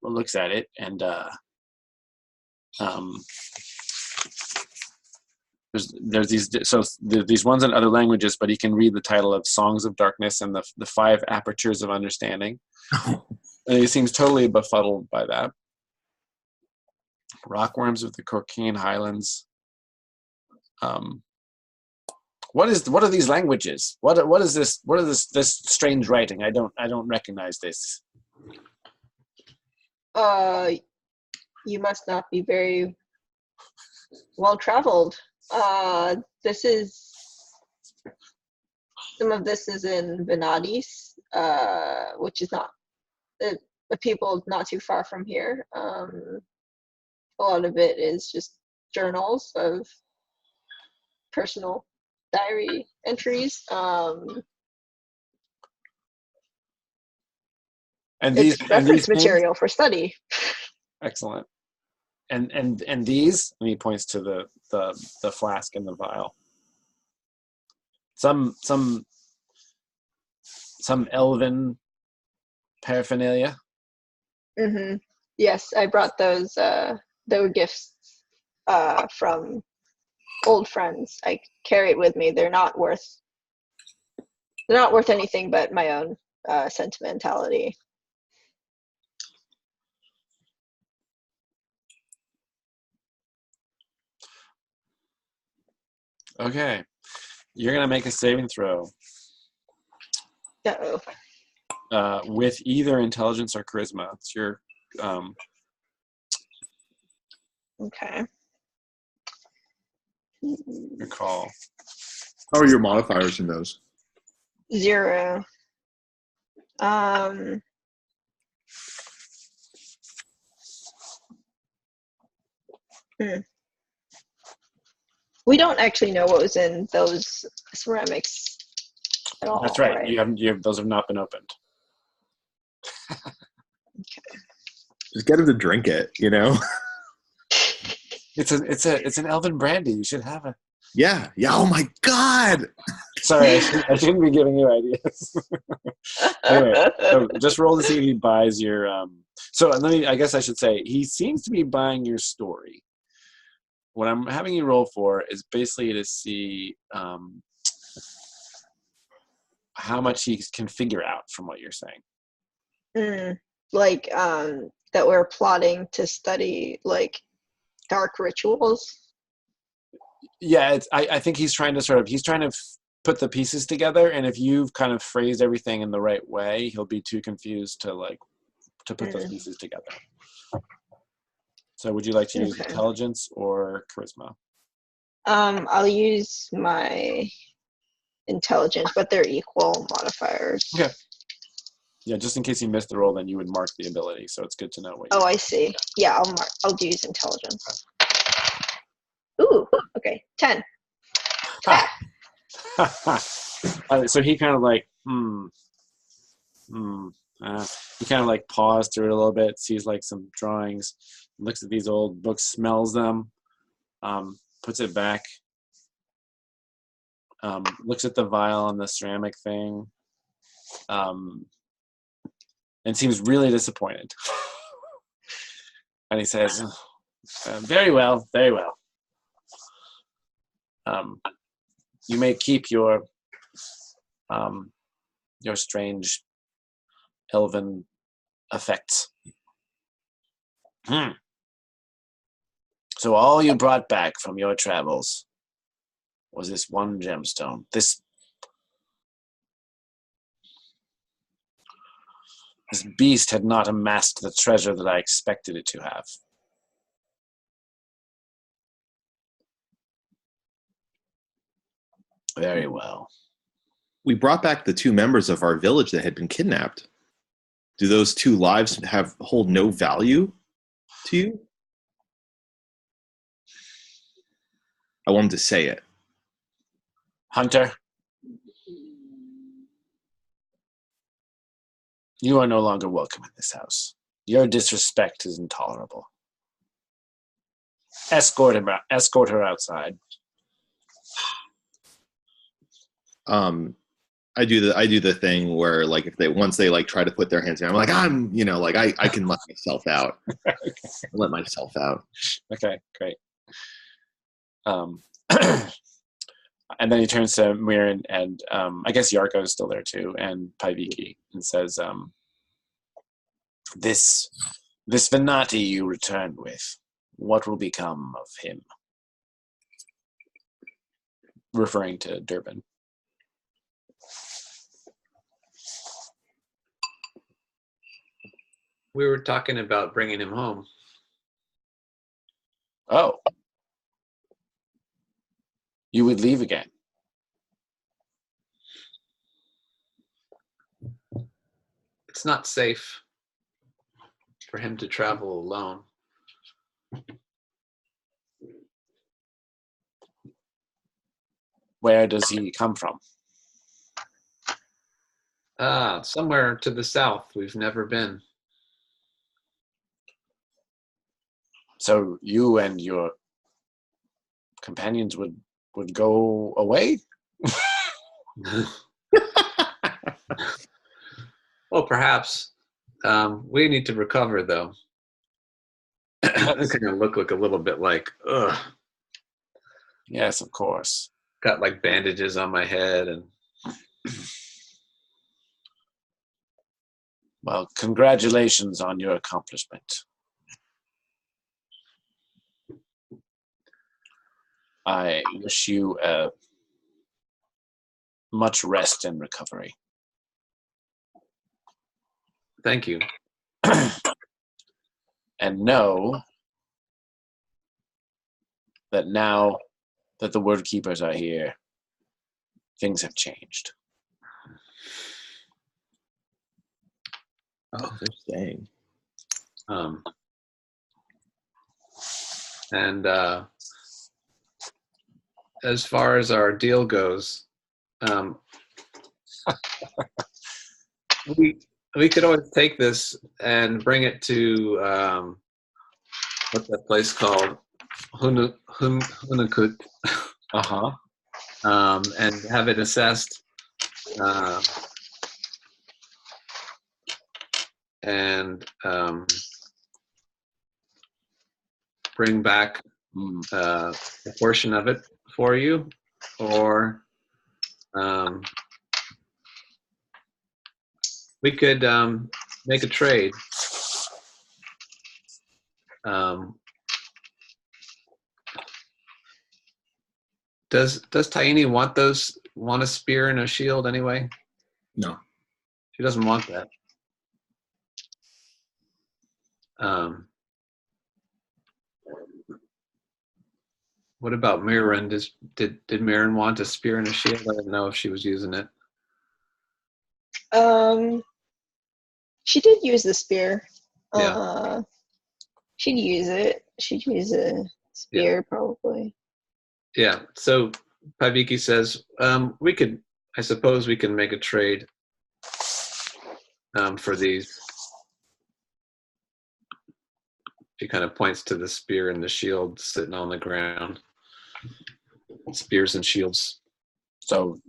looks at it, and there's these ones in other languages, but he can read the title of Songs of Darkness and the Five Apertures of Understanding. And he seems totally befuddled by that. Rockworms of the Cocaine Highlands. What are these languages? What is this? What is this strange writing? I don't recognize this. You must not be very well traveled. This is some of this is in Venadis, which is not the people not too far from here. A lot of it is just journals of personal diary entries. It's reference material for study. Excellent. And these, and he points to the flask and the vial. Some elven paraphernalia. Mm-hmm. Yes, I brought those. They were gifts from old friends. I carry it with me. They're not worth anything but my own sentimentality. Okay, you're gonna make a saving throw. Uh-oh. With either intelligence or charisma. It's your Okay. your call. How are your modifiers in those? 0. We don't actually know what was in those ceramics at all. That's right. Right? You have those have not been opened. Okay. Just get him to drink it, you know? It's an elven brandy. You should have it. Yeah. Oh my God. Sorry, I shouldn't be giving you ideas. Anyway, so just roll to see if he buys your. So I guess I should say he seems to be buying your story. What I'm having you roll for is basically to see how much he can figure out from what you're saying. Like that we're plotting to study like dark rituals. Yeah, I think he's trying to put the pieces together, and if you've kind of phrased everything in the right way, he'll be too confused to put those pieces together. So would you like to use intelligence or charisma? I'll use my intelligence, but they're equal modifiers. Okay. Yeah, just in case you missed the roll, then you would mark the ability. So it's good to know what. Oh, I see. Yeah, I'll use intelligence. Ooh, okay, 10. So he kind of like, he kind of like paused through it a little bit, sees like some drawings, looks at these old books, smells them, puts it back, looks at the vial and the ceramic thing, and seems really disappointed. And he says, very well, very well. You may keep your strange elven effects. So all you brought back from your travels was this one gemstone. This beast had not amassed the treasure that I expected it to have. Very well. We brought back the 2 members of our village that had been kidnapped. Do those 2 lives hold no value to you? I want him to say it. Hunter, you are no longer welcome in this house. Your disrespect is intolerable. Escort her outside. I do the thing where, like, if once they like try to put their hands down, I'm like, I can let myself out. Let myself out. Okay, great. And then he turns to Mirren and I guess Yarko is still there too, and Paiviki, and says, This Venati you returned with, what will become of him? Referring to Durbin. We were talking about bringing him home. Oh. You would leave again. It's not safe for him to travel alone. Where does he come from? Somewhere to the south. We've never been. So you and your companions would go away? Well, perhaps. We need to recover, though. I'm going to look like a little bit like, ugh. Yes, of course. Got like bandages on my head and. Well, congratulations on your accomplishment. I wish you much rest and recovery. Thank you. And know that now that the word keepers are here, things have changed. Oh, they're staying. And as far as our deal goes, we could always take this and bring it to what's that place called? Hunakut. Uh-huh. And have it assessed. And bring back a portion of it for you, or we could make a trade. Does Taini want a spear and a shield anyway? No. She doesn't want that. What about Mirren? Did Mirren want a spear and a shield? I didn't know if she was using it. She did use the spear. Yeah. She'd use it. She'd use a spear probably. Yeah. So Paviki says, I suppose we can make a trade for these. She kind of points to the spear and the shield sitting on the ground. Spears and shields. So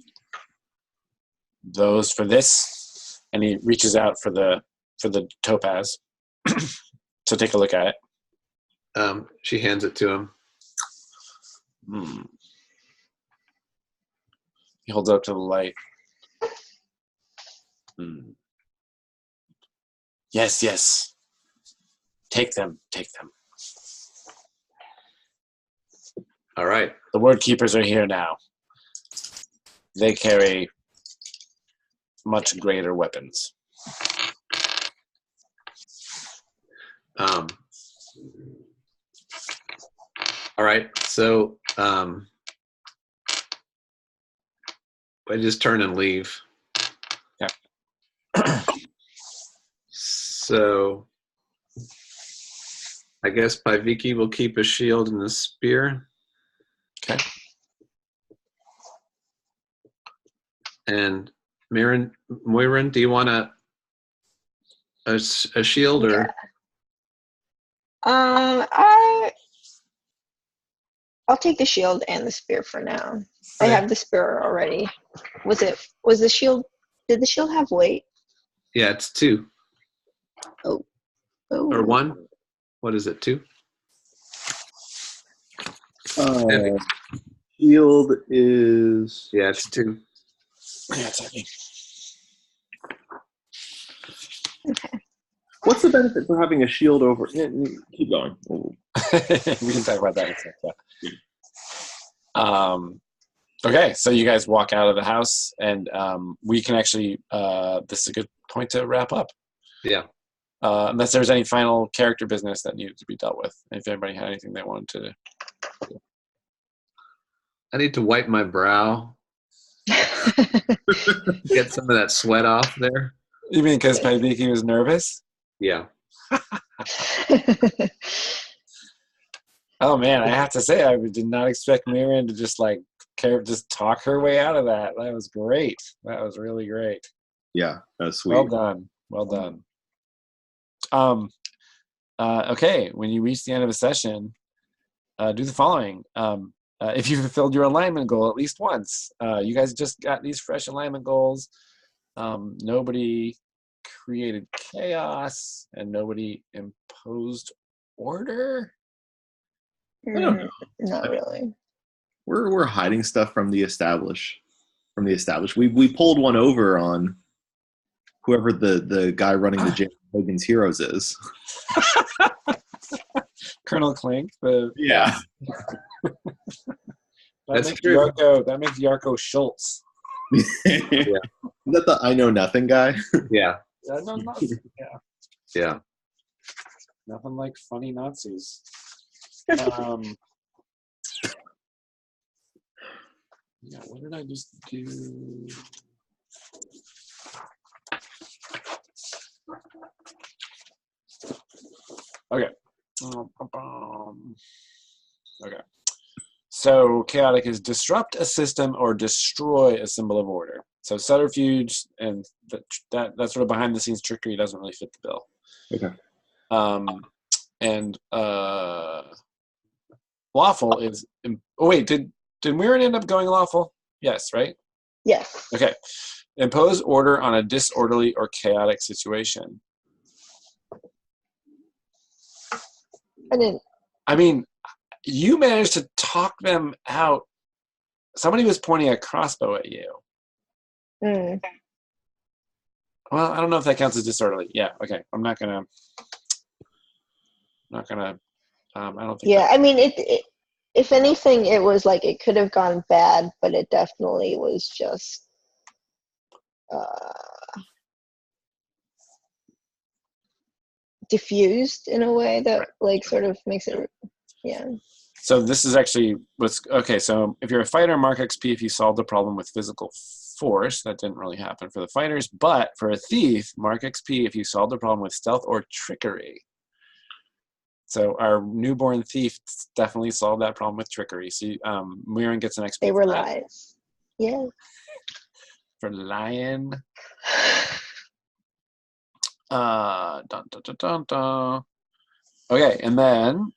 those for this, and he reaches out for the topaz. So take a look at it. She hands it to him. He holds up to the light. Yes. Take them. All right. The word keepers are here now. they carry much greater weapons. All right, so I just turn and leave. Yeah. So I guess Paiviki will keep a shield and a spear. Okay. And Moirin, do you want a shield or? Yeah. I'll take the shield and the spear for now. I Okay. have the spear already. Was the shield? Did the shield have weight? Yeah, it's 2. Oh. Or 1? What is it, 2? Shield is Yeah, it's 2. Yeah, it's heavy. Okay. What's the benefit for having a shield over? Keep going. We can talk about that in a second. Yeah. Okay, so you guys walk out of the house, and we can actually. This is a good point to wrap up. Yeah. Unless there's any final character business that needed to be dealt with. If anybody had anything they wanted to. I need to wipe my brow. Get some of that sweat off there. You mean because Paiviki was nervous? Yeah. Oh man, I have to say I did not expect Miriam to just talk her way out of that. That was great. That was really great. Yeah, that's sweet. Well done. Well done. Okay, when you reach the end of a session, do the following. If you fulfilled your alignment goal at least once, you guys just got these fresh alignment goals. Nobody created chaos and nobody imposed order. Not really. We're hiding stuff from the established. We pulled one over on whoever the guy running the jail Hogan's Heroes is. Colonel Clink. Yeah. That's true. That makes Yarko Schultz. Is that the I know nothing guy? Yeah. Yeah. Nothing like funny Nazis. Yeah, what did I just do? Okay. Okay. So chaotic is disrupt a system or destroy a symbol of order. So subterfuge and that sort of behind the scenes trickery doesn't really fit the bill. Okay. And lawful is. Oh wait, did Mirren end up going lawful? Yes, right. Yes. Okay. Impose order on a disorderly or chaotic situation. I mean, you managed to talk them out. Somebody was pointing a crossbow at you. Mm. Well, I don't know if that counts as disorderly. Yeah. Okay. I'm not gonna. I don't think. Yeah, I mean, it. If anything, it was like it could have gone bad, but it definitely was just. Diffused in a way that sort of makes it, yeah. So this is actually what's okay. So if you're a fighter, mark XP if you solve the problem with physical force. That didn't really happen for the fighters, but for a thief, mark XP if you solve the problem with stealth or trickery. So our newborn thief definitely solved that problem with trickery. So Mirren gets an XP. They were lies. Yeah. For lying. Dun, dun, dun, dun, dun. Okay, and then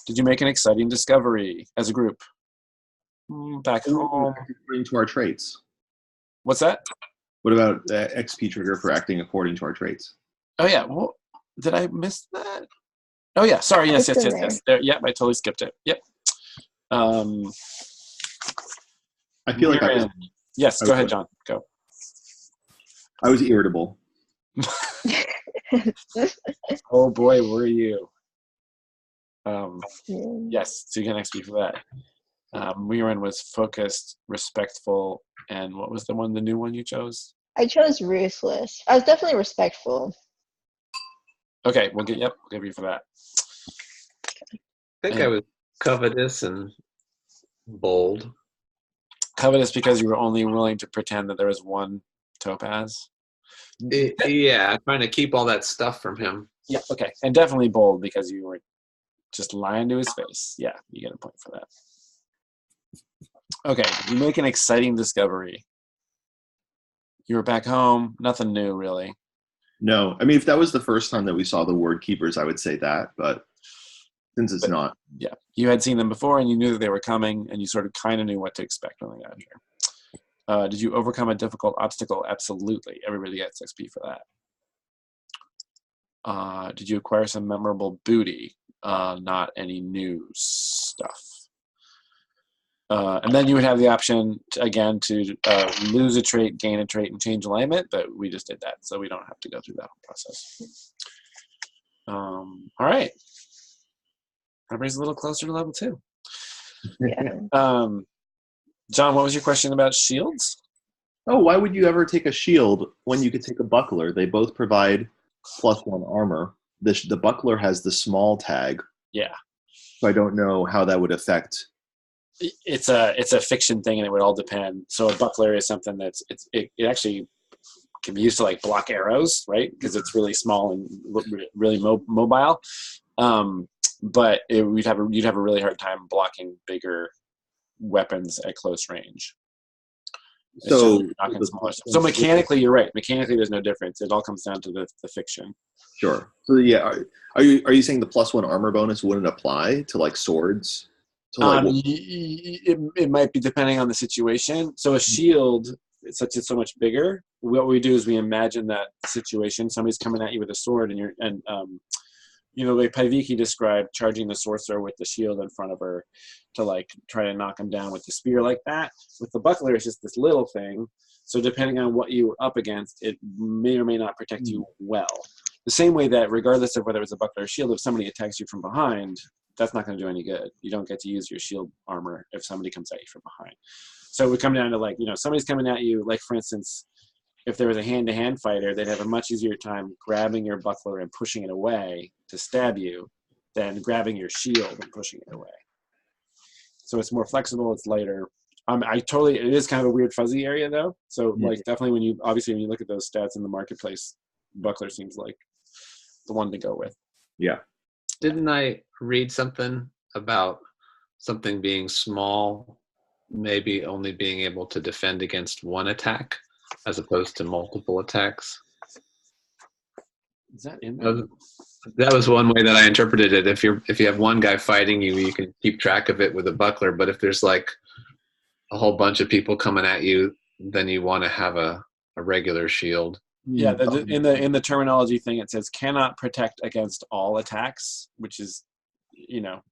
did you make an exciting discovery as a group? Back home. According to our traits. What's that? What about XP trigger for acting according to our traits? Oh yeah. Well, did I miss that? Oh yeah. Sorry. Yes. There. Yep. I totally skipped it. Yep. I feel like Yes. Go ahead, John. Go. I was irritable. Oh boy, were you? Yeah. Yes, so you get an XP for that. Mirren was focused, respectful, and what was the new one you chose? I chose ruthless. I was definitely respectful. Okay, we'll give you for that. I think I was covetous and bold. Covetous because you were only willing to pretend that there was one topaz. Yeah, trying to keep all that stuff from him. Yeah, okay. And definitely bold because you were just lying to his face. Yeah, you get a point for that. Okay, you make an exciting discovery. You were back home, nothing new really. No, I mean, if that was the first time that we saw the word keepers, I would say that, but since it's not. Yeah, you had seen them before and you knew that they were coming and you sort of kind of knew what to expect when they got here. Did you overcome a difficult obstacle? Absolutely. Everybody gets XP for that. Did you acquire some memorable booty? Not any new stuff. And then you would have the option, again, to lose a trait, gain a trait, and change alignment, but we just did that, so we don't have to go through that whole process. All right. Everybody's a little closer to level 2. Yeah. John, what was your question about shields? Oh, why would you ever take a shield when you could take a buckler? They both provide +1 armor. The buckler has the small tag. Yeah. So I don't know how that would affect. It's a fiction thing, and it would all depend. So a buckler is something it actually can be used to like block arrows, right? Because it's really small and really mobile. But you'd have a really hard time blocking bigger weapons at close range. So mechanically, you're right. Mechanically, there's no difference. It all comes down to the fiction. Sure. So yeah, are you saying the +1 armor bonus wouldn't apply to like swords? To like it might be depending on the situation. So a shield, it's so much bigger. What we do is we imagine that situation. Somebody's coming at you with a sword, and like Paiviki described, charging the sorcerer with the shield in front of her to like try to knock him down with the spear like that. With the buckler, it's just this little thing. So depending on what you're up against, it may or may not protect you well. The same way that regardless of whether it's a buckler or shield, if somebody attacks you from behind, that's not going to do any good. You don't get to use your shield armor if somebody comes at you from behind. So we come down to like, somebody's coming at you, like for instance, if there was a hand-to-hand fighter, they'd have a much easier time grabbing your buckler and pushing it away to stab you than grabbing your shield and pushing it away. So it's more flexible, it's lighter. It is kind of a weird fuzzy area though. So like definitely when you look at those stats in the marketplace, buckler seems like the one to go with. Yeah. Didn't I read something about something being small, maybe only being able to defend against one attack as opposed to multiple attacks? Is that in there? That was one way that I interpreted it. If you have one guy fighting you, you can keep track of it with a buckler. But if there's like a whole bunch of people coming at you, then you want to have a regular shield. Yeah, in the terminology thing, it says cannot protect against all attacks, which is,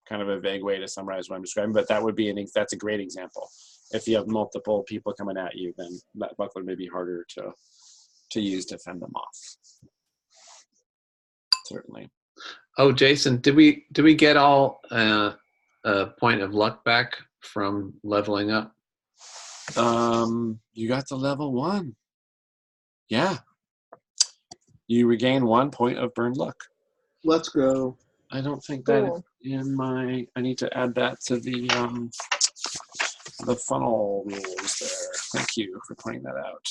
kind of a vague way to summarize what I'm describing. But that would be that's a great example. If you have multiple people coming at you, then that buckler may be harder to use to fend them off. Certainly. Oh, Jason, did we get all a point of luck back from leveling up? You got to level 1. Yeah. You regain 1 point of burned luck. Let's go. I don't think that is in my. I need to add that to the funnel rules there. Thank you for pointing that out.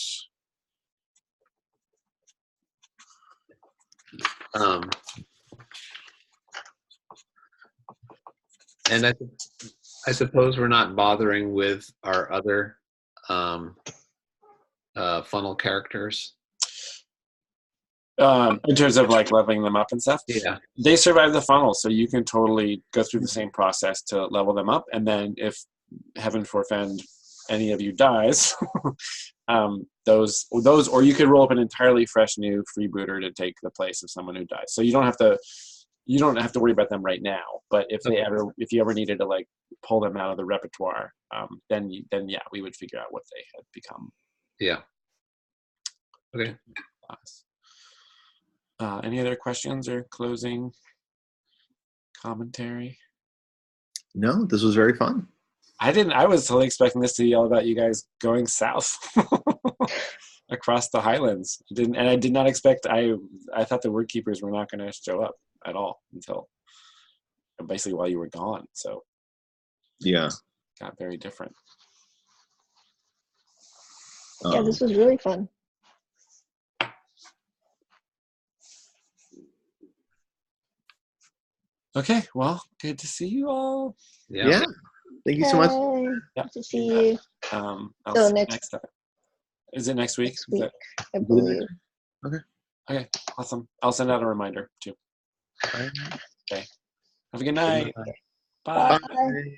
And I suppose we're not bothering with our other funnel characters. In terms of like leveling them up and stuff, yeah, they survive the funnel, so you can totally go through the same process to level them up. And then, if heaven forfend any of you dies, those, or you could roll up an entirely fresh new freebooter to take the place of someone who dies. So you don't have to worry about them right now. But if you ever needed to like pull them out of the repertoire, then yeah, we would figure out what they had become. Yeah. Okay. Any other questions or closing commentary? No, this was very fun. I was totally expecting this to be all about you guys going south across the highlands. I did not expect. I thought the word keepers were not going to show up at all until basically while you were gone. So Yeah. got very different. Yeah, this was really fun. Okay, well, good to see you all. Yeah. Thank you so much. Hey, Yeah. good to see you. I'll So see you next- next time. Is it next week? Next Is week, that- I believe. okay, awesome. I'll send out a reminder too. Okay. Have a good night. Bye. Bye.